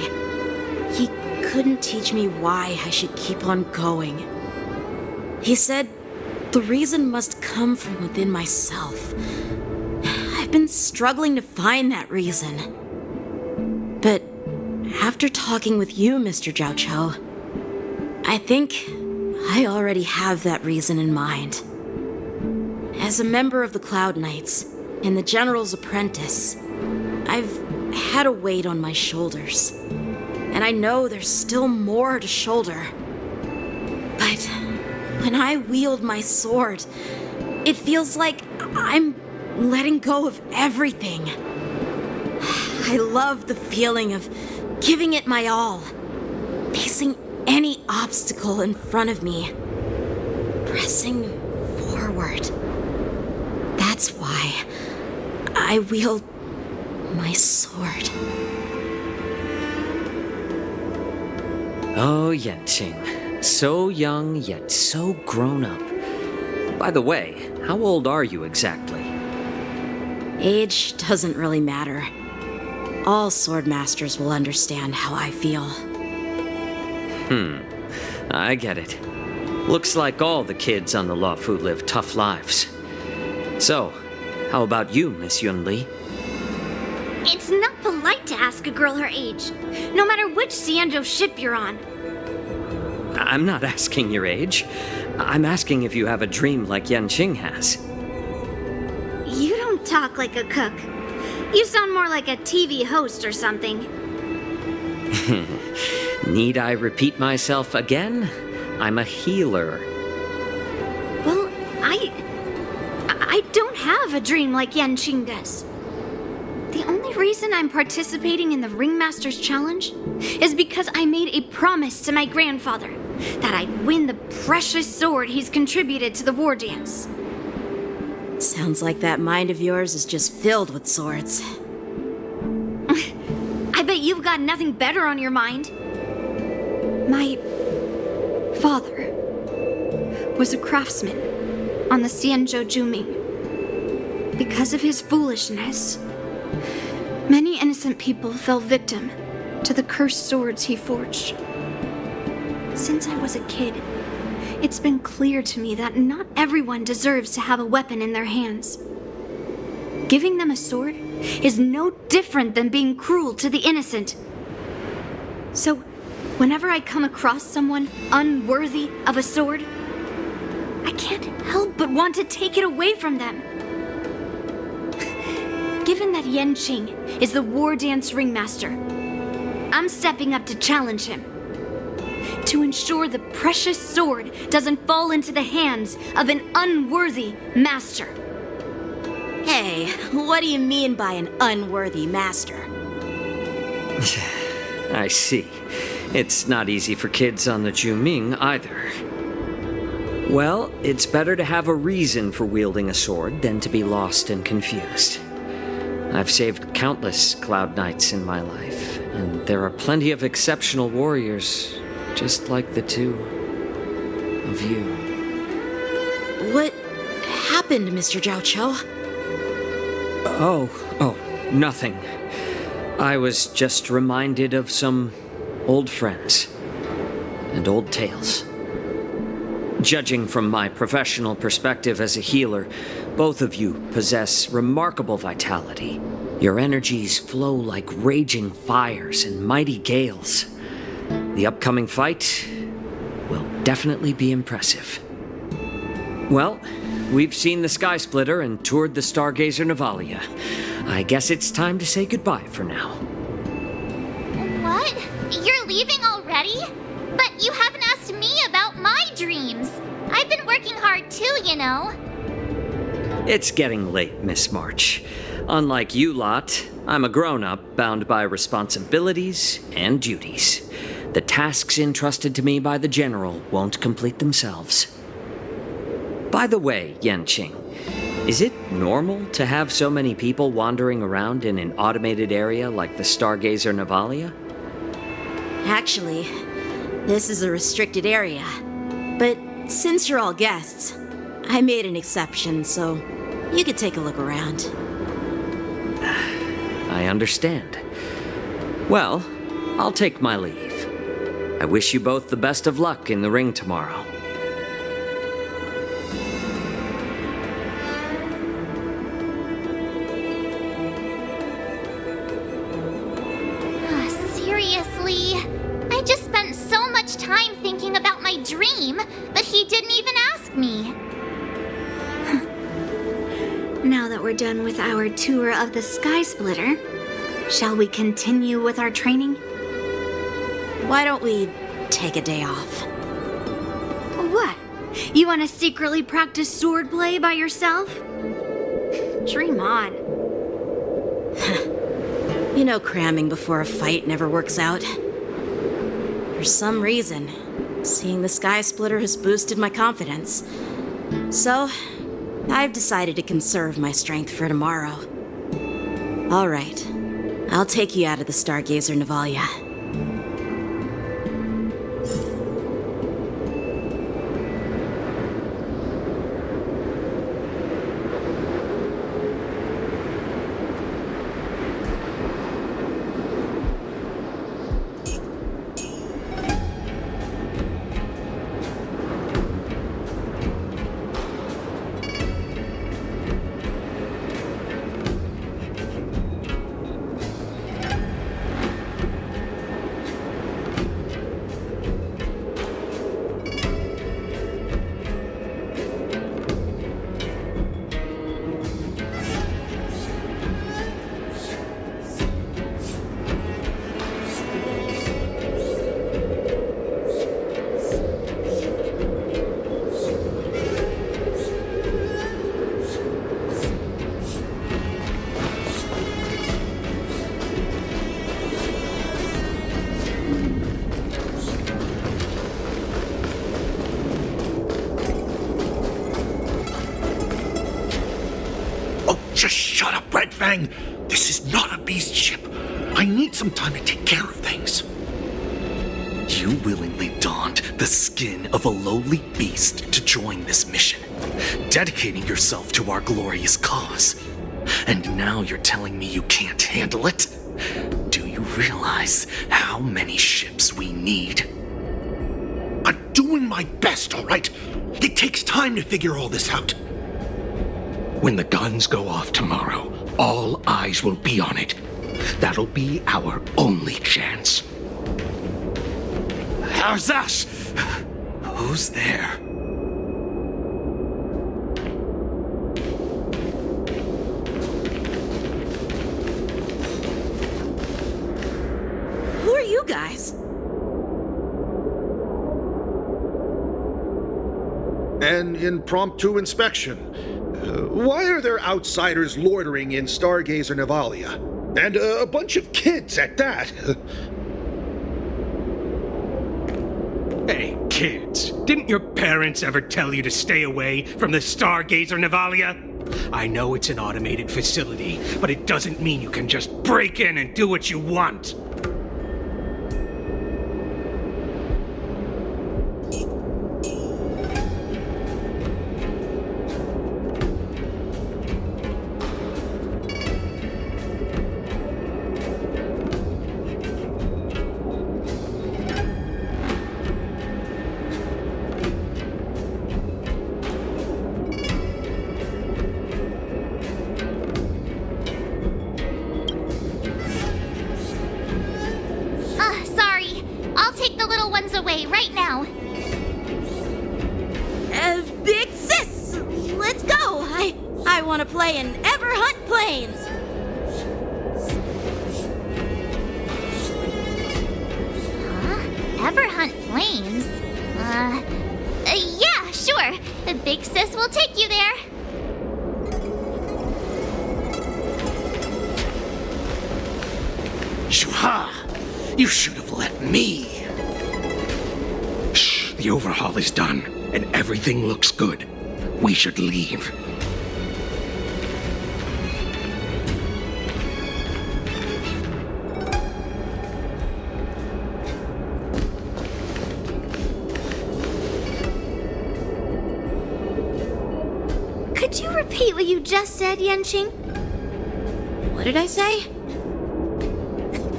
he couldn't teach me why I should keep on going. He said the reason must come from within myself. I've been struggling to find that reason. But after talking with you, Mr. Jiao Cho, I think I already have that reason in mind. As a member of the Cloud Knights and the General's apprentice, I've had a weight on my shoulders. And I know there's still more to shoulder. But When I wield my sword, it feels like I'm letting go of everything. I love the feeling of giving it my all, facing any obstacle in front of me, pressing forward. That's why I wield my sword. Oh, Yanqing. So young, yet so grown up. By the way, how old are you exactly? Age doesn't really matter. All sword masters will understand how I feel. I get it. Looks like all the kids on the Luofu live tough lives. So, how about you, Miss Yunli? It's not polite to ask a girl her age, no matter which Xianzhou ship you're on. I'm not asking your age. I'm asking if you have a dream like Yanqing has. You don't talk like a cook. You sound more like a TV host or something. Need I repeat myself again? I'm a healer. Well, I don't have a dream like Yanqing does. The only reason I'm participating in the Ringmaster's Challenge is because I made a promise to my grandfather that I'd win the precious sword he's contributed to the war dance. Sounds like that mind of yours is just filled with swords. I bet you've got nothing better on your mind. My father was a craftsman on the Xianzhou Juming. Because of his foolishness, many innocent people fell victim to the cursed swords he forged. Since I was a kid, it's been clear to me that not everyone deserves to have a weapon in their hands. Giving them a sword is no different than being cruel to the innocent. So, whenever I come across someone unworthy of a sword, I can't help but want to take it away from them. Given that Yanqing is the war dance ringmaster, I'm stepping up to challenge him. To ensure the precious sword doesn't fall into the hands of an unworthy master. Hey, what do you mean by an unworthy master? I see. It's not easy for kids on the Juming either. Well, it's better to have a reason for wielding a sword than to be lost and confused. I've saved countless Cloud Knights in my life, and there are plenty of exceptional warriors, just like the two of you. What happened, Mr. Zhao Cho? Oh, nothing. I was just reminded of some old friends and old tales. Judging from my professional perspective as a healer, both of you possess remarkable vitality. Your energies flow like raging fires and mighty gales. The upcoming fight will definitely be impressive. Well, we've seen the Sky Splitter and toured the Stargazer Navalia. I guess it's time to say goodbye for now. What? You're leaving already? But you haven't asked me about my dreams. I've been working hard too, you know. It's getting late, Miss March. Unlike you lot, I'm a grown-up bound by responsibilities and duties. The tasks entrusted to me by the General won't complete themselves. By the way, Yanqing, is it normal to have so many people wandering around in an automated area like the Stargazer Navalia? Actually, this is a restricted area. But since you're all guests, I made an exception, so you could take a look around. I understand. Well, I'll take my leave. I wish you both the best of luck in the ring tomorrow. Seriously? I just spent so much time thinking about my dream, but he didn't even ask me. Now that we're done with our tour of the Sky Splitter, shall we continue with our training? Why don't we take a day off? What? You want to secretly practice swordplay by yourself? Dream on. You know cramming before a fight never works out. For some reason, seeing the Sky Splitter has boosted my confidence. So, I've decided to conserve my strength for tomorrow. All right. I'll take you out of the Stargazer Navalia. Just shut up, Red Fang! This is not a beast ship. I need some time to take care of things. You willingly donned the skin of a lowly beast to join this mission, dedicating yourself to our glorious cause. And now you're telling me you can't handle it? Do you realize how many ships we need? I'm doing my best, all right? It takes time to figure all this out. When the guns go off tomorrow, all eyes will be on it. That'll be our only chance. How's that? Who's there? Who are you guys? An impromptu inspection. Why are there outsiders loitering in Stargazer Navalia? And a bunch of kids at that. Hey, kids, didn't your parents ever tell you to stay away from the Stargazer Navalia? I know it's an automated facility, but it doesn't mean you can just break in and do what you want. Sorry. I'll take the little ones away right now. Big sis! Let's go! I want to play in Everhunt Plains! Everhunt Plains? Yeah, sure. The big sis will take you there. Shuha! You should have let me. Shh, the overhaul is done, and everything looks good. We should leave. Could you repeat what you just said, Yenqing? What did I say?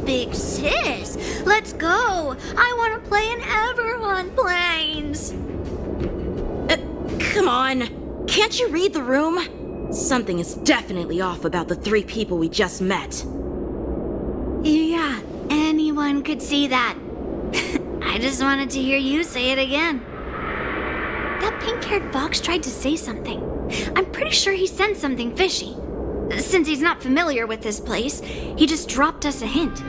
Big sis, let's go. I want to play in Everhunt Plains. Come on. Can't you read the room? Something is definitely off about the 3 people we just met. Yeah, anyone could see that. I just wanted to hear you say it again. That pink-haired fox tried to say something. I'm pretty sure he sensed something fishy. Since he's not familiar with this place, he just dropped us a hint.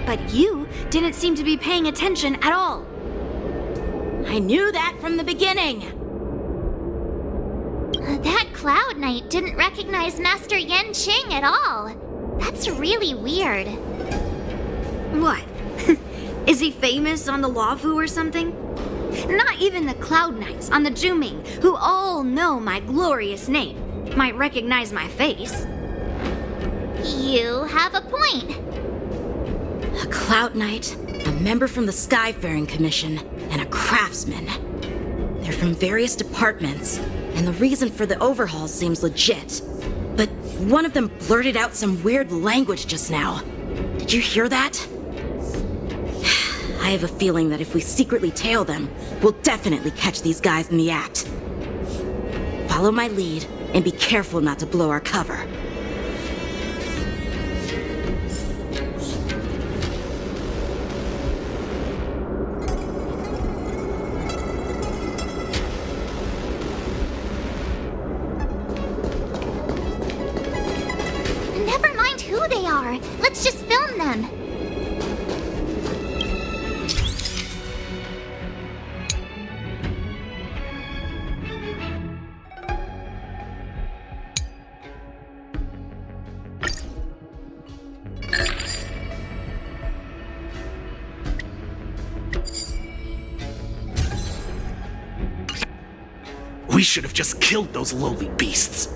But you didn't seem to be paying attention at all. I knew that from the beginning. That Cloud Knight didn't recognize Master Yanqing at all. That's really weird. What? Is he famous on the Luofu or something? Not even the Cloud Knights on the Juming, who all know my glorious name, might recognize my face. You have a point. A Cloud Knight, a member from the Skyfaring Commission, and a craftsman. They're from various departments, and the reason for the overhaul seems legit. But one of them blurted out some weird language just now. Did you hear that? I have a feeling that if we secretly tail them, we'll definitely catch these guys in the act. Follow my lead, and be careful not to blow our cover. Never mind who they are. Let's just film them. We should have just killed those lowly beasts.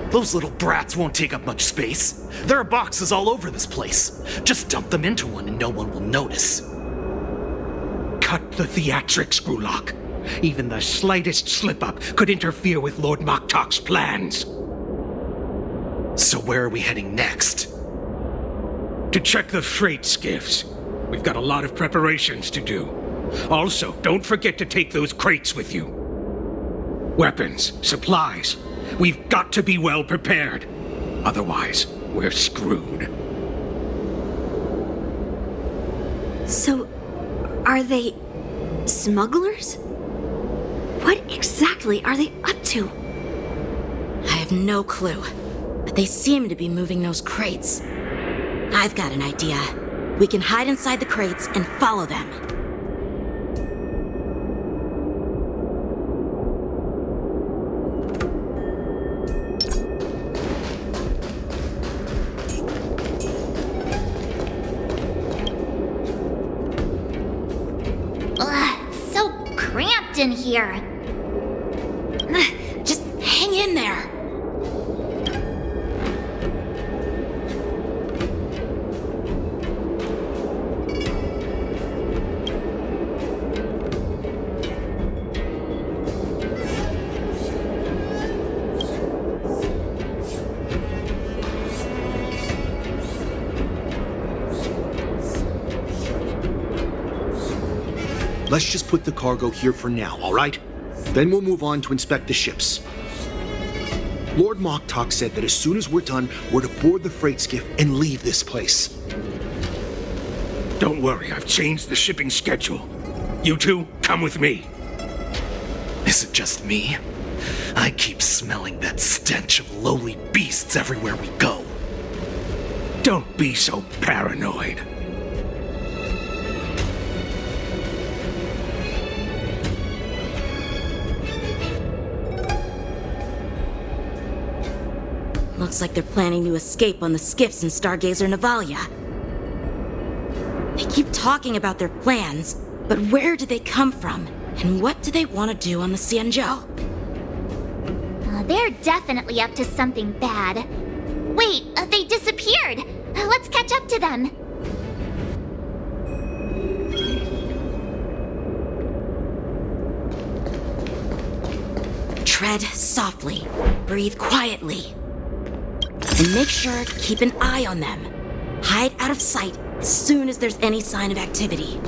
Those little brats won't take up much space. There are boxes all over this place. Just dump them into one and no one will notice. Cut the theatrics, Grulok. Even the slightest slip-up could interfere with Lord Moktok's plans. So where are we heading next? To check the freight skiffs. We've got a lot of preparations to do. Also, don't forget to take those crates with you. Weapons, supplies. We've got to be well prepared. Otherwise, we're screwed. So, are they smugglers? What exactly are they up to? I have no clue, but they seem to be moving those crates. I've got an idea. We can hide inside the crates and follow them. Ugh, so cramped in here. Just hang in there. Let's just put the cargo here for now, all right? Then we'll move on to inspect the ships. Lord Moktok said that as soon as we're done, we're to board the freight skiff and leave this place. Don't worry, I've changed the shipping schedule. You two, come with me. Is it just me? I keep smelling that stench of lowly beasts everywhere we go. Don't be so paranoid. Looks like they're planning to escape on the skiffs in Stargazer Navalia. They keep talking about their plans, but where do they come from? And what do they want to do on the Xianzhou? They're definitely up to something bad. Wait, they disappeared. Let's catch up to them. Tread softly, breathe quietly, and make sure to keep an eye on them. Hide out of sight as soon as there's any sign of activity.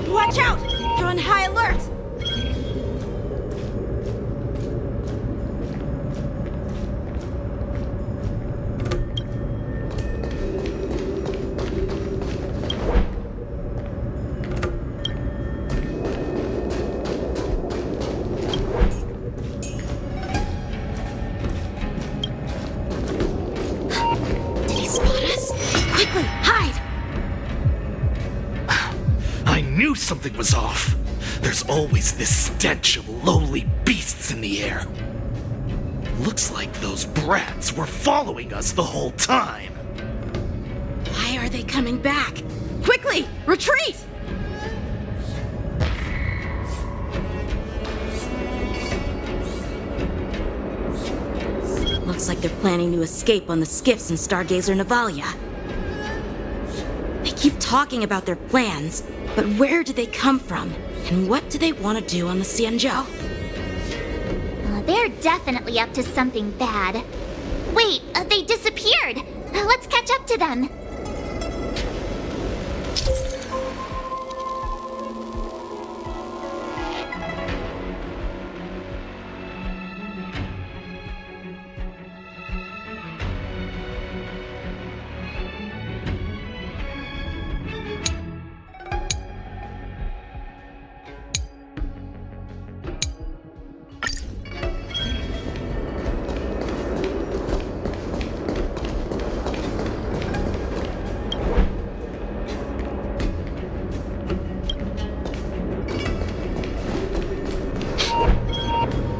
Watch out! They're on high alert! something was off. There's always this stench of lowly beasts in the air. Looks like those brats were following us the whole time. Why are they coming back? Quickly, retreat! Looks like they're planning to escape on the skiffs in Stargazer Navalia. They keep talking about their plans, but where do they come from? And what do they want to do on the Xianzhou? They're definitely up to something bad. Wait, they disappeared. Let's catch up to them.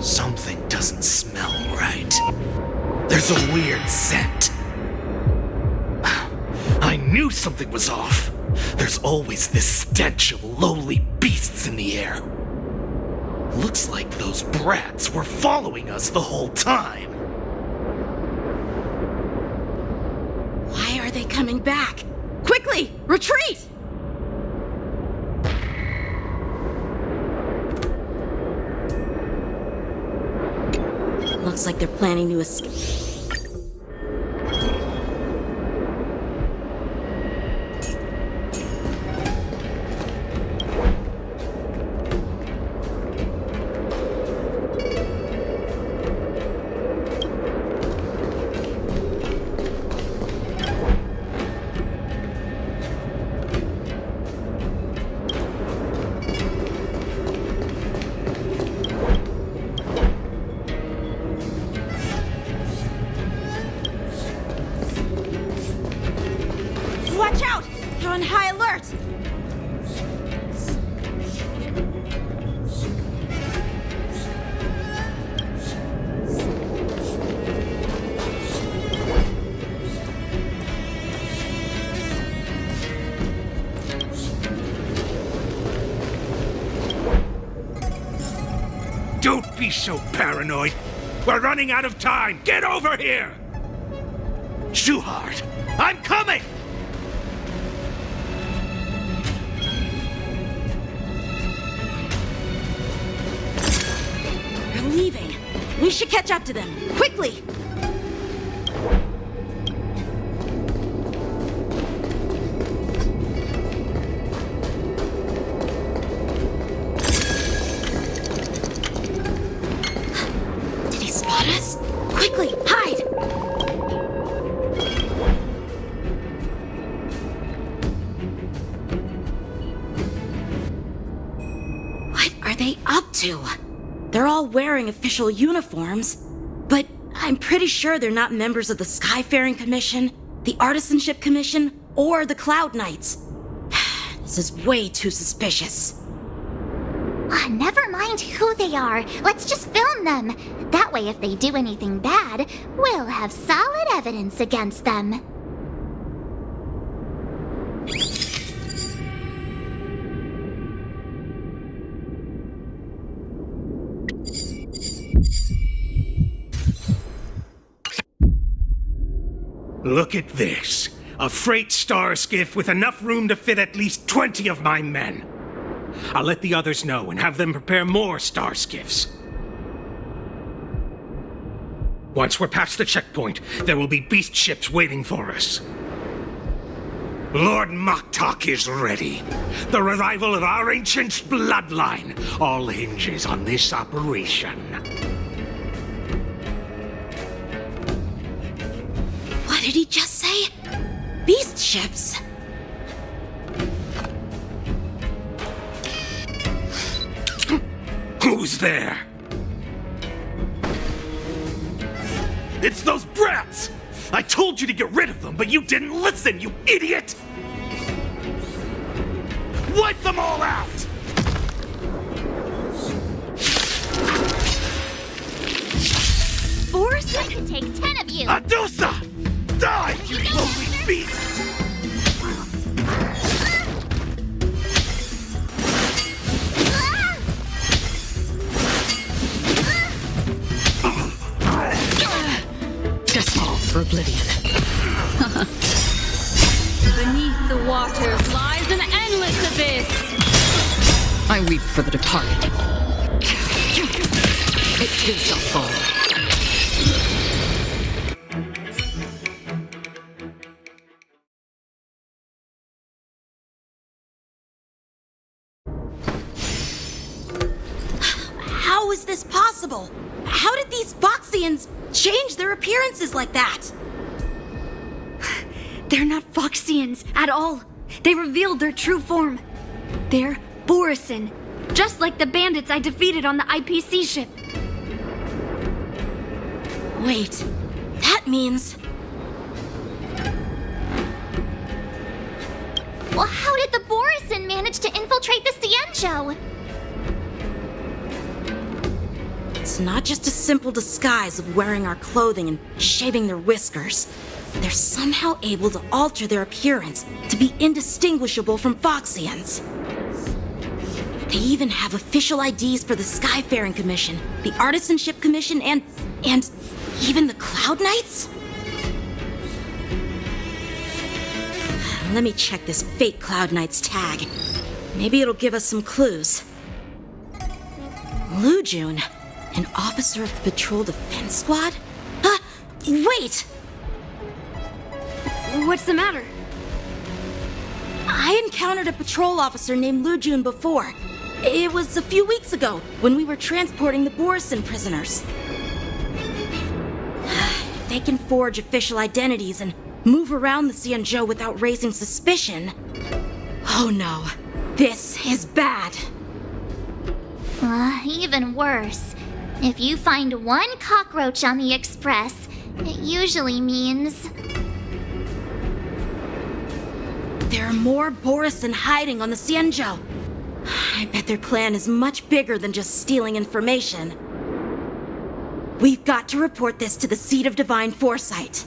Something doesn't smell right. There's a weird scent. I knew something was off. There's always this stench of lowly beasts in the air. Looks like those brats were following us the whole time. Why are they coming back? Quickly, retreat! Looks like they're planning to escape. Watch out! They're on high alert! Don't be so paranoid. We're running out of time. Get over here! Shuhard, I'm coming! They're leaving. We should catch up to them. Quickly! Did he spot us? Quickly, hide! What are they up to? They're all wearing official uniforms, but I'm pretty sure they're not members of the Skyfaring Commission, the Artisanship Commission, or the Cloud Knights. This is way too suspicious. Never mind who they are. Let's just film them. That way, if they do anything bad, we'll have solid evidence against them. Look at this. A freight star skiff with enough room to fit at least 20 of my men. I'll let the others know and have them prepare more star skiffs. Once we're past the checkpoint, there will be beast ships waiting for us. Lord Moktok is ready. The revival of our ancient bloodline all hinges on this operation. What did he just say? Beast ships? Who's there? It's those brats! I told you to get rid of them, but you didn't listen, you idiot! wipe them all out! Force? I could take 10 of you! Adusa! Die, you lowly beast! Destined for oblivion. Beneath the waters lies an endless abyss. I weep for the departed. It too shall fall. How is this possible? How did these Foxians change their appearances like that? They're not Foxians at all. They revealed their true form. They're Borisin, just like the bandits I defeated on the IPC ship. Wait, that means... Well, how did the Borisin manage to infiltrate the Cienjo? It's not just a simple disguise of wearing our clothing and shaving their whiskers. They're somehow able to alter their appearance to be indistinguishable from Foxians. They even have official IDs for the Skyfaring Commission, the Artisanship Commission, and even the Cloud Knights? Let me check this fake Cloud Knight's tag. Maybe it'll give us some clues. Lujun, an officer of the Patrol Defense Squad? Wait! What's the matter? I encountered a patrol officer named Lujun before. It was a few weeks ago, when we were transporting the Borisin prisoners. If they can forge official identities and move around the Cienjo without raising suspicion... Oh no, this is bad. Even worse. If you find one cockroach on the Express, it usually means... There are more Borisin hiding on the Cienjo. I bet their plan is much bigger than just stealing information. We've got to report this to the Seat of Divine Foresight.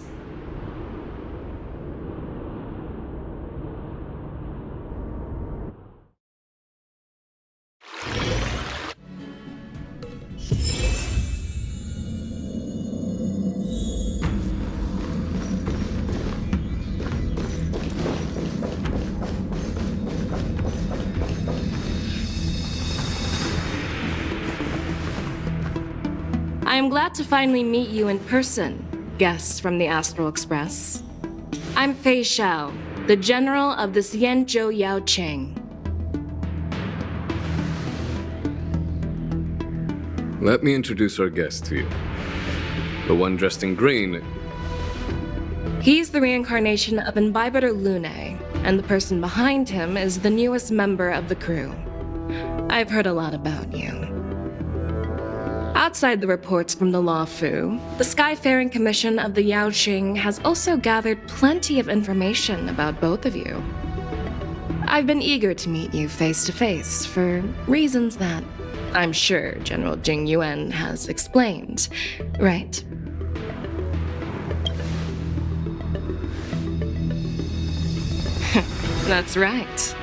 I am glad to finally meet you in person, guests from the Astral Express. I'm Fei Xiao, the General of the Cienjo Yao Cheng. Let me introduce our guest to you. The one dressed in green. He's the reincarnation of Imbibitor Lune, and the person behind him is the newest member of the crew. I've heard a lot about you. Outside the reports from the Law Fu, the Skyfaring Commission of the Yaoqing has also gathered plenty of information about both of you. I've been eager to meet you face to face for reasons that I'm sure General Jing Yuan has explained, right? That's right.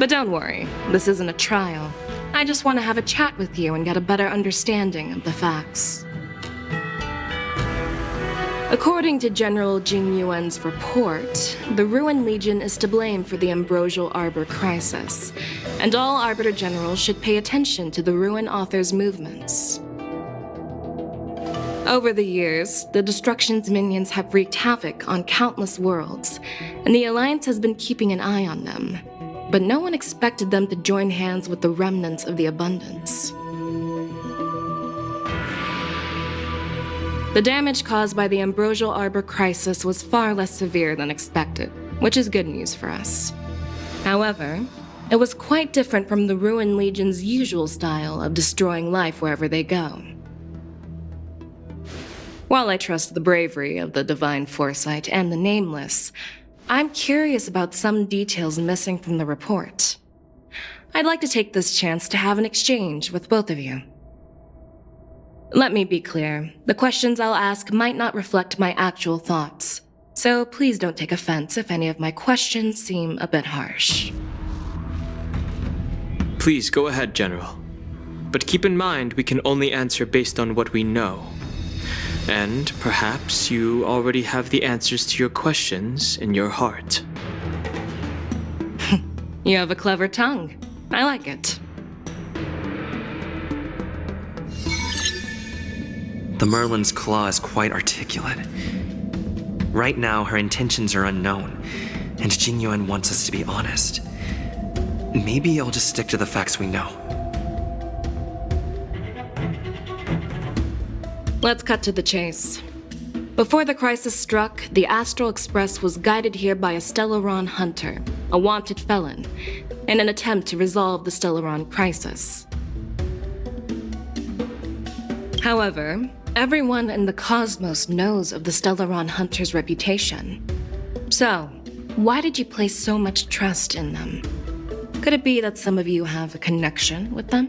But don't worry, this isn't a trial. I just want to have a chat with you and get a better understanding of the facts. According to General Jing Yuan's report, the Ruin Legion is to blame for the Ambrosial Arbor crisis, and all Arbiter Generals should pay attention to the Ruin Author's movements. Over the years, the Destruction's minions have wreaked havoc on countless worlds, and the Alliance has been keeping an eye on them. But no one expected them to join hands with the remnants of the Abundance. The damage caused by the Ambrosial Arbor crisis was far less severe than expected, which is good news for us. However, it was quite different from the Ruin Legion's usual style of destroying life wherever they go. While I trust the bravery of the Divine Foresight and the Nameless, I'm curious about some details missing from the report. I'd like to take this chance to have an exchange with both of you. Let me be clear, the questions I'll ask might not reflect my actual thoughts, so please don't take offense if any of my questions seem a bit harsh. Please go ahead, General. But keep in mind we can only answer based on what we know. And perhaps you already have the answers to your questions in your heart. You have a clever tongue. I like it. The Merlin's claw is quite articulate. Right now, her intentions are unknown, and Jingyuan wants us to be honest. Maybe I'll just stick to the facts we know. Let's cut to the chase. Before the crisis struck, the Astral Express was guided here by a Stellaron hunter, a wanted felon, in an attempt to resolve the Stellaron crisis. However, everyone in the cosmos knows of the Stellaron hunter's reputation. So, why did you place so much trust in them? Could it be that some of you have a connection with them?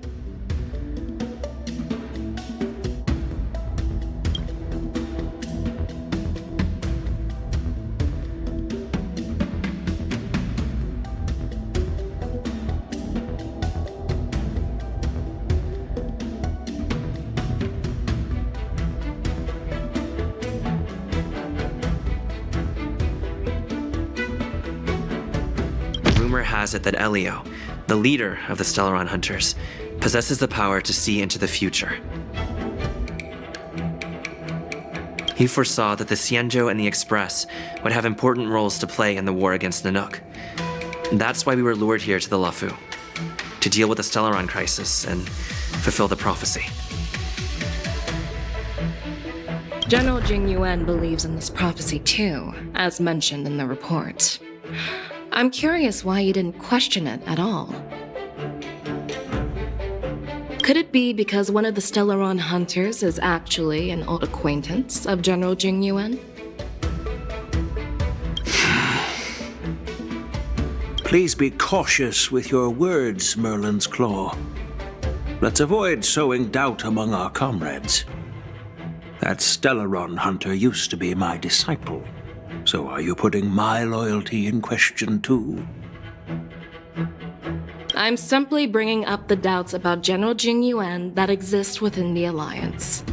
Rumor has it that Elio, the leader of the Stellaron Hunters, possesses the power to see into the future. He foresaw that the Xianzhou and the Express would have important roles to play in the war against Nanook. That's why we were lured here to the Luofu, to deal with the Stellaron crisis and fulfill the prophecy. General Jingyuan believes in this prophecy too, as mentioned in the report. I'm curious why you didn't question it at all. Could it be because one of the Stellaron hunters is actually an old acquaintance of General Jingyuan? Please be cautious with your words, Merlin's Claw. Let's avoid sowing doubt among our comrades. That Stellaron hunter used to be my disciple. So are you putting my loyalty in question too? I'm simply bringing up the doubts about General Jingyuan that exist within the Alliance.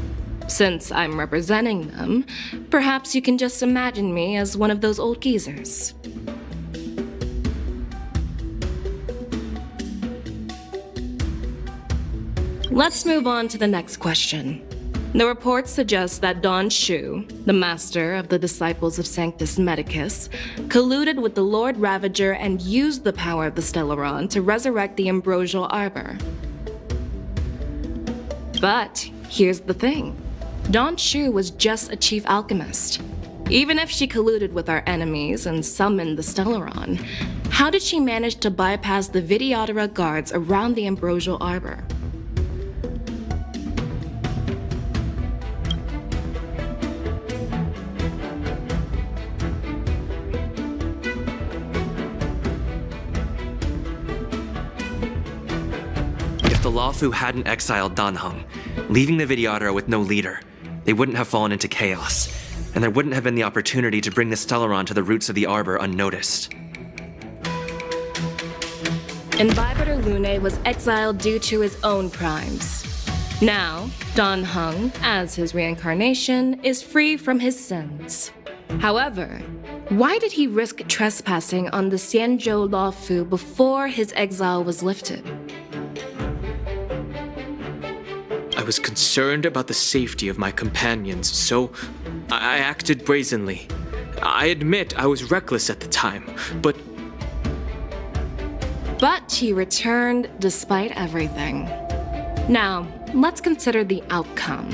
Since I'm representing them, perhaps you can just imagine me as one of those old geezers. Let's move on to the next question. The report suggests that Don Shu, the master of the disciples of Sanctus Medicus, colluded with the Lord Ravager and used the power of the Stellaron to resurrect the Ambrosial Arbor. But here's the thing. Don Shu was just a chief alchemist. Even if she colluded with our enemies and summoned the Stellaron, how did she manage to bypass the Videodora guards around the Ambrosial Arbor? The Luofu hadn't exiled Danheng, leaving the Videodora with no leader. They wouldn't have fallen into chaos, and there wouldn't have been the opportunity to bring the Stellaron to the roots of the Arbor unnoticed. Imbibitor Lune was exiled due to his own crimes. Now, Danheng, as his reincarnation, is free from his sins. However, why did he risk trespassing on the Xianzhou Luofu before his exile was lifted? I was concerned about the safety of my companions, so I acted brazenly. I admit I was reckless at the time, but he returned despite everything. Now, let's consider the outcome.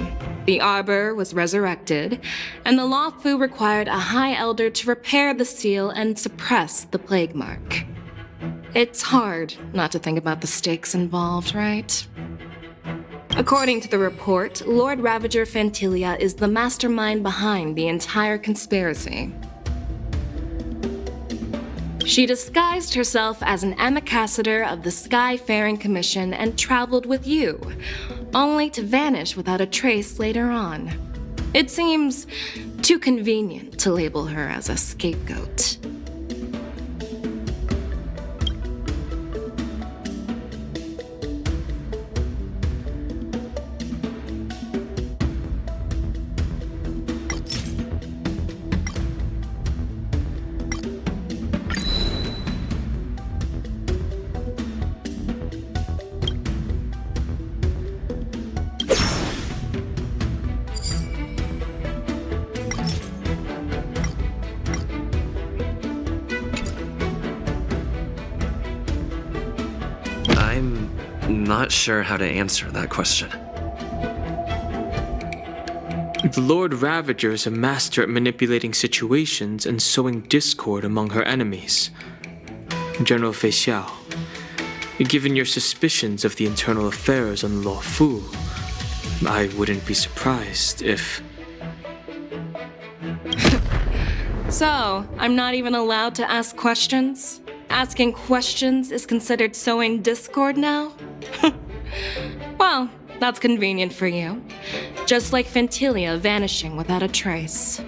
The Arbor was resurrected, and the Luofu required a High Elder to repair the seal and suppress the plague mark. It's hard not to think about the stakes involved, right? According to the report, Lord Ravager Fantilia is the mastermind behind the entire conspiracy. She disguised herself as an ambassador of the Skyfaring Commission and traveled with you, only to vanish without a trace later on. It seems too convenient to label her as a scapegoat. I'm not sure how to answer that question. The Lord Ravager is a master at manipulating situations and sowing discord among her enemies. General Fei Xiao, given your suspicions of the internal affairs on Luo Fu, I wouldn't be surprised if... So, I'm not even allowed to ask questions? Asking questions is considered sowing discord now? Well, that's convenient for you. Just like Fentilia vanishing without a trace.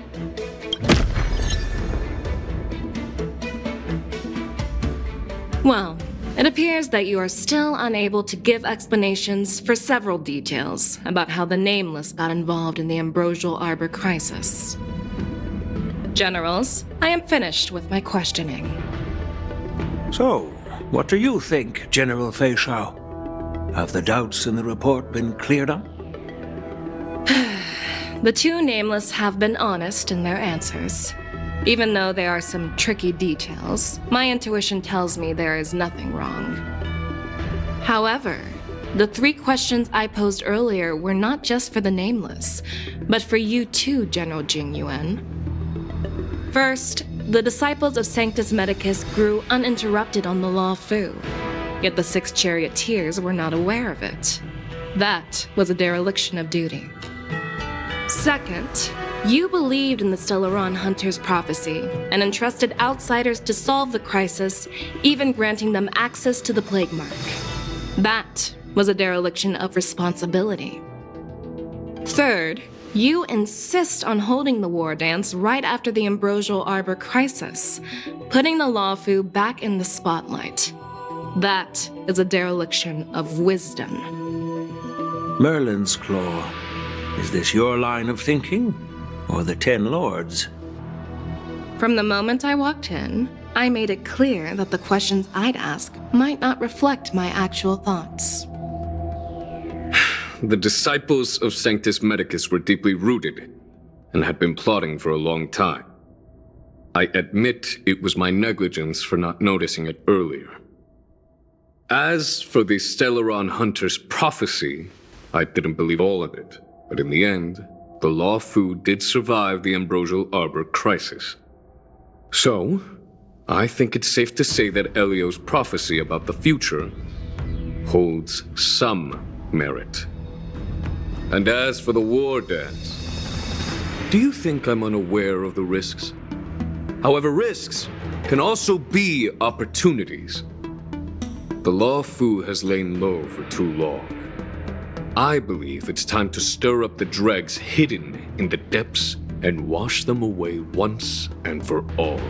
Well, it appears that you are still unable to give explanations for several details about how the Nameless got involved in the Ambrosial Arbor crisis. Generals, I am finished with my questioning. So, what do you think, General Fei Xiao? Have the doubts in the report been cleared up? The two Nameless have been honest in their answers. Even though there are some tricky details, my intuition tells me there is nothing wrong. However, the 3 questions I posed earlier were not just for the Nameless, but for you too, General Jing Yuan. First, the disciples of Sanctus Medicus grew uninterrupted on the Luo Fu, yet the 6 charioteers were not aware of it. That was a dereliction of duty. Second, you believed in the Stellaron Hunter's prophecy and entrusted outsiders to solve the crisis, even granting them access to the Plague Mark. That was a dereliction of responsibility. Third, you insist on holding the war dance right after the Ambrosial Arbor crisis, putting the Luo Fu back in the spotlight. That is a dereliction of wisdom. Merlin's Claw. Is this your line of thinking, or the 10 Lords? From the moment I walked in, I made it clear that the questions I'd ask might not reflect my actual thoughts. The disciples of Sanctus Medicus were deeply rooted and had been plotting for a long time. I admit it was my negligence for not noticing it earlier. As for the Stellaron Hunter's prophecy, I didn't believe all of it, but in the end, the Luo Fu did survive the Ambrosial Arbor crisis. So, I think it's safe to say that Elio's prophecy about the future holds some merit. And as for the war dance, do you think I'm unaware of the risks? However, risks can also be opportunities. The Luo Fu has lain low for too long. I believe it's time to stir up the dregs hidden in the depths and wash them away once and for all.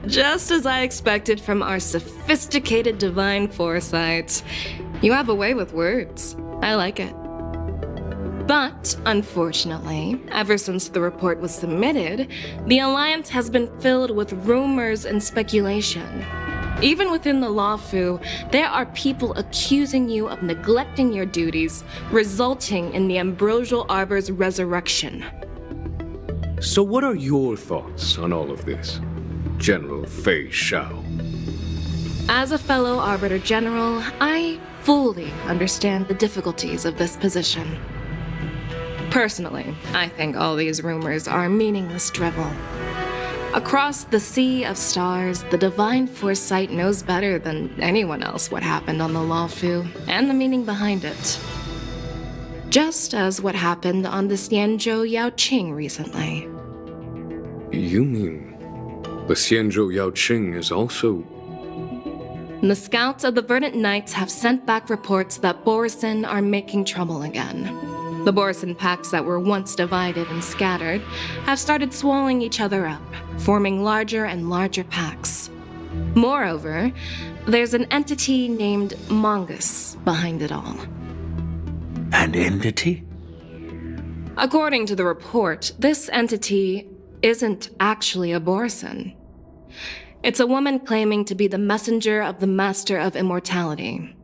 Just as I expected from our sophisticated divine foresight. You have a way with words. I like it. But, unfortunately, ever since the report was submitted, the Alliance has been filled with rumors and speculation. Even within the Luo Fu, there are people accusing you of neglecting your duties, resulting in the Ambrosial Arbor's resurrection. So what are your thoughts on all of this, General Fei Xiao? As a fellow Arbiter General, I fully understand the difficulties of this position. Personally, I think all these rumors are meaningless drivel. Across the sea of stars, the divine foresight knows better than anyone else what happened on the Luo Fu and the meaning behind it. Just as what happened on the Xianzhou Yaoqing recently. You mean the Xianzhou Yaoqing is also... The scouts of the Verdant Knights have sent back reports that Borisin are making trouble again. The Borisin packs that were once divided and scattered have started swallowing each other up, forming larger and larger packs. Moreover, there's an entity named Mongus behind it all. An entity? According to the report, this entity isn't actually a Borisin. It's a woman claiming to be the messenger of the Master of Immortality.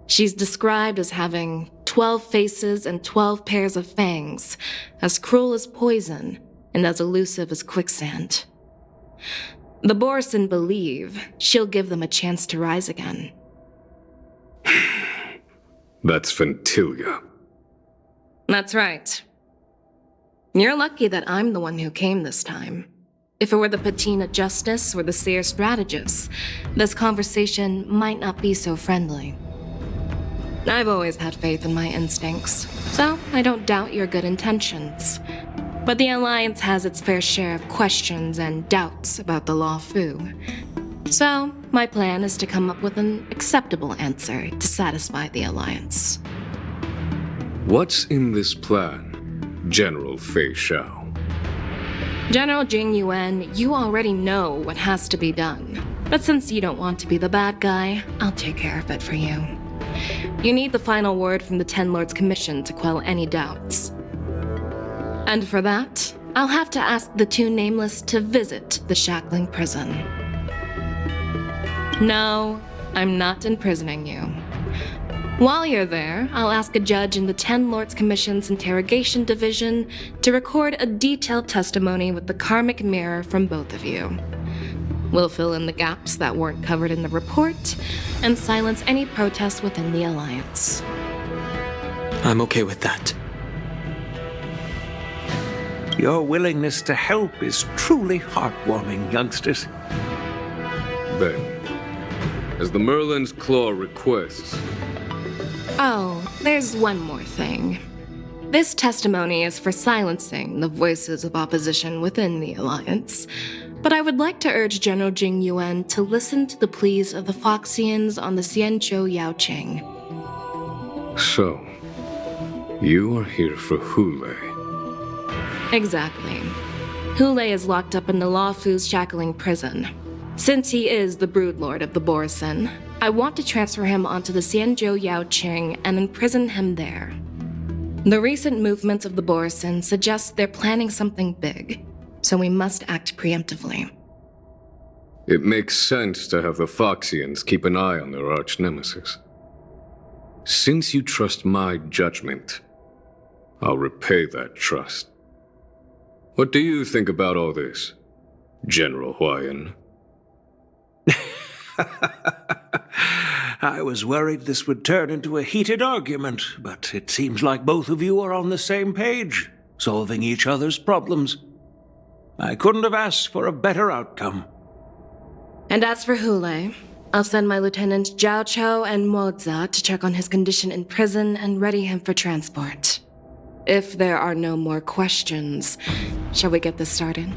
She's described as having 12 faces and 12 pairs of fangs, as cruel as poison and as elusive as quicksand. The Borisin believe she'll give them a chance to rise again. That's Ventilia. That's right. You're lucky that I'm the one who came this time. If it were the Patina Justice or the Seer Strategist, this conversation might not be so friendly. I've always had faith in my instincts, so I don't doubt your good intentions. But the Alliance has its fair share of questions and doubts about the Law Fu. So, my plan is to come up with an acceptable answer to satisfy the Alliance. What's in this plan, General Fei Xiao? General Jing Yuan, you already know what has to be done. But since you don't want to be the bad guy, I'll take care of it for you. You need the final word from the Ten Lords Commission to quell any doubts. And for that, I'll have to ask the two Nameless to visit the Shackling Prison. No, I'm not imprisoning you. While you're there, I'll ask a judge in the Ten Lords Commission's Interrogation Division to record a detailed testimony with the karmic mirror from both of you. We'll fill in the gaps that weren't covered in the report and silence any protests within the Alliance. I'm okay with that. Your willingness to help is truly heartwarming, youngsters. Then, as the Merlin's Claw requests... Oh, there's one more thing. This testimony is for silencing the voices of opposition within the Alliance, but I would like to urge General Jing Yuan to listen to the pleas of the Foxians on the Xianzhou Yaoqing. So, you are here for Hule. Exactly. Hule is locked up in the Law Fu's Shackling Prison. Since he is the Broodlord of the Borisin, I want to transfer him onto the Xianzhou Yaoqing and imprison him there. The recent movements of the Borisin suggest they're planning something big, so we must act preemptively. It makes sense to have the Foxians keep an eye on their arch-nemesis. Since you trust my judgment, I'll repay that trust. What do you think about all this, General Huayan? I was worried this would turn into a heated argument, but it seems like both of you are on the same page, solving each other's problems. I couldn't have asked for a better outcome. And as for Hule, I'll send my Lieutenant Zhao Chou and Moza to check on his condition in prison and ready him for transport. If there are no more questions, shall we get this started?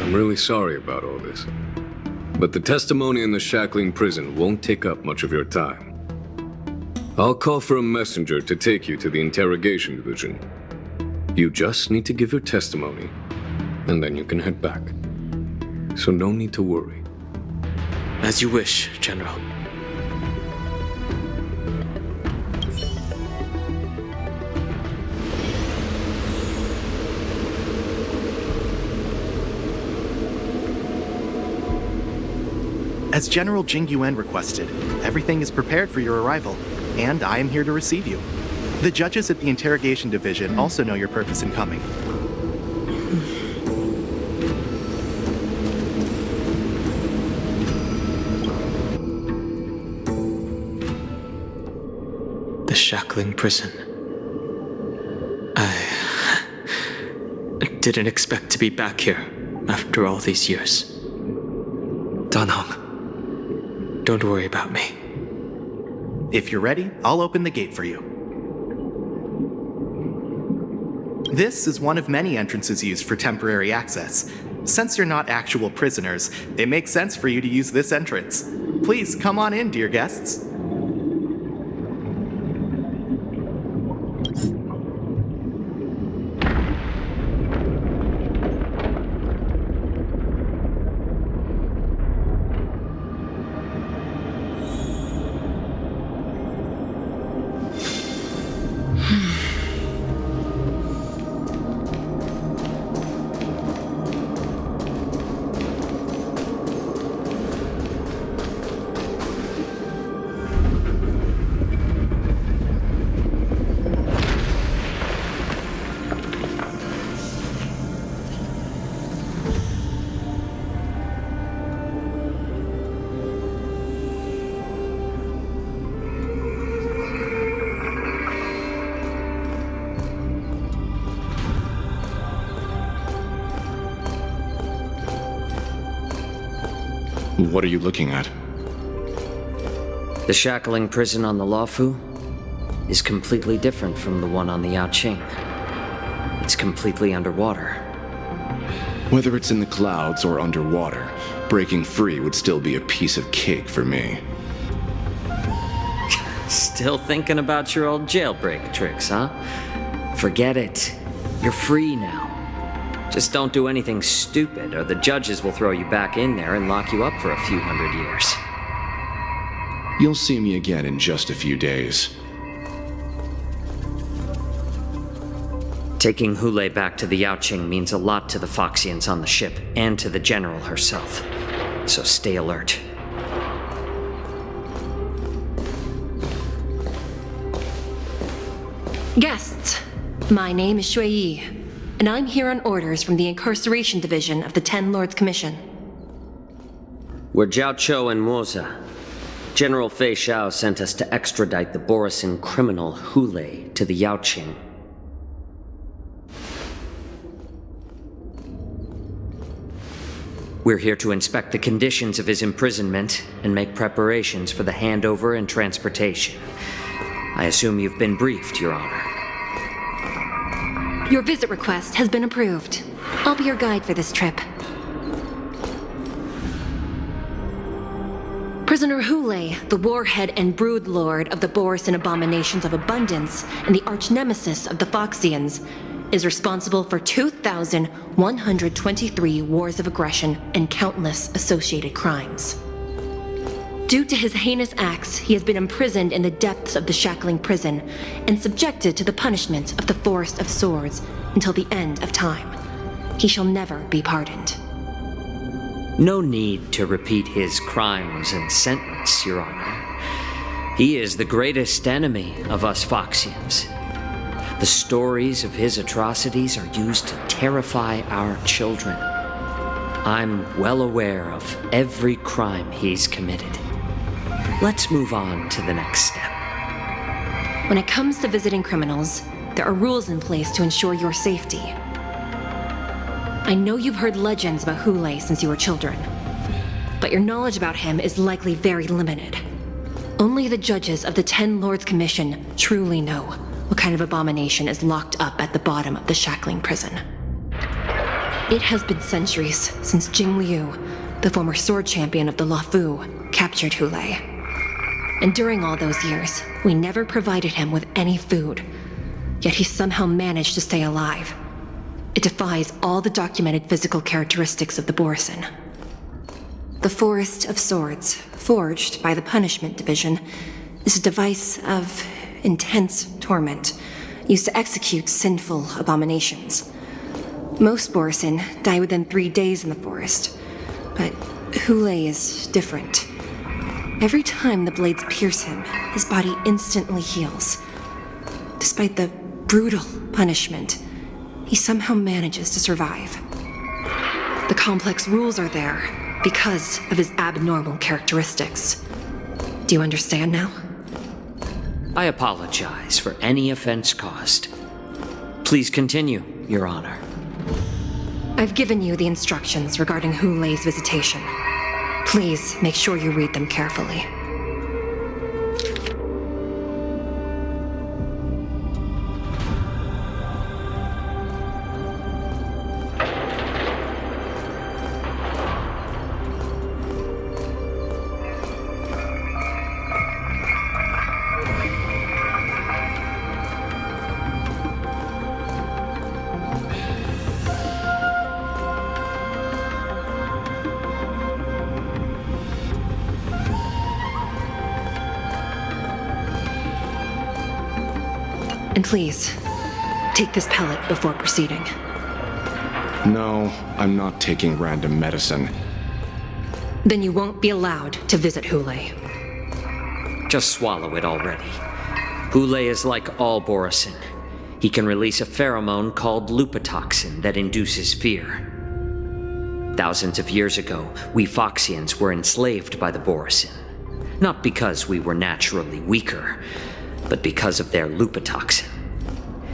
I'm really sorry about all this, but the testimony in the Shackling Prison won't take up much of your time. I'll call for a messenger to take you to the Interrogation Division. You just need to give your testimony, and then you can head back. So no need to worry. As you wish, General. As General Jing Yuan requested, everything is prepared for your arrival, and I am here to receive you. The judges at the Interrogation Division also know your purpose in coming. The Shackling Prison. I didn't expect to be back here after all these years. Danhong. Don't worry about me. If you're ready, I'll open the gate for you. This is one of many entrances used for temporary access. Since you're not actual prisoners, it makes sense for you to use this entrance. Please come on in, dear guests. What are you looking at? The shackling prison on the Luofu is completely different from the one on the Yaoqing. It's completely underwater. Whether it's in the clouds or underwater, breaking free would still be a piece of cake for me. Still thinking about your old jailbreak tricks, huh? Forget it. You're free now. Just don't do anything stupid, or the judges will throw you back in there and lock you up for a few hundred years. You'll see me again in just a few days. Taking Hule back to the Yaoqing means a lot to the Foxians on the ship, and to the General herself. So stay alert. Guests, my name is Shui Yi, and I'm here on orders from the Incarceration Division of the Ten Lords Commission. We're Jiao Chou and Moza. General Fei Xiao sent us to extradite the Borisin criminal Hule to the Yaoqing. We're here to inspect the conditions of his imprisonment and make preparations for the handover and transportation. I assume you've been briefed, Your Honor. Your visit request has been approved. I'll be your guide for this trip. Prisoner Hule, the warhead and brood lord of the Borisin abominations of abundance and the arch-nemesis of the Foxians, is responsible for 2,123 wars of aggression and countless associated crimes. Due to his heinous acts, he has been imprisoned in the depths of the shackling prison and subjected to the punishment of the Forest of Swords until the end of time. He shall never be pardoned. No need to repeat his crimes and sentence, Your Honor. He is the greatest enemy of us Foxians. The stories of his atrocities are used to terrify our children. I'm well aware of every crime he's committed. Let's move on to the next step. When it comes to visiting criminals, there are rules in place to ensure your safety. I know you've heard legends about Hule since you were children, but your knowledge about him is likely very limited. Only the judges of the Ten Lords Commission truly know what kind of abomination is locked up at the bottom of the shackling prison. It has been centuries since Jing Liu, the former sword champion of the Luofu, captured Hule. And during all those years, we never provided him with any food. Yet he somehow managed to stay alive. It defies all the documented physical characteristics of the Borisin. The Forest of Swords, forged by the Punishment Division, is a device of intense torment, used to execute sinful abominations. Most Borisin die within 3 days in the forest, but Hule is different. Every time the blades pierce him, his body instantly heals. Despite the brutal punishment, he somehow manages to survive. The complex rules are there because of his abnormal characteristics. Do you understand now? I apologize for any offense caused. Please continue, Your Honor. I've given you the instructions regarding Hule's visitation. Please make sure you read them carefully. And please, take this pellet before proceeding. No, I'm not taking random medicine. Then you won't be allowed to visit Hule. Just swallow it already. Hule is like all Borisin. He can release a pheromone called lupatoxin that induces fear. Thousands of years ago, we Foxians were enslaved by the Borisin. Not because we were naturally weaker, but because of their lupatoxin.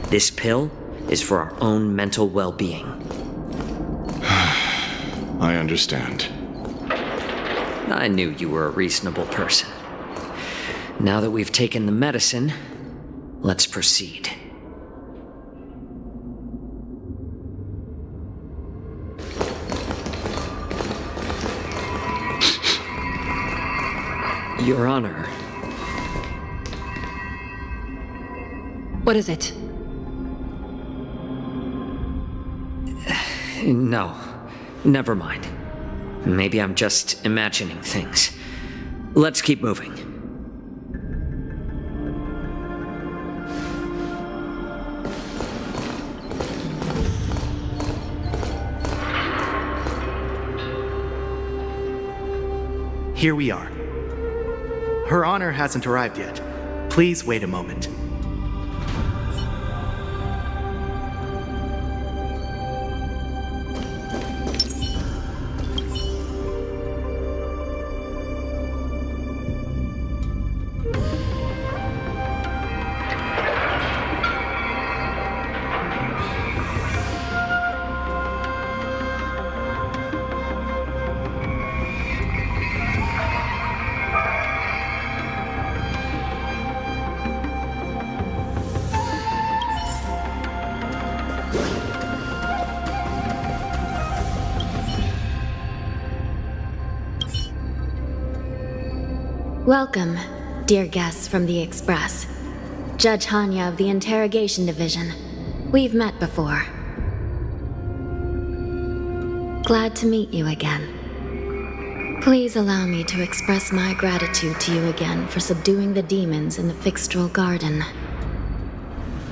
This pill is for our own mental well-being. I understand. I knew you were a reasonable person. Now that we've taken the medicine, let's proceed. Your Honor. What is it? No, never mind. Maybe I'm just imagining things. Let's keep moving. Here we are. Her Honor hasn't arrived yet. Please wait a moment. Welcome, dear guests from the Express. Judge Hanya of the Interrogation Division. We've met before. Glad to meet you again. Please allow me to express my gratitude to you again for subduing the demons in the Fixtral Garden.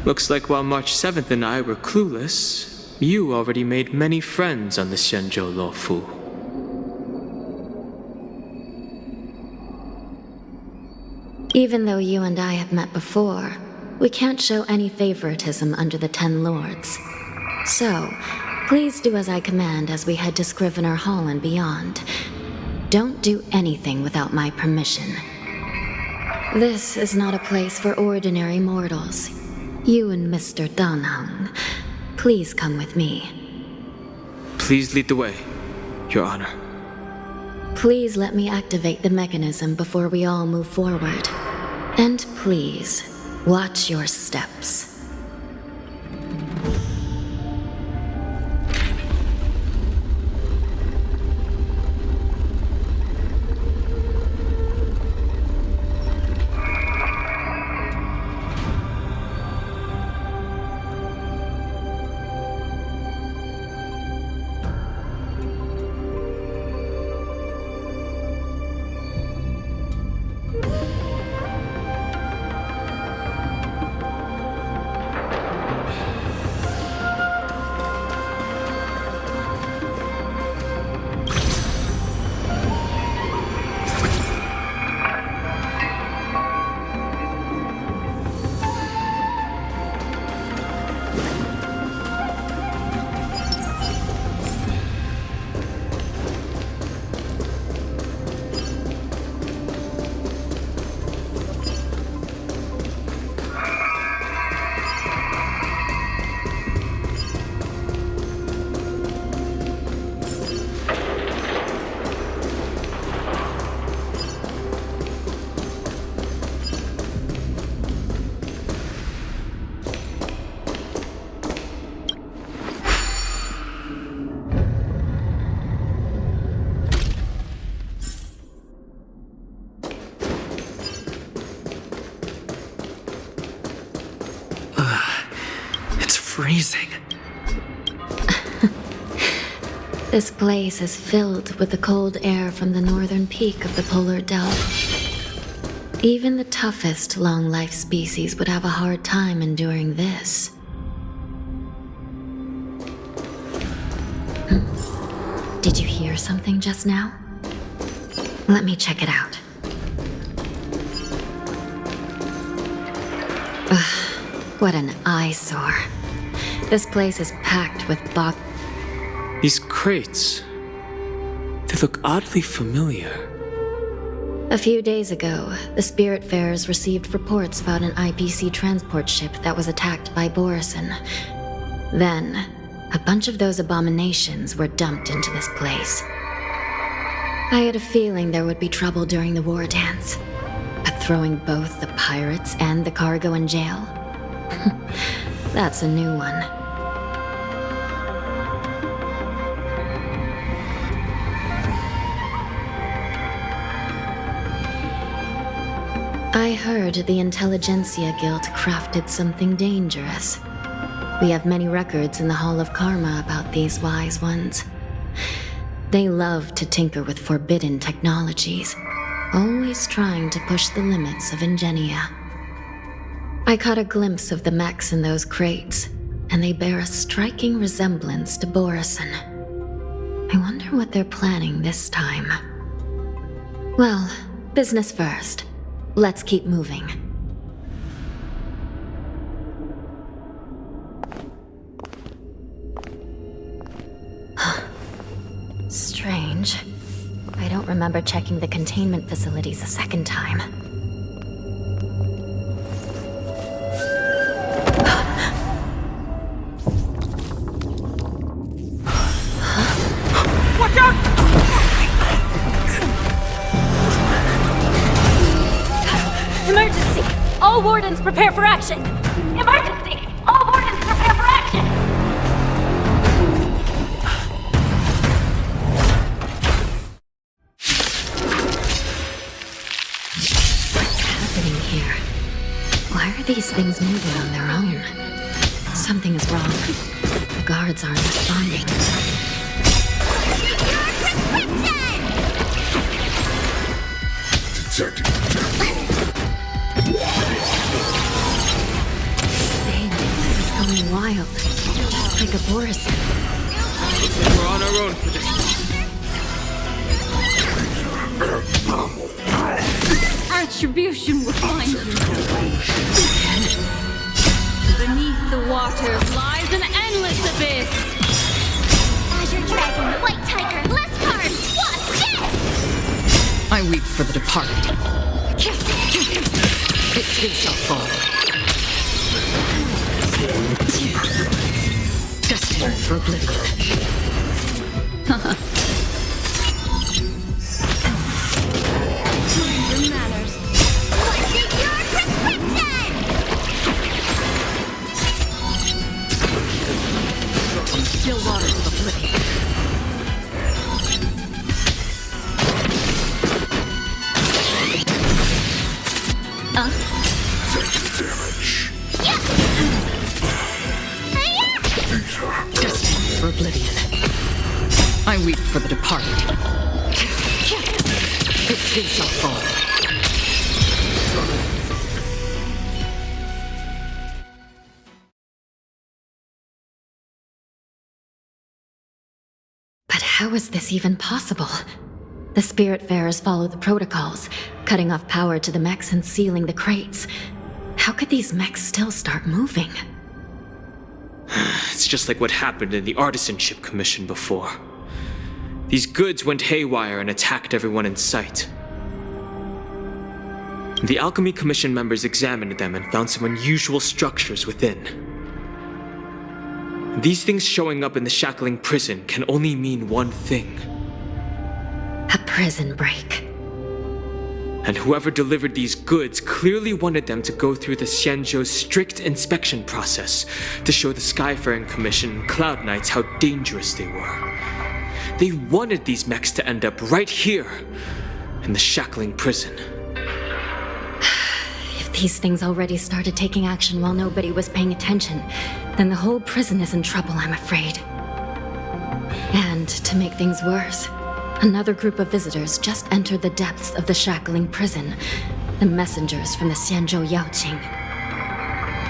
Looks like while March 7th and I were clueless, you already made many friends on the Xianzhou Luofu. Even though you and I have met before, we can't show any favoritism under the 10 Lords. So, please do as I command as we head to Scrivener Hall and beyond. Don't do anything without my permission. This is not a place for ordinary mortals. You and Mr. Danheng, please come with me. Please lead the way, Your Honor. Please let me activate the mechanism before we all move forward. And please, watch your steps. Freezing. This place is filled with the cold air from the northern peak of the polar delta. Even the toughest long-life species would have a hard time enduring this. Did you hear something just now? Let me check it out. Ugh, what an eyesore. This place is packed with These crates. They look oddly familiar. A few days ago, the Spiritfarers received reports about an IPC transport ship that was attacked by Borison. Then, a bunch of those abominations were dumped into this place. I had a feeling there would be trouble during the war dance, but throwing both the pirates and the cargo in jail? That's a new one. I heard the Intelligentsia Guild crafted something dangerous. We have many records in the Hall of Karma about these wise ones. They love to tinker with forbidden technologies, always trying to push the limits of ingenia. I caught a glimpse of the mechs in those crates, and they bear a striking resemblance to Borison. I wonder what they're planning this time. Well, business first. Let's keep moving. Strange. I don't remember checking the containment facilities a second time. Watch out! Emergency! All wardens prepare for action! Emergency! All wardens prepare for action! What's happening here? Why are these things moving on their own? Something is wrong. The guards aren't responding. Going wild, just like a Borison. We're on our own for this. Attribution will find you. Beneath the waters lies an endless abyss. Azure Dragon, White Tiger, Leskar, Wasp, yes! I weep for the departed. It too shall fall. Destined for oblivion. Your manners. What's in your prescription? From still waters of oblivion. Destined for oblivion. I weep for the departed. It too shall fall. But how is this even possible? The Spiritfarers follow the protocols, cutting off power to the mechs and sealing the crates. How could these mechs still start moving? It's just like what happened in the Artisanship Commission before. These goods went haywire and attacked everyone in sight. The Alchemy Commission members examined them and found some unusual structures within. These things showing up in the shackling prison can only mean one thing. A prison break. And whoever delivered these goods clearly wanted them to go through the Xianzhou's strict inspection process to show the Skyfaring Commission and Cloud Knights how dangerous they were. They wanted these mechs to end up right here, in the shackling prison. If these things already started taking action while nobody was paying attention, then the whole prison is in trouble, I'm afraid. And to make things worse, another group of visitors just entered the depths of the shackling prison. the messengers from the Xianzhou Yaoqing.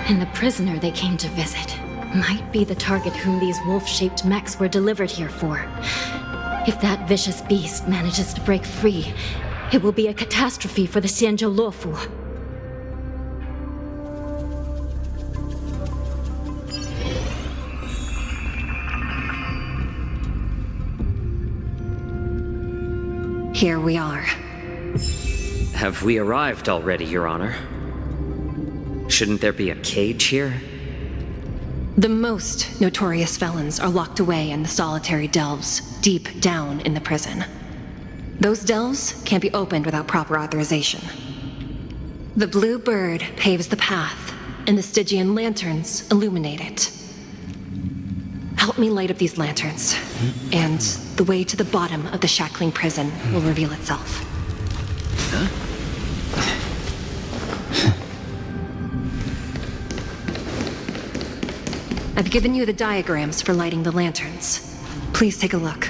And the prisoner they came to visit might be the target whom these wolf-shaped mechs were delivered here for. If that vicious beast manages to break free, it will be a catastrophe for the Xianzhou Luofu. Here we are. Have we arrived already, Your Honor? Shouldn't there be a cage here? The most notorious felons are locked away in the solitary delves, deep down in the prison. Those delves can't be opened without proper authorization. The blue bird paves the path, and the Stygian lanterns illuminate it. Help me light up these lanterns, and the way to the bottom of the shackling prison will reveal itself. I've given you the diagrams for lighting the lanterns. Please take a look.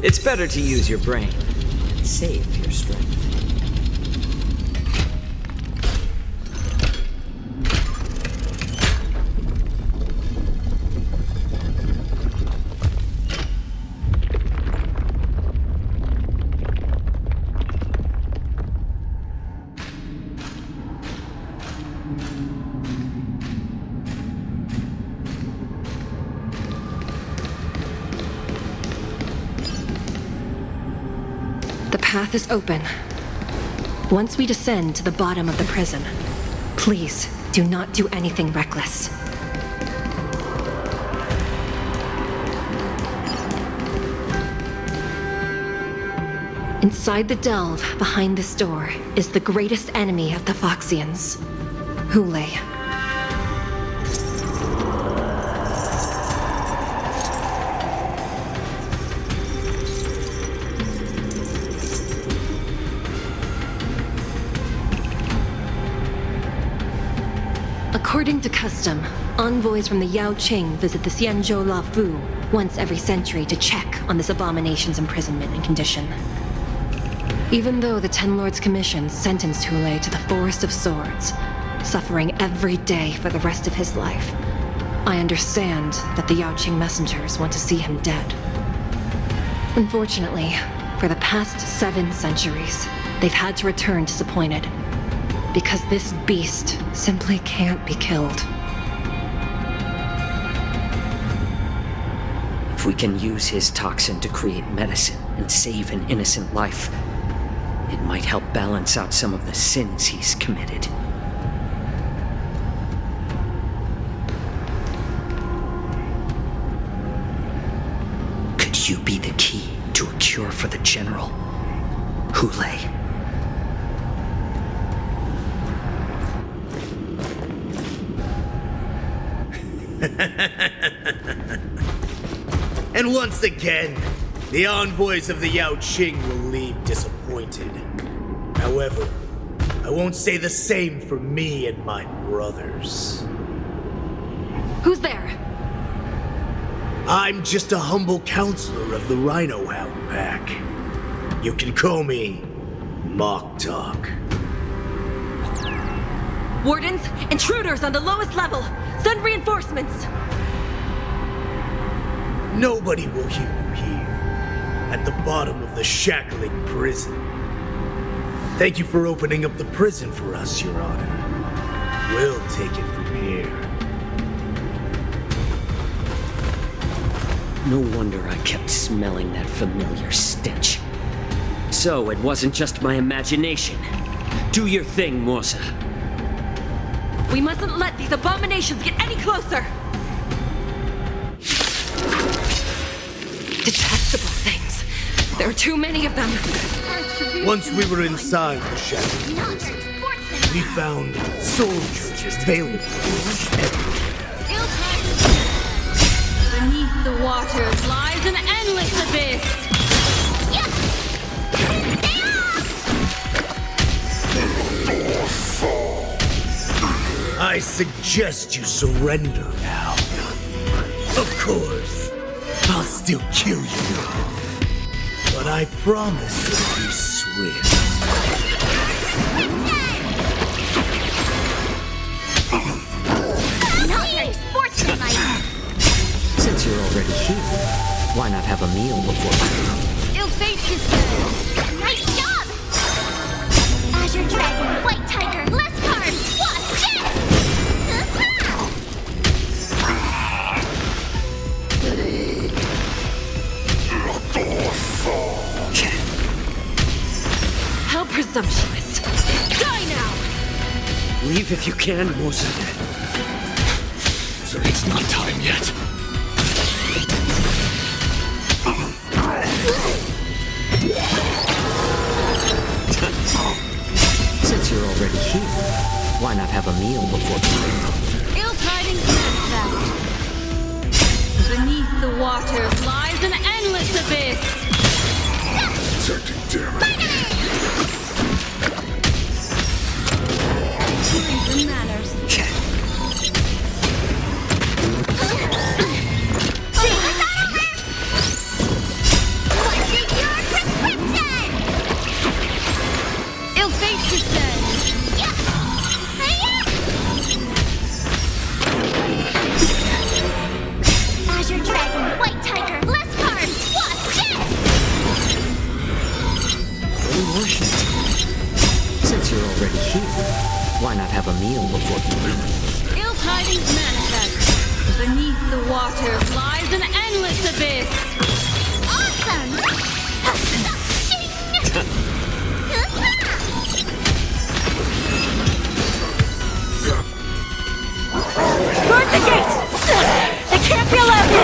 It's better to use your brain and save your strength. The path is open. Once we descend to the bottom of the prison, please do not do anything reckless. Inside the delve behind this door is the greatest enemy of the Foxians, Hule. According to custom, envoys from the Yaoqing visit the Xianzhou Luofu once every century to check on this abomination's imprisonment and condition. Even though the Ten Lords Commission sentenced Hule to the Forest of Swords, suffering every day for the rest of his life, I understand that the Yaoqing messengers want to see him dead. Unfortunately, for the past 7 centuries, they've had to return disappointed, because this beast simply can't be killed. If we can use his toxin to create medicine and save an innocent life, it might help balance out some of the sins he's committed. Could you be the key to a cure for the General, Hule? And once again, the envoys of the Yaoqing will leave disappointed. However, I won't say the same for me and my brothers. Who's there? I'm just a humble counselor of the Rhino Hound Pack. You can call me Mock Talk. Wardens, intruders on the lowest level! Send reinforcements! Nobody will hear you here, at the bottom of the shackling prison. Thank you for opening up the prison for us, Your Honor. We'll take it from here. No wonder I kept smelling that familiar stench. So it wasn't just my imagination. Do your thing, Morsa. We mustn't let these abominations get any closer! Detestable things. There are too many of them. Once we were inside the shackling prison, we found soldiers available everywhere. Beneath the waters lies an endless abyss. I suggest you surrender now. Of course, I'll still kill you. But I promise it'll be swift. Not very sportsmanlike. Since you're already here, why not have a meal before you? Ill fate descends. Nice job! Azure Dragon, White Tiger, less cards, wasp, yes! How presumptuous! Die now! Leave if you can, Morsa. It's not time yet. Since you're already here, why not have a meal before you? Ill tidings manifest. Beneath the waters lies an endless abyss. Detecting damage. Reason manners. Ill fate descends. Azure Dragon, White Tiger, less cards, wasp, yes! Since you're already here, why not have a meal before you? Ill tidings manifest. Beneath the waters lies an endless abyss. Awesome! Guard the gate! They can't be allowed in!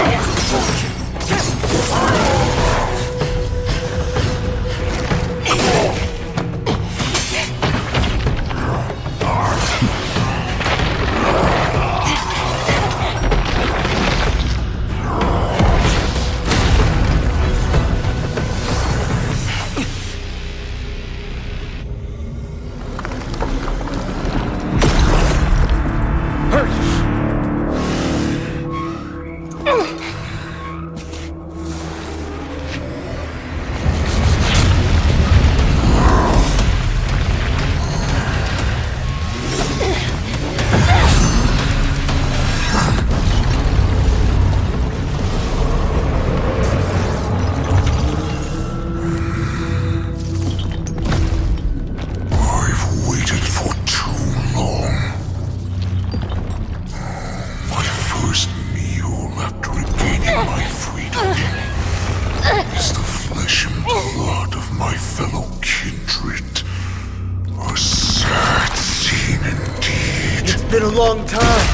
Been a long time,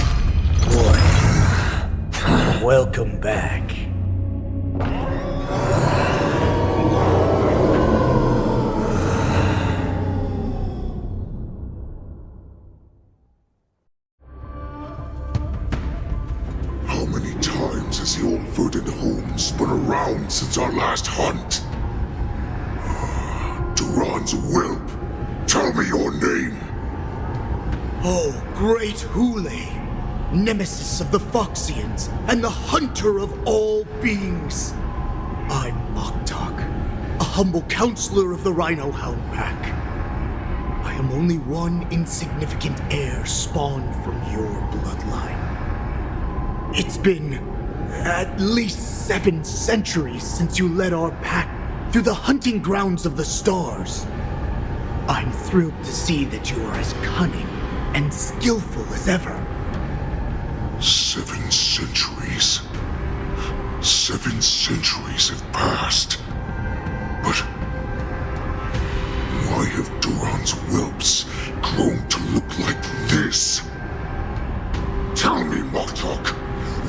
boy. Welcome back. How many times has the old verdant home spun around since our last hunt? Duran's whelp, tell me your name. Oh, great Hule, nemesis of the Foxians and the hunter of all beings. I'm Mock Talk, a humble counselor of the Rhino Hound Pack. I am only one insignificant heir spawned from your bloodline. It's been at least 7 centuries since you led our pack through the hunting grounds of the stars. I'm thrilled to see that you are as cunning and skillful as ever. 7 centuries. 7 centuries have passed. But why have Duran's whelps grown to look like this? Tell me, Moktok,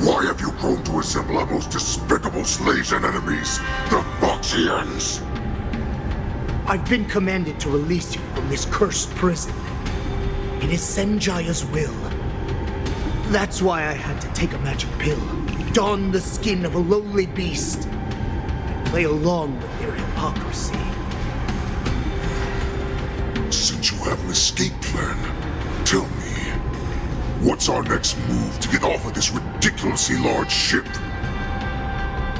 why have you grown to resemble our most despicable slaves and enemies, the Foxians? I've been commanded to release you from this cursed prison. It is Senjaya's will. That's why I had to take a magic pill, don the skin of a lowly beast, and play along with their hypocrisy. Since you have an escape plan, tell me, what's our next move to get off of this ridiculously large ship?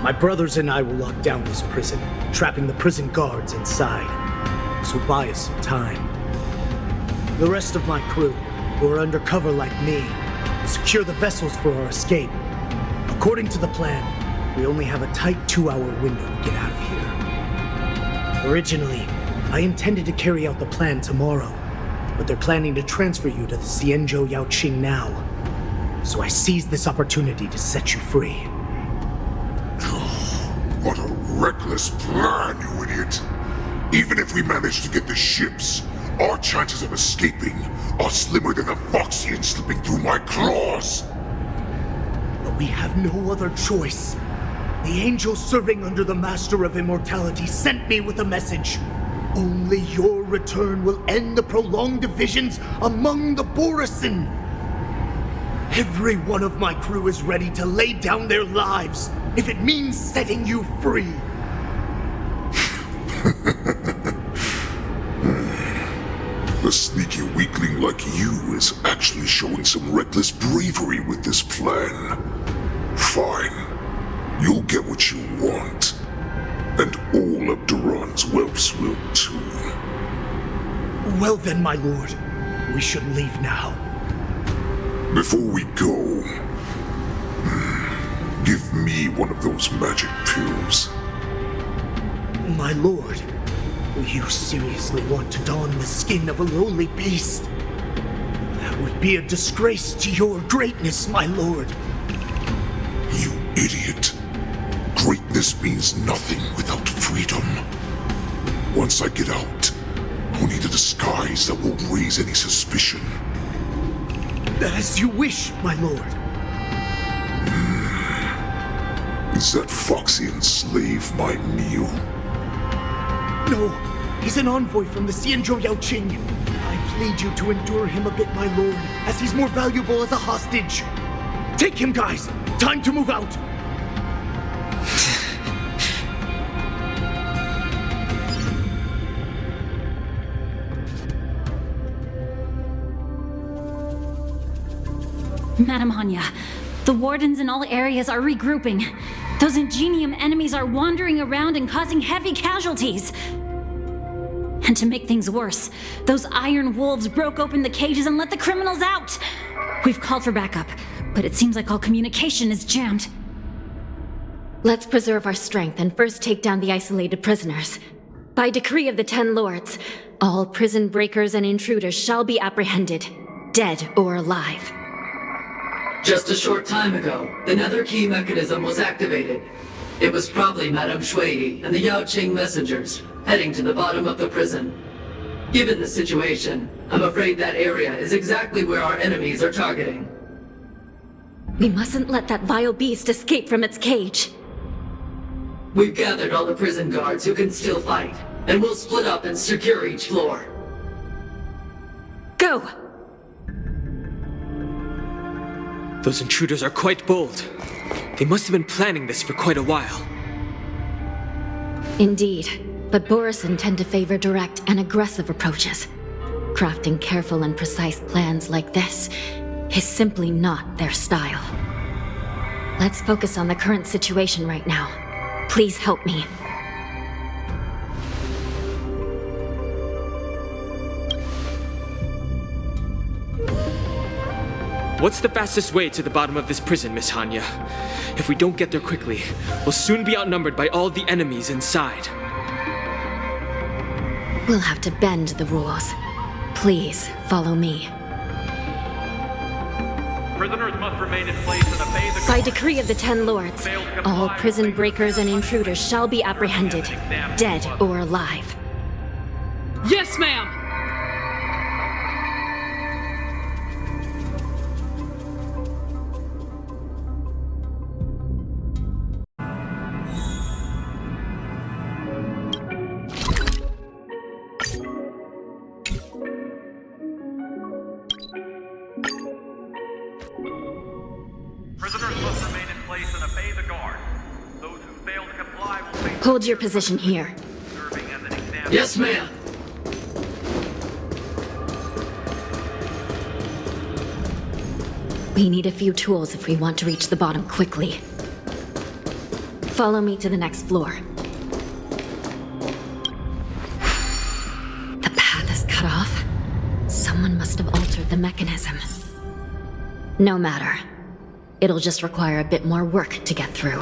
My brothers and I will lock down this prison, trapping the prison guards inside. This will buy us some time. The rest of my crew, who are undercover like me, will secure the vessels for our escape. According to the plan, we only have a tight 2-hour window to get out of here. Originally, I intended to carry out the plan tomorrow, but they're planning to transfer you to the Xianzhou Yaoqing now. So I seized this opportunity to set you free. What a reckless plan, you idiot! Even if we manage to get the ships, our chances of escaping are slimmer than a Foxian slipping through my claws! But we have no other choice. The angel serving under the Master of Immortality sent me with a message. Only your return will end the prolonged divisions among the Borisin. Every one of my crew is ready to lay down their lives if it means setting you free. A sneaky weakling like you is actually showing some reckless bravery with this plan. Fine. You'll get what you want. And all of Duran's whelps will too. Well then, my lord. We should leave now. Before we go, give me one of those magic pills. My lord, you seriously want to don the skin of a lowly beast? That would be a disgrace to your greatness, my lord. You idiot. Greatness means nothing without freedom. Once I get out, I'll need a disguise that won't raise any suspicion. As you wish, my lord. Is that Foxian slave my meal? No, he's an envoy from the Xianzhou Yaoqing. I plead you to endure him a bit, my lord, as he's more valuable as a hostage. Take him, guys! Time to move out! Madam Hanya, the wardens in all areas are regrouping. Those Ingenium enemies are wandering around and causing heavy casualties. And to make things worse, those iron wolves broke open the cages and let the criminals out. We've called for backup, but it seems like all communication is jammed. Let's preserve our strength and first take down the isolated prisoners. By decree of the 10 Lords, all prison breakers and intruders shall be apprehended, dead or alive. Just a short time ago, the nether key mechanism was activated. It was probably Madame Shui and the Yaoqing messengers, heading to the bottom of the prison. Given the situation, I'm afraid that area is exactly where our enemies are targeting. We mustn't let that vile beast escape from its cage. We've gathered all the prison guards who can still fight, and we'll split up and secure each floor. Go! Those intruders are quite bold. They must have been planning this for quite a while. Indeed, but Borisin tend to favor direct and aggressive approaches. Crafting careful and precise plans like this is simply not their style. Let's focus on the current situation right now. Please help me. What's the fastest way to the bottom of this prison, Miss Hanya? If we don't get there quickly, we'll soon be outnumbered by all the enemies inside. We'll have to bend the rules. Please, follow me. Prisoners must remain in place and obey the By decree of the Ten Lords, all prison breakers and intruders shall be apprehended, dead or alive. Yes, ma'am! Prisoners must remain in place and obey the guard. Those who fail to comply will face Hold your position here. serving as an example. Yes, ma'am. We need a few tools if we want to reach the bottom quickly. Follow me to the next floor. The path is cut off. Someone must have altered the mechanism. No matter. It'll just require a bit more work to get through.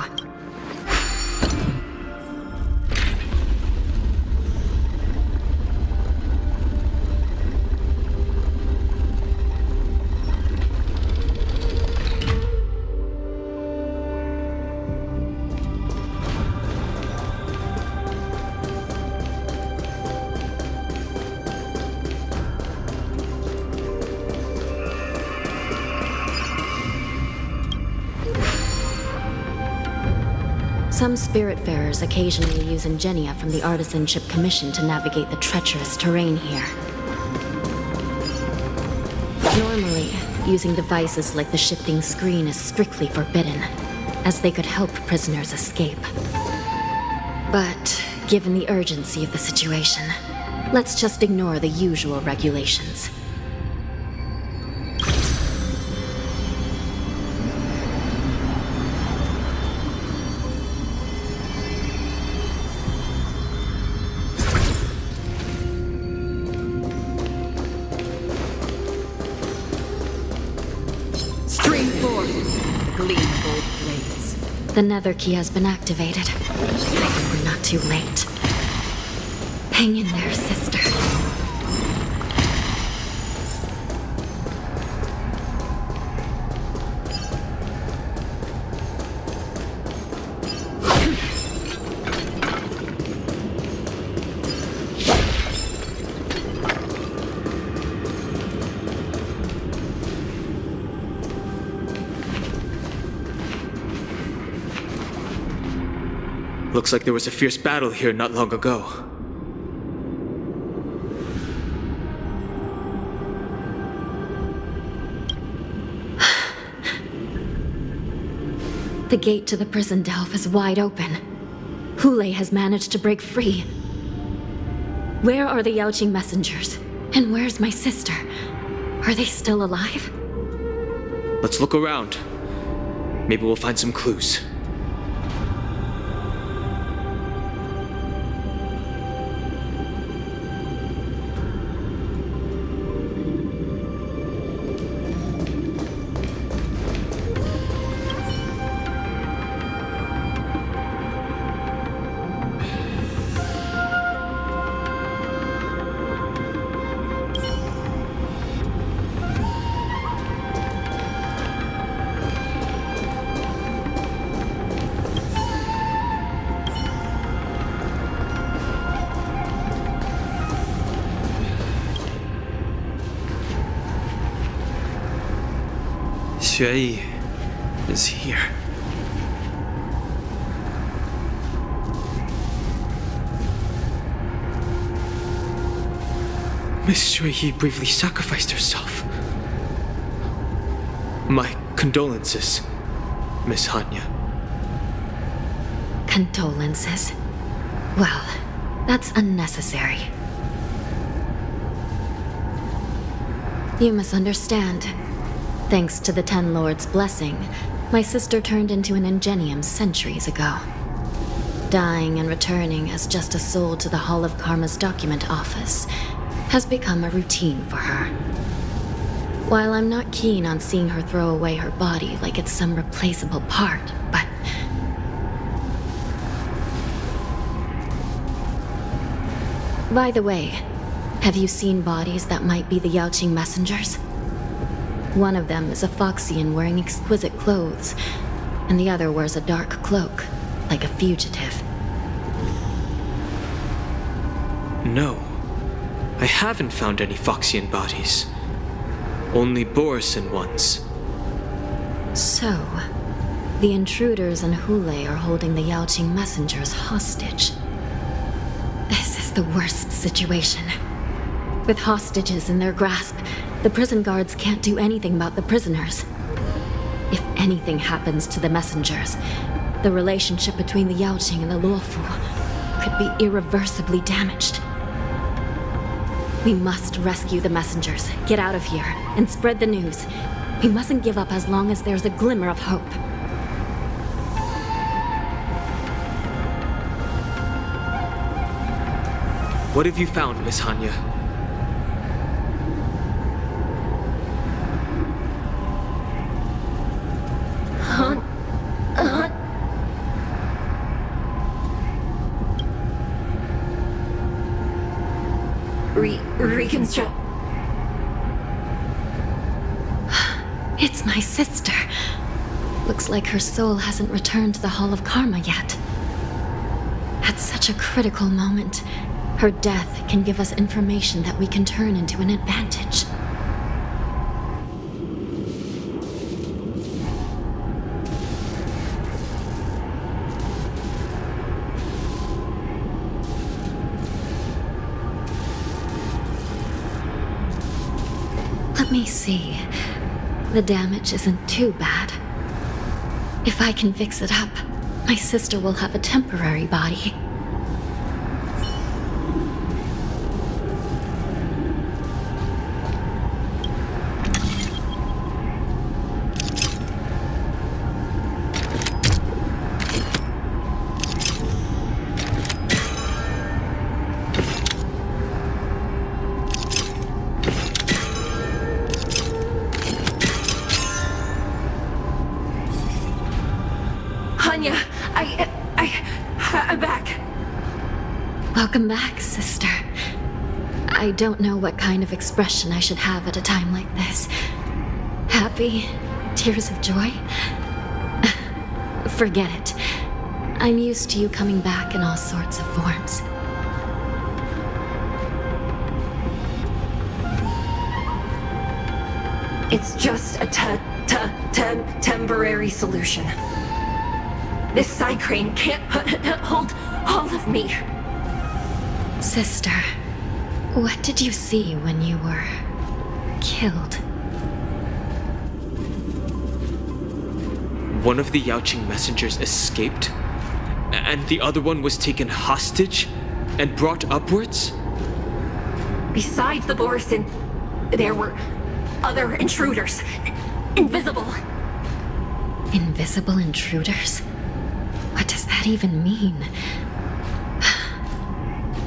Some Spiritfarers occasionally use ingenia from the Artisanship Commission to navigate the treacherous terrain here. Normally, using devices like the shifting screen is strictly forbidden, as they could help prisoners escape. But, given the urgency of the situation, let's just ignore the usual regulations. Stream forth, gleam of old blades. The nether key has been activated. I think we're not too late. Hang in there, sister. Looks like there was a fierce battle here not long ago. The gate to the prison delve is wide open. Hule has managed to break free. Where are the Yaoqing messengers? And where's my sister? Are they still alive? Let's look around. Maybe we'll find some clues. Xue is here. Miss Xue bravely sacrificed herself. My condolences, Miss Hanya. Condolences? Well, that's unnecessary. You misunderstand. Thanks to the Ten Lords' blessing, my sister turned into an ingenium centuries ago. Dying and returning as just a soul to the Hall of Karma's document office has become a routine for her. While I'm not keen on seeing her throw away her body like it's some replaceable part, but... By the way, have you seen bodies that might be the Yaoqing messengers? One of them is a Foxian wearing exquisite clothes, and the other wears a dark cloak, like a fugitive. No. I haven't found any Foxian bodies. Only Borisin ones. So, the intruders and Hule are holding the Yaoqing messengers hostage. This is the worst situation. With hostages in their grasp, the prison guards can't do anything about the prisoners. If anything happens to the messengers, the relationship between the Yaoqing and the Luofu could be irreversibly damaged. We must rescue the messengers, get out of here, and spread the news. We mustn't give up as long as there's a glimmer of hope. What have you found, Miss Hanya? Reconstruct. It's my sister. Looks like her soul hasn't returned to the Hall of Karma yet. At such a critical moment, her death can give us information that we can turn into an advantage. Let me see. The damage isn't too bad. If I can fix it up, my sister will have a temporary body. I'm back. Welcome back, sister. I don't know what kind of expression I should have at a time like this. Happy? Tears of joy? Forget it. I'm used to you coming back in all sorts of forms. It's just a temporary solution. This side crane can't hold all of me. Sister, what did you see when you were killed? One of the Yaoqing messengers escaped, and the other one was taken hostage and brought upwards? Besides the Borisin, there were other intruders. Invisible. Invisible intruders? What does that even mean?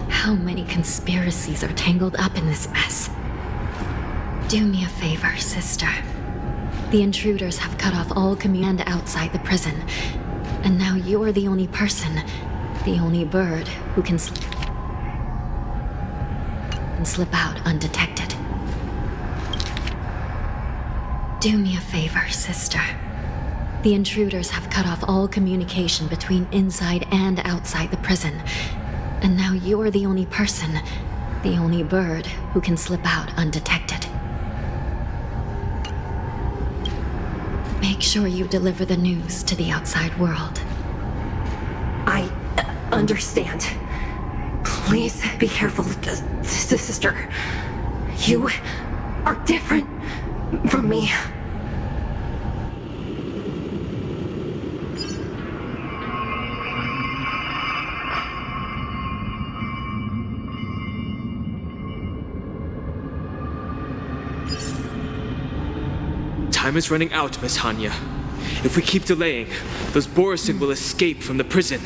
How many conspiracies are tangled up in this mess? Do me a favor, sister. The intruders have cut off all command outside the prison, and now you're the only person, the only bird who can slip out undetected. Do me a favor, sister. The intruders have cut off all communication between inside and outside the prison, and now you're the only person, the only bird who can slip out undetected. Make sure you deliver the news to the outside world. I understand. Please be careful, sister. You are different from me. Time is running out, Miss Hanya. If we keep delaying, those Borisin will escape from the prison.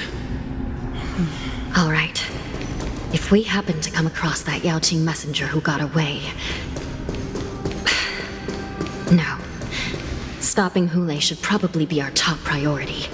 All right. If we happen to come across that Yaoqing messenger who got away, No. Stopping Hule should probably be our top priority.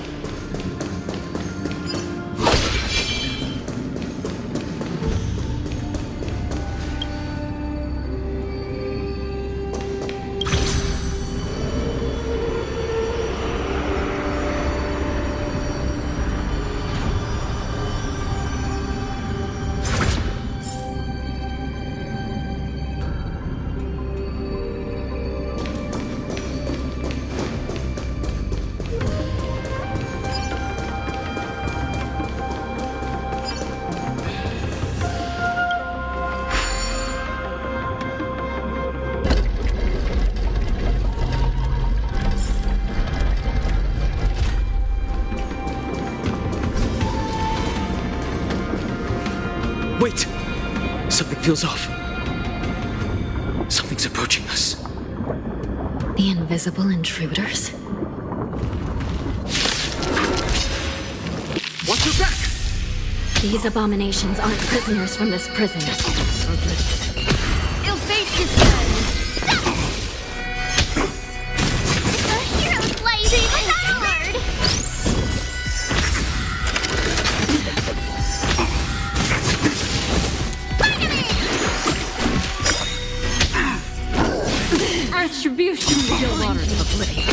Wait! Something feels off. Something's approaching us. The invisible intruders? Watch your back! These abominations aren't prisoners from this prison. Ill fate descends! The hero's life is hard! Retribution still waters of oblivion.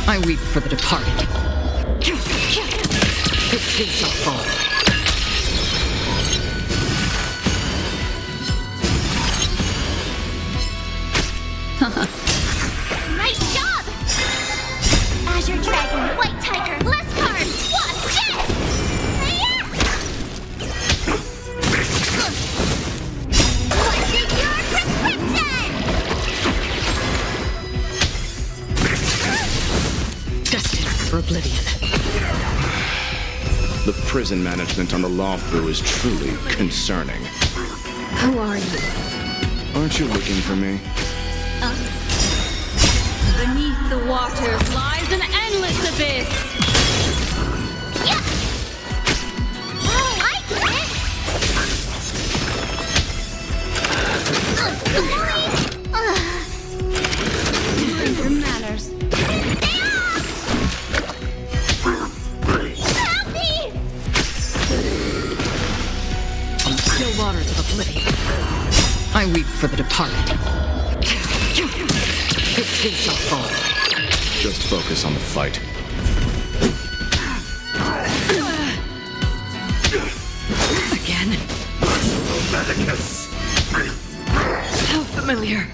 I weep for the departed. It too shall fall. Nice job! Azure Dragon, White Tiger, less cards! Wasp, yes! What's in your prescription? Destined for oblivion. The prison management on the Lawfu is truly concerning. Who are you? Aren't you looking for me? Beneath the waters lies an endless abyss. Yeah! Oh, I get it! Mind your manners. Help me! Still waters of oblivion. I weep for the departed. It too shall fall. Just focus on the fight. Again? How familiar.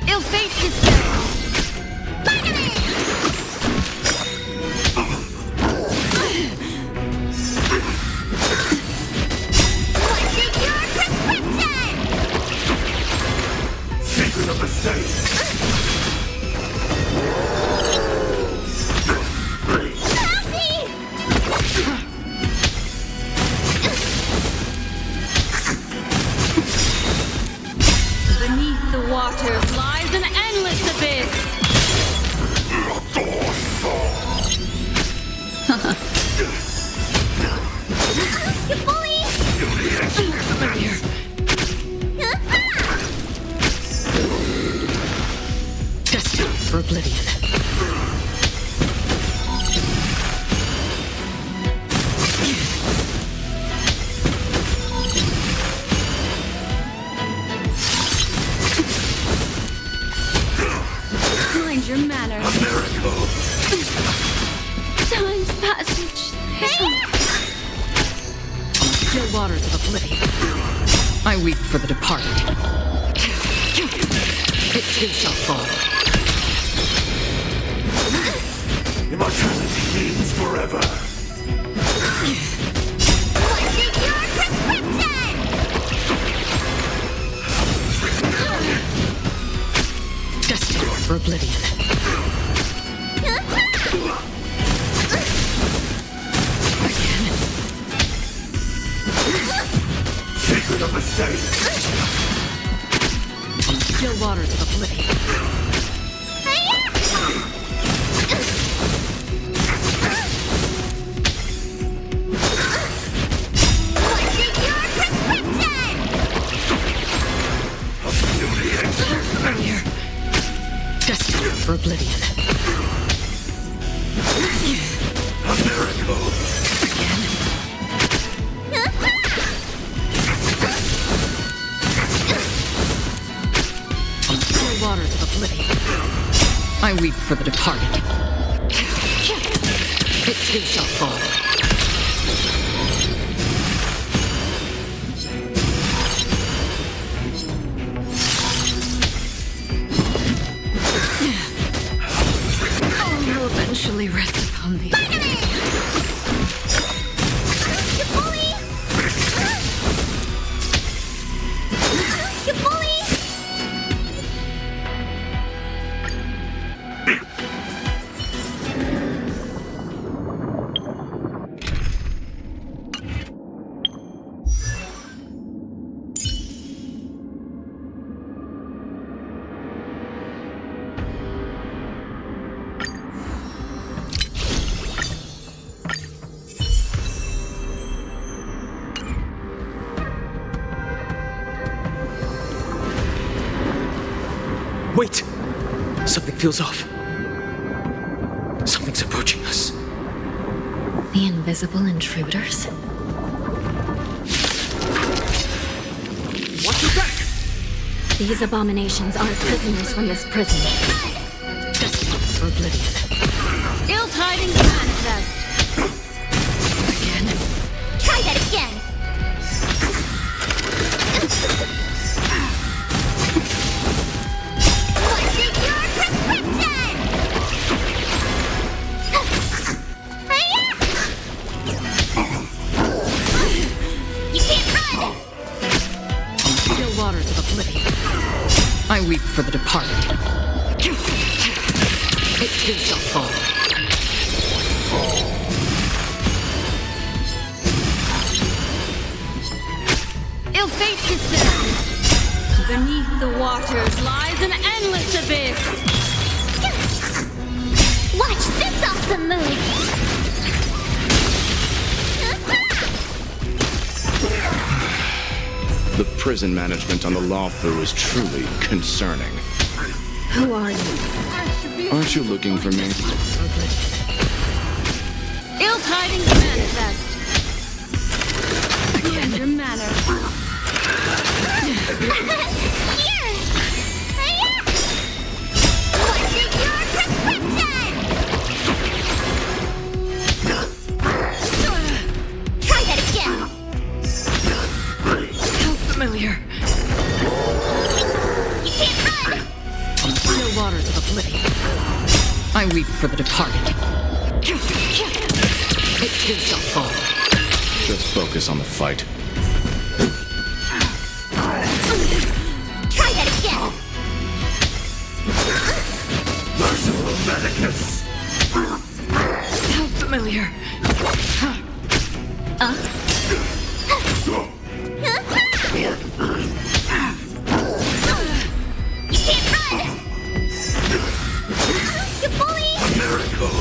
Ill fate descends. What's in your prescription? Secret of the safe. Help me! Beneath the waters lies an endless abyss. You bully! Familiar. Destined for oblivion. Mind your manners. Time's passage. Still waters of oblivion. I weep for the departed. It too shall fall. Immortality means forever. What's in your prescription? Destined for oblivion. Again. Secret of the safe. Still waters of oblivion. What's in your prescription? Familiar. oblivion. A miracle. Still waters of oblivion. I weep for the departed. It too shall fall. Will eventually rest upon thee. You bully! You bully! Wait! Something feels off. Something's approaching us. The invisible intruders? Watch your back! These abominations aren't prisoners from this prison. For oblivion. Ill tidings manifest. Try that again! What's in your prescription? You can't run! Still waters of oblivion. I weep for the departed. It too shall fall. Ill fate descends. Beneath the waters lies an endless abyss. Watch this awesome move! The prison management on the Lawfu is truly concerning. Who are you? Aren't you looking for me? Ill tidings manifest. Tender manner. Here! What's in your prescription? Try that again! How familiar. You can't run! Still waters of oblivion. I weep for the departed. It too shall fall. Just focus on the fight. Try that again! Merciful Medicus. How familiar. You can't run! You bully! A miracle.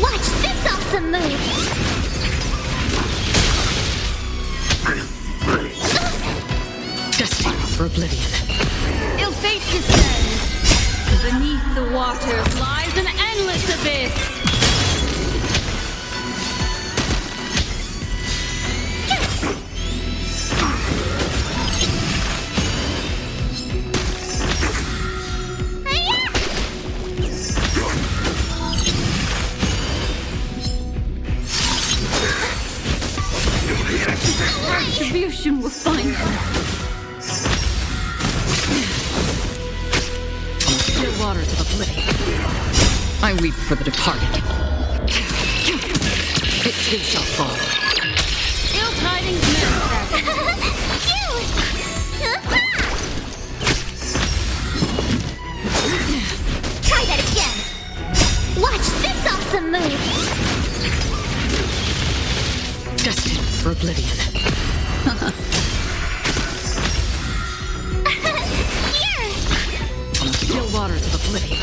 Watch this awesome move! Destined for oblivion. Ill fate descends. Beneath the waters lies an endless abyss. Retribution will find you. Still waters of oblivion. I weep for the departed. It too shall fall. Ill tidings manifest. Try that again! Watch this awesome move! Destined for oblivion. Here! Still waters of oblivion.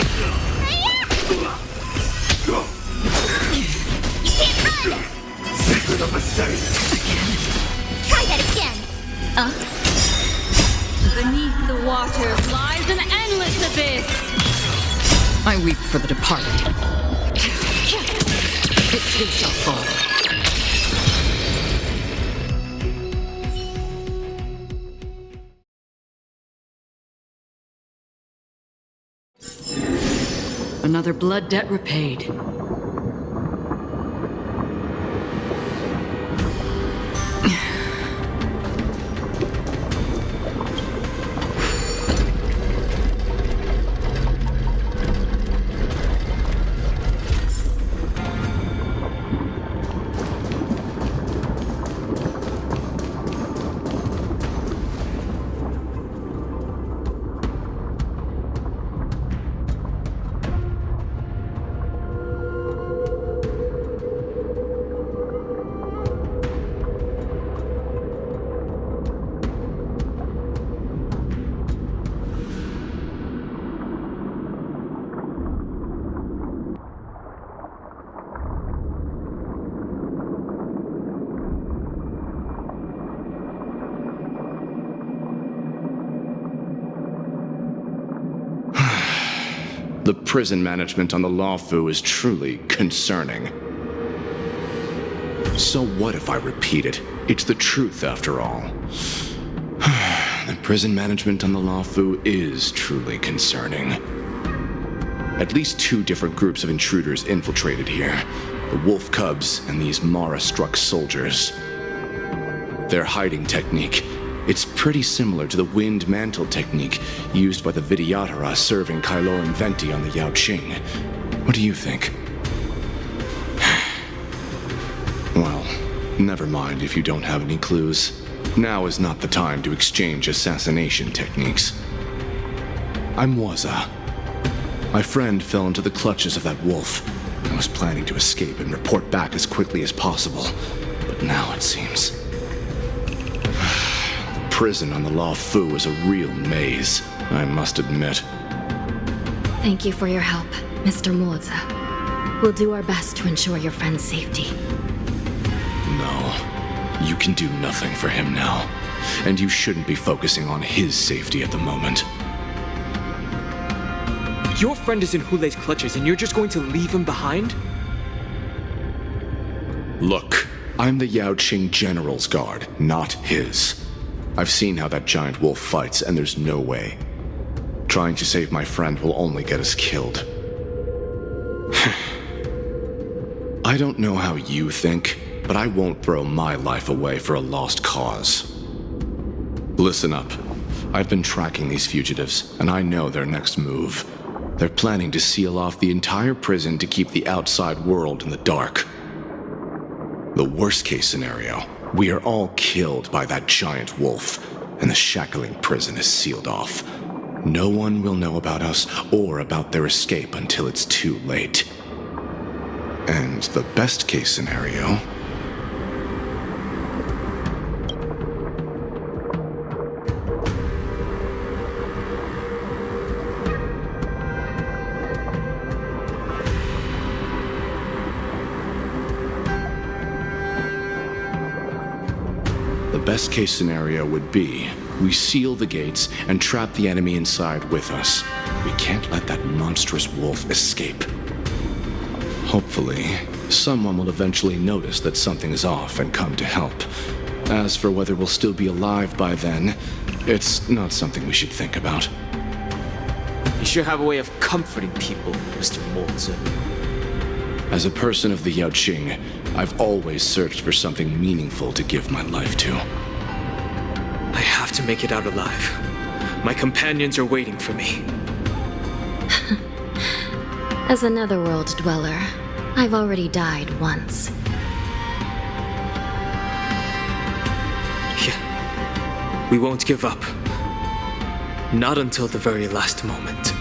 You can't run! Secret of the safe. Try that again! Beneath the waters lies an endless abyss. I weep for the departed. It too shall fall. Another blood debt repaid. The prison management on the Lawfu is truly concerning. So what if I repeat it? It's the truth after all. The prison management on the Lawfu is truly concerning. At least 2 different groups of intruders infiltrated here. The Wolf Cubs and these Mara-struck soldiers. Their hiding technique, it's pretty similar to the wind mantle technique used by the Vidyadhara serving Kailoran Venti on the Yaoqing. What do you think? Well, never mind if you don't have any clues. Now is not the time to exchange assassination techniques. I'm Waza. My friend fell into the clutches of that wolf. I was planning to escape and report back as quickly as possible, but now it seems prison on the Lawfu is a real maze, I must admit. Thank you for your help, Mr. Moza. We'll do our best to ensure your friend's safety. No, you can do nothing for him now, and you shouldn't be focusing on his safety at the moment. Your friend is in Hulei's clutches and you're just going to leave him behind? Look, I'm the Yaoqing General's guard, not his. I've seen how that giant wolf fights, and there's no way. Trying to save my friend will only get us killed. I don't know how you think, but I won't throw my life away for a lost cause. Listen up. I've been tracking these fugitives, and I know their next move. They're planning to seal off the entire prison to keep the outside world in the dark. The worst-case scenario, we are all killed by that giant wolf, and the shackling prison is sealed off. No one will know about us or about their escape until it's too late. And the best-case scenario... The best-case scenario would be we seal the gates and trap the enemy inside with us. We can't let that monstrous wolf escape. Hopefully, someone will eventually notice that something is off and come to help. As for whether we'll still be alive by then, it's not something we should think about. You sure have a way of comforting people, Mr. Molzen. As a person of the Yaoqing, I've always searched for something meaningful to give my life to. I have to make it out alive. My companions are waiting for me. As a netherworld dweller, I've already died once. Yeah. We won't give up. Not until the very last moment.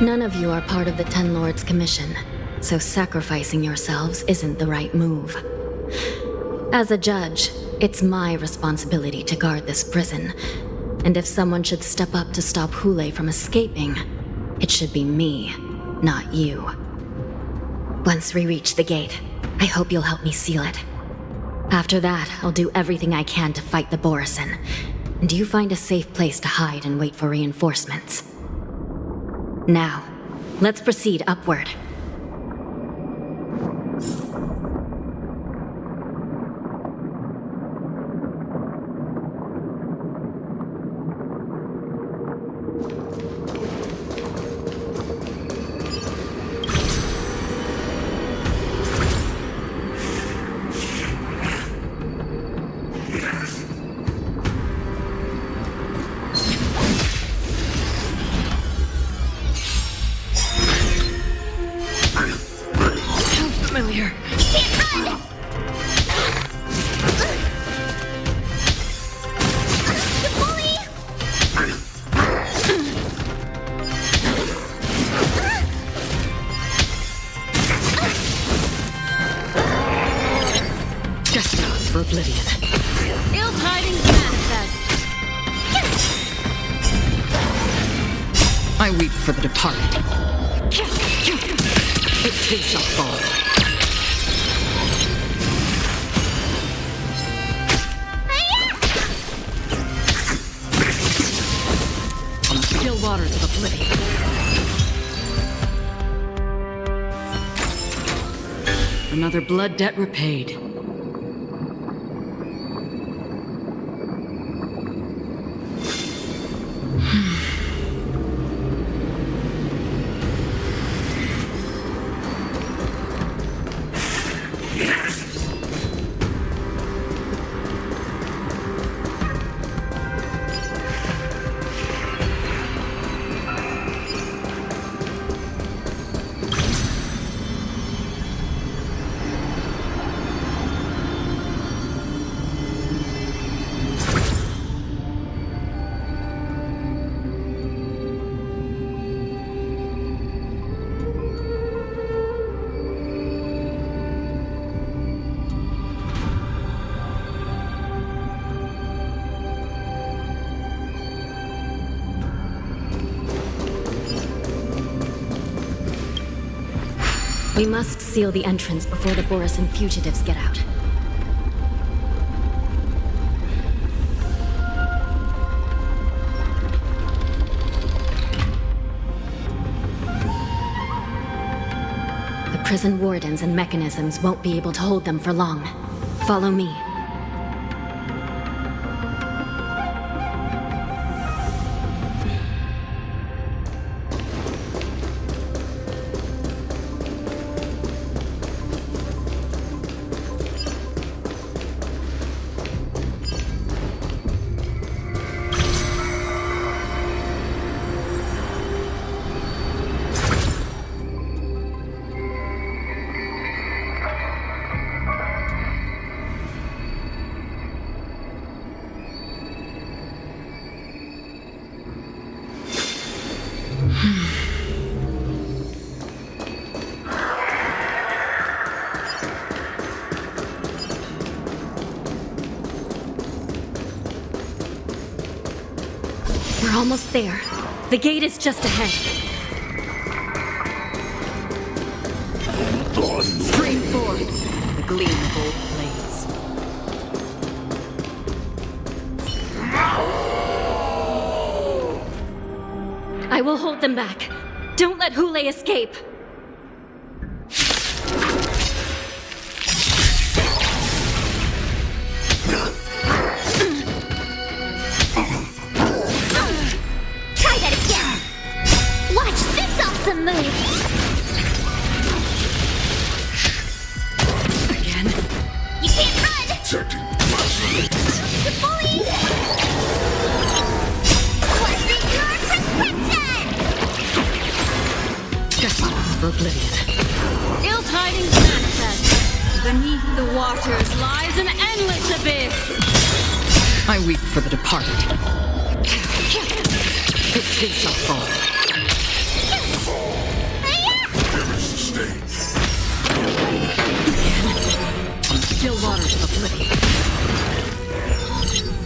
None of you are part of the Ten Lords Commission, so sacrificing yourselves isn't the right move. As a judge, it's my responsibility to guard this prison, and if someone should step up to stop Hulei from escaping, it should be me, not you. Once we reach the gate, I hope you'll help me seal it. After that, I'll do everything I can to fight the Borisin, and you find a safe place to hide and wait for reinforcements. Now, Let's proceed upward. Familiar. Destined for oblivion. Ill tidings manifest. I weep for the departed. It too shall fall. On the still waters of oblivion. Another blood debt repaid. We must seal the entrance before the Borisan fugitives get out. The prison wardens and mechanisms won't be able to hold them for long. Follow me. We're almost there. The gate is just ahead. Stream forth, the gleam of old blades. I will hold them back. Don't let Hule escape. Try that again. Watch this awesome move. Again? You can't run. Detecting The bully. What's in your prescription? Destined for oblivion. Ill tidings manifest. Beneath the waters lies an endless abyss. I weep for the departed. It too shall fall. On the still waters of oblivion.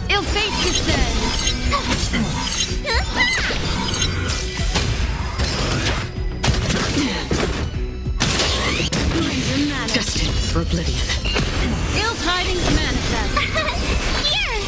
Ill fate descends. Destined for oblivion. Ill tidings manifest. Here.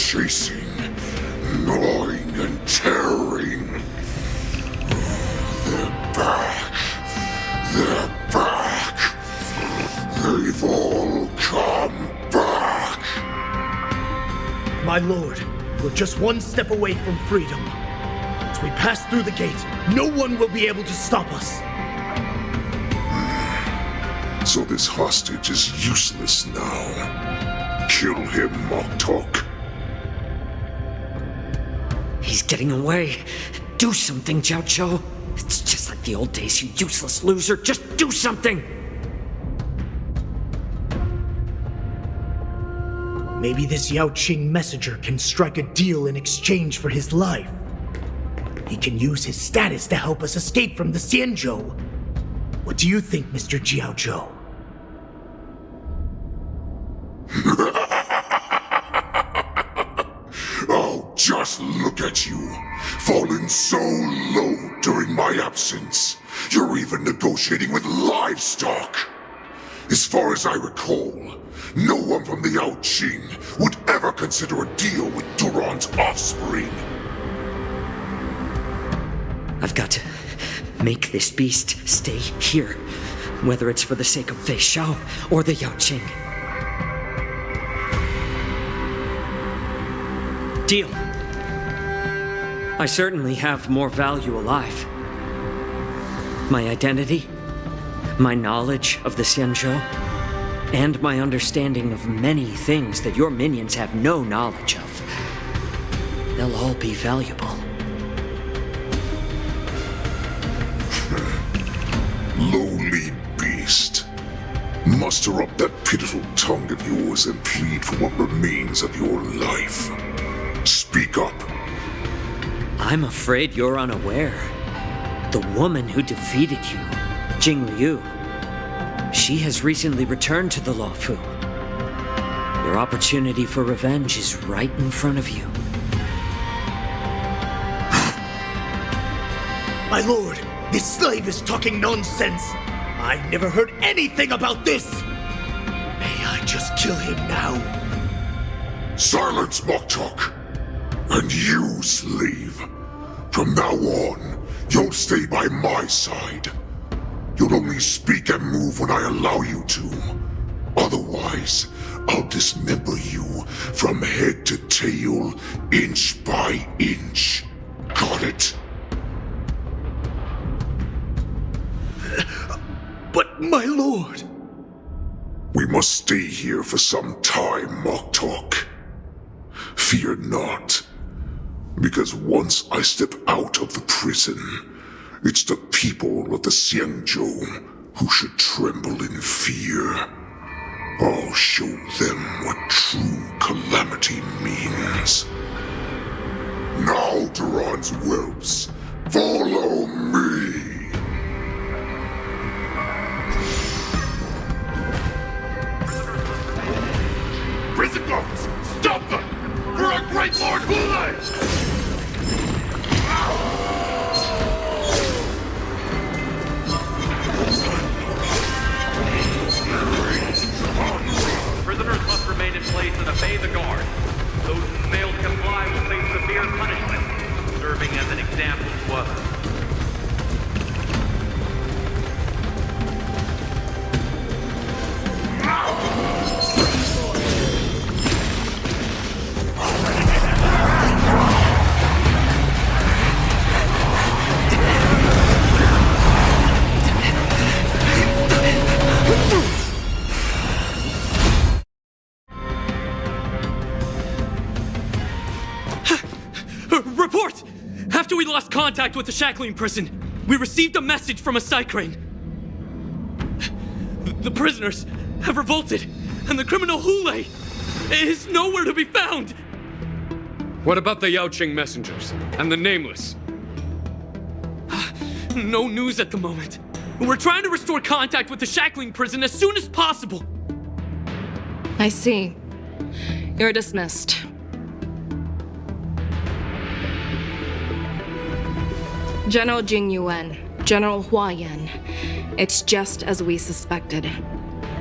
chasing, gnawing, and tearing. They're back. They're back. They've all come back. My lord, we're just one step away from freedom. As we pass through the gate, no one will be able to stop us. So this hostage is useless now. Kill him, Moktok. He's getting away. Do something, Jiao. It's just like the old days, you useless loser. Just do something! Maybe this Yao Qing messenger can strike a deal in exchange for his life. He can use his status to help us escape from the Xianzhou. What do you think, Mr. Jiao Zhou? Oh, just look at you, fallen so low during my absence. You're even negotiating with livestock. As far as I recall, no one from the Yao Qing would ever consider a deal with Duran's offspring. I've got to make this beast stay here, whether it's for the sake of Fei Shao or the Yao Qing. Deal. I certainly have more value alive. My identity, my knowledge of the Xianzhou, and my understanding of many things that your minions have no knowledge of. They'll all be valuable. Lowly beast. Muster up that pitiful tongue of yours and plead for what remains of your life. Speak up. I'm afraid you're unaware. The woman who defeated you, Jing Liu, she has recently returned to the Luofu. Your opportunity for revenge is right in front of you. My lord, this slave is talking nonsense. I've never heard anything about this. May I just kill him now? Silence, Moktok. And you, slave. From now on, you'll stay by my side. You'll only speak and move when I allow you to. Otherwise, I'll dismember you from head to tail, inch by inch. Got it? But, my lord... We must stay here for some time, Moktok. Fear not. Because once I step out of the prison, it's the people of the Xianzhou who should tremble in fear. I'll show them what true calamity means. Now, Duran's whelps, follow me! Prison guards! Stop them! For our great Lord Hule! Prisoners must remain in place and obey the guard. Those who fail to comply will face severe punishment, serving as an example to others. Report! After we lost contact with the shackling prison, we received a message from a Psycrane. The prisoners have revolted, and the criminal Hule is nowhere to be found! What about the Yao Qing messengers and the Nameless? No news at the moment. We're trying to restore contact with the shackling prison as soon as possible. I see. You're dismissed. General Jing Yuan, General Hua Yan. It's just as we suspected.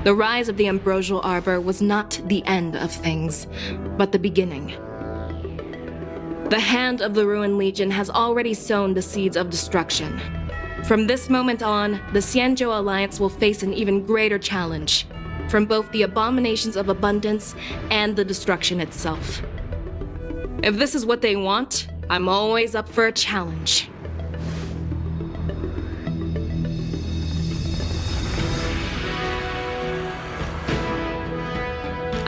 The rise of the Ambrosial Arbor was not the end of things, but the beginning. The hand of the Ruined Legion has already sown the seeds of destruction. From this moment on, the Xianzhou Alliance will face an even greater challenge, from both the abominations of abundance and the destruction itself. If this is what they want, I'm always up for a challenge.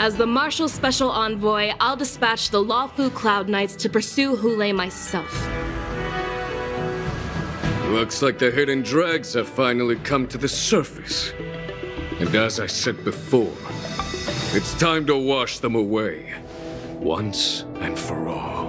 As the Marshal's special envoy, I'll dispatch the Lawfu Cloud Knights to pursue Hule myself. Looks like the hidden dregs have finally come to the surface. And as I said before, it's time to wash them away, once and for all.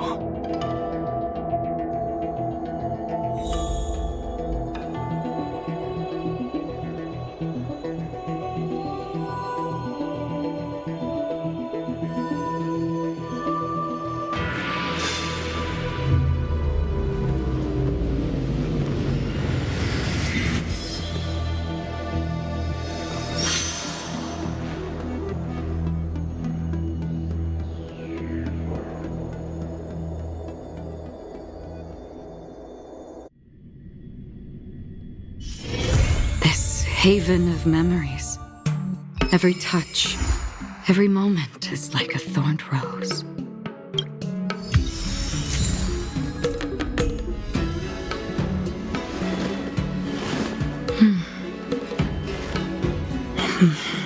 Haven of memories. Every touch, every moment is like a thorned rose. Hmm.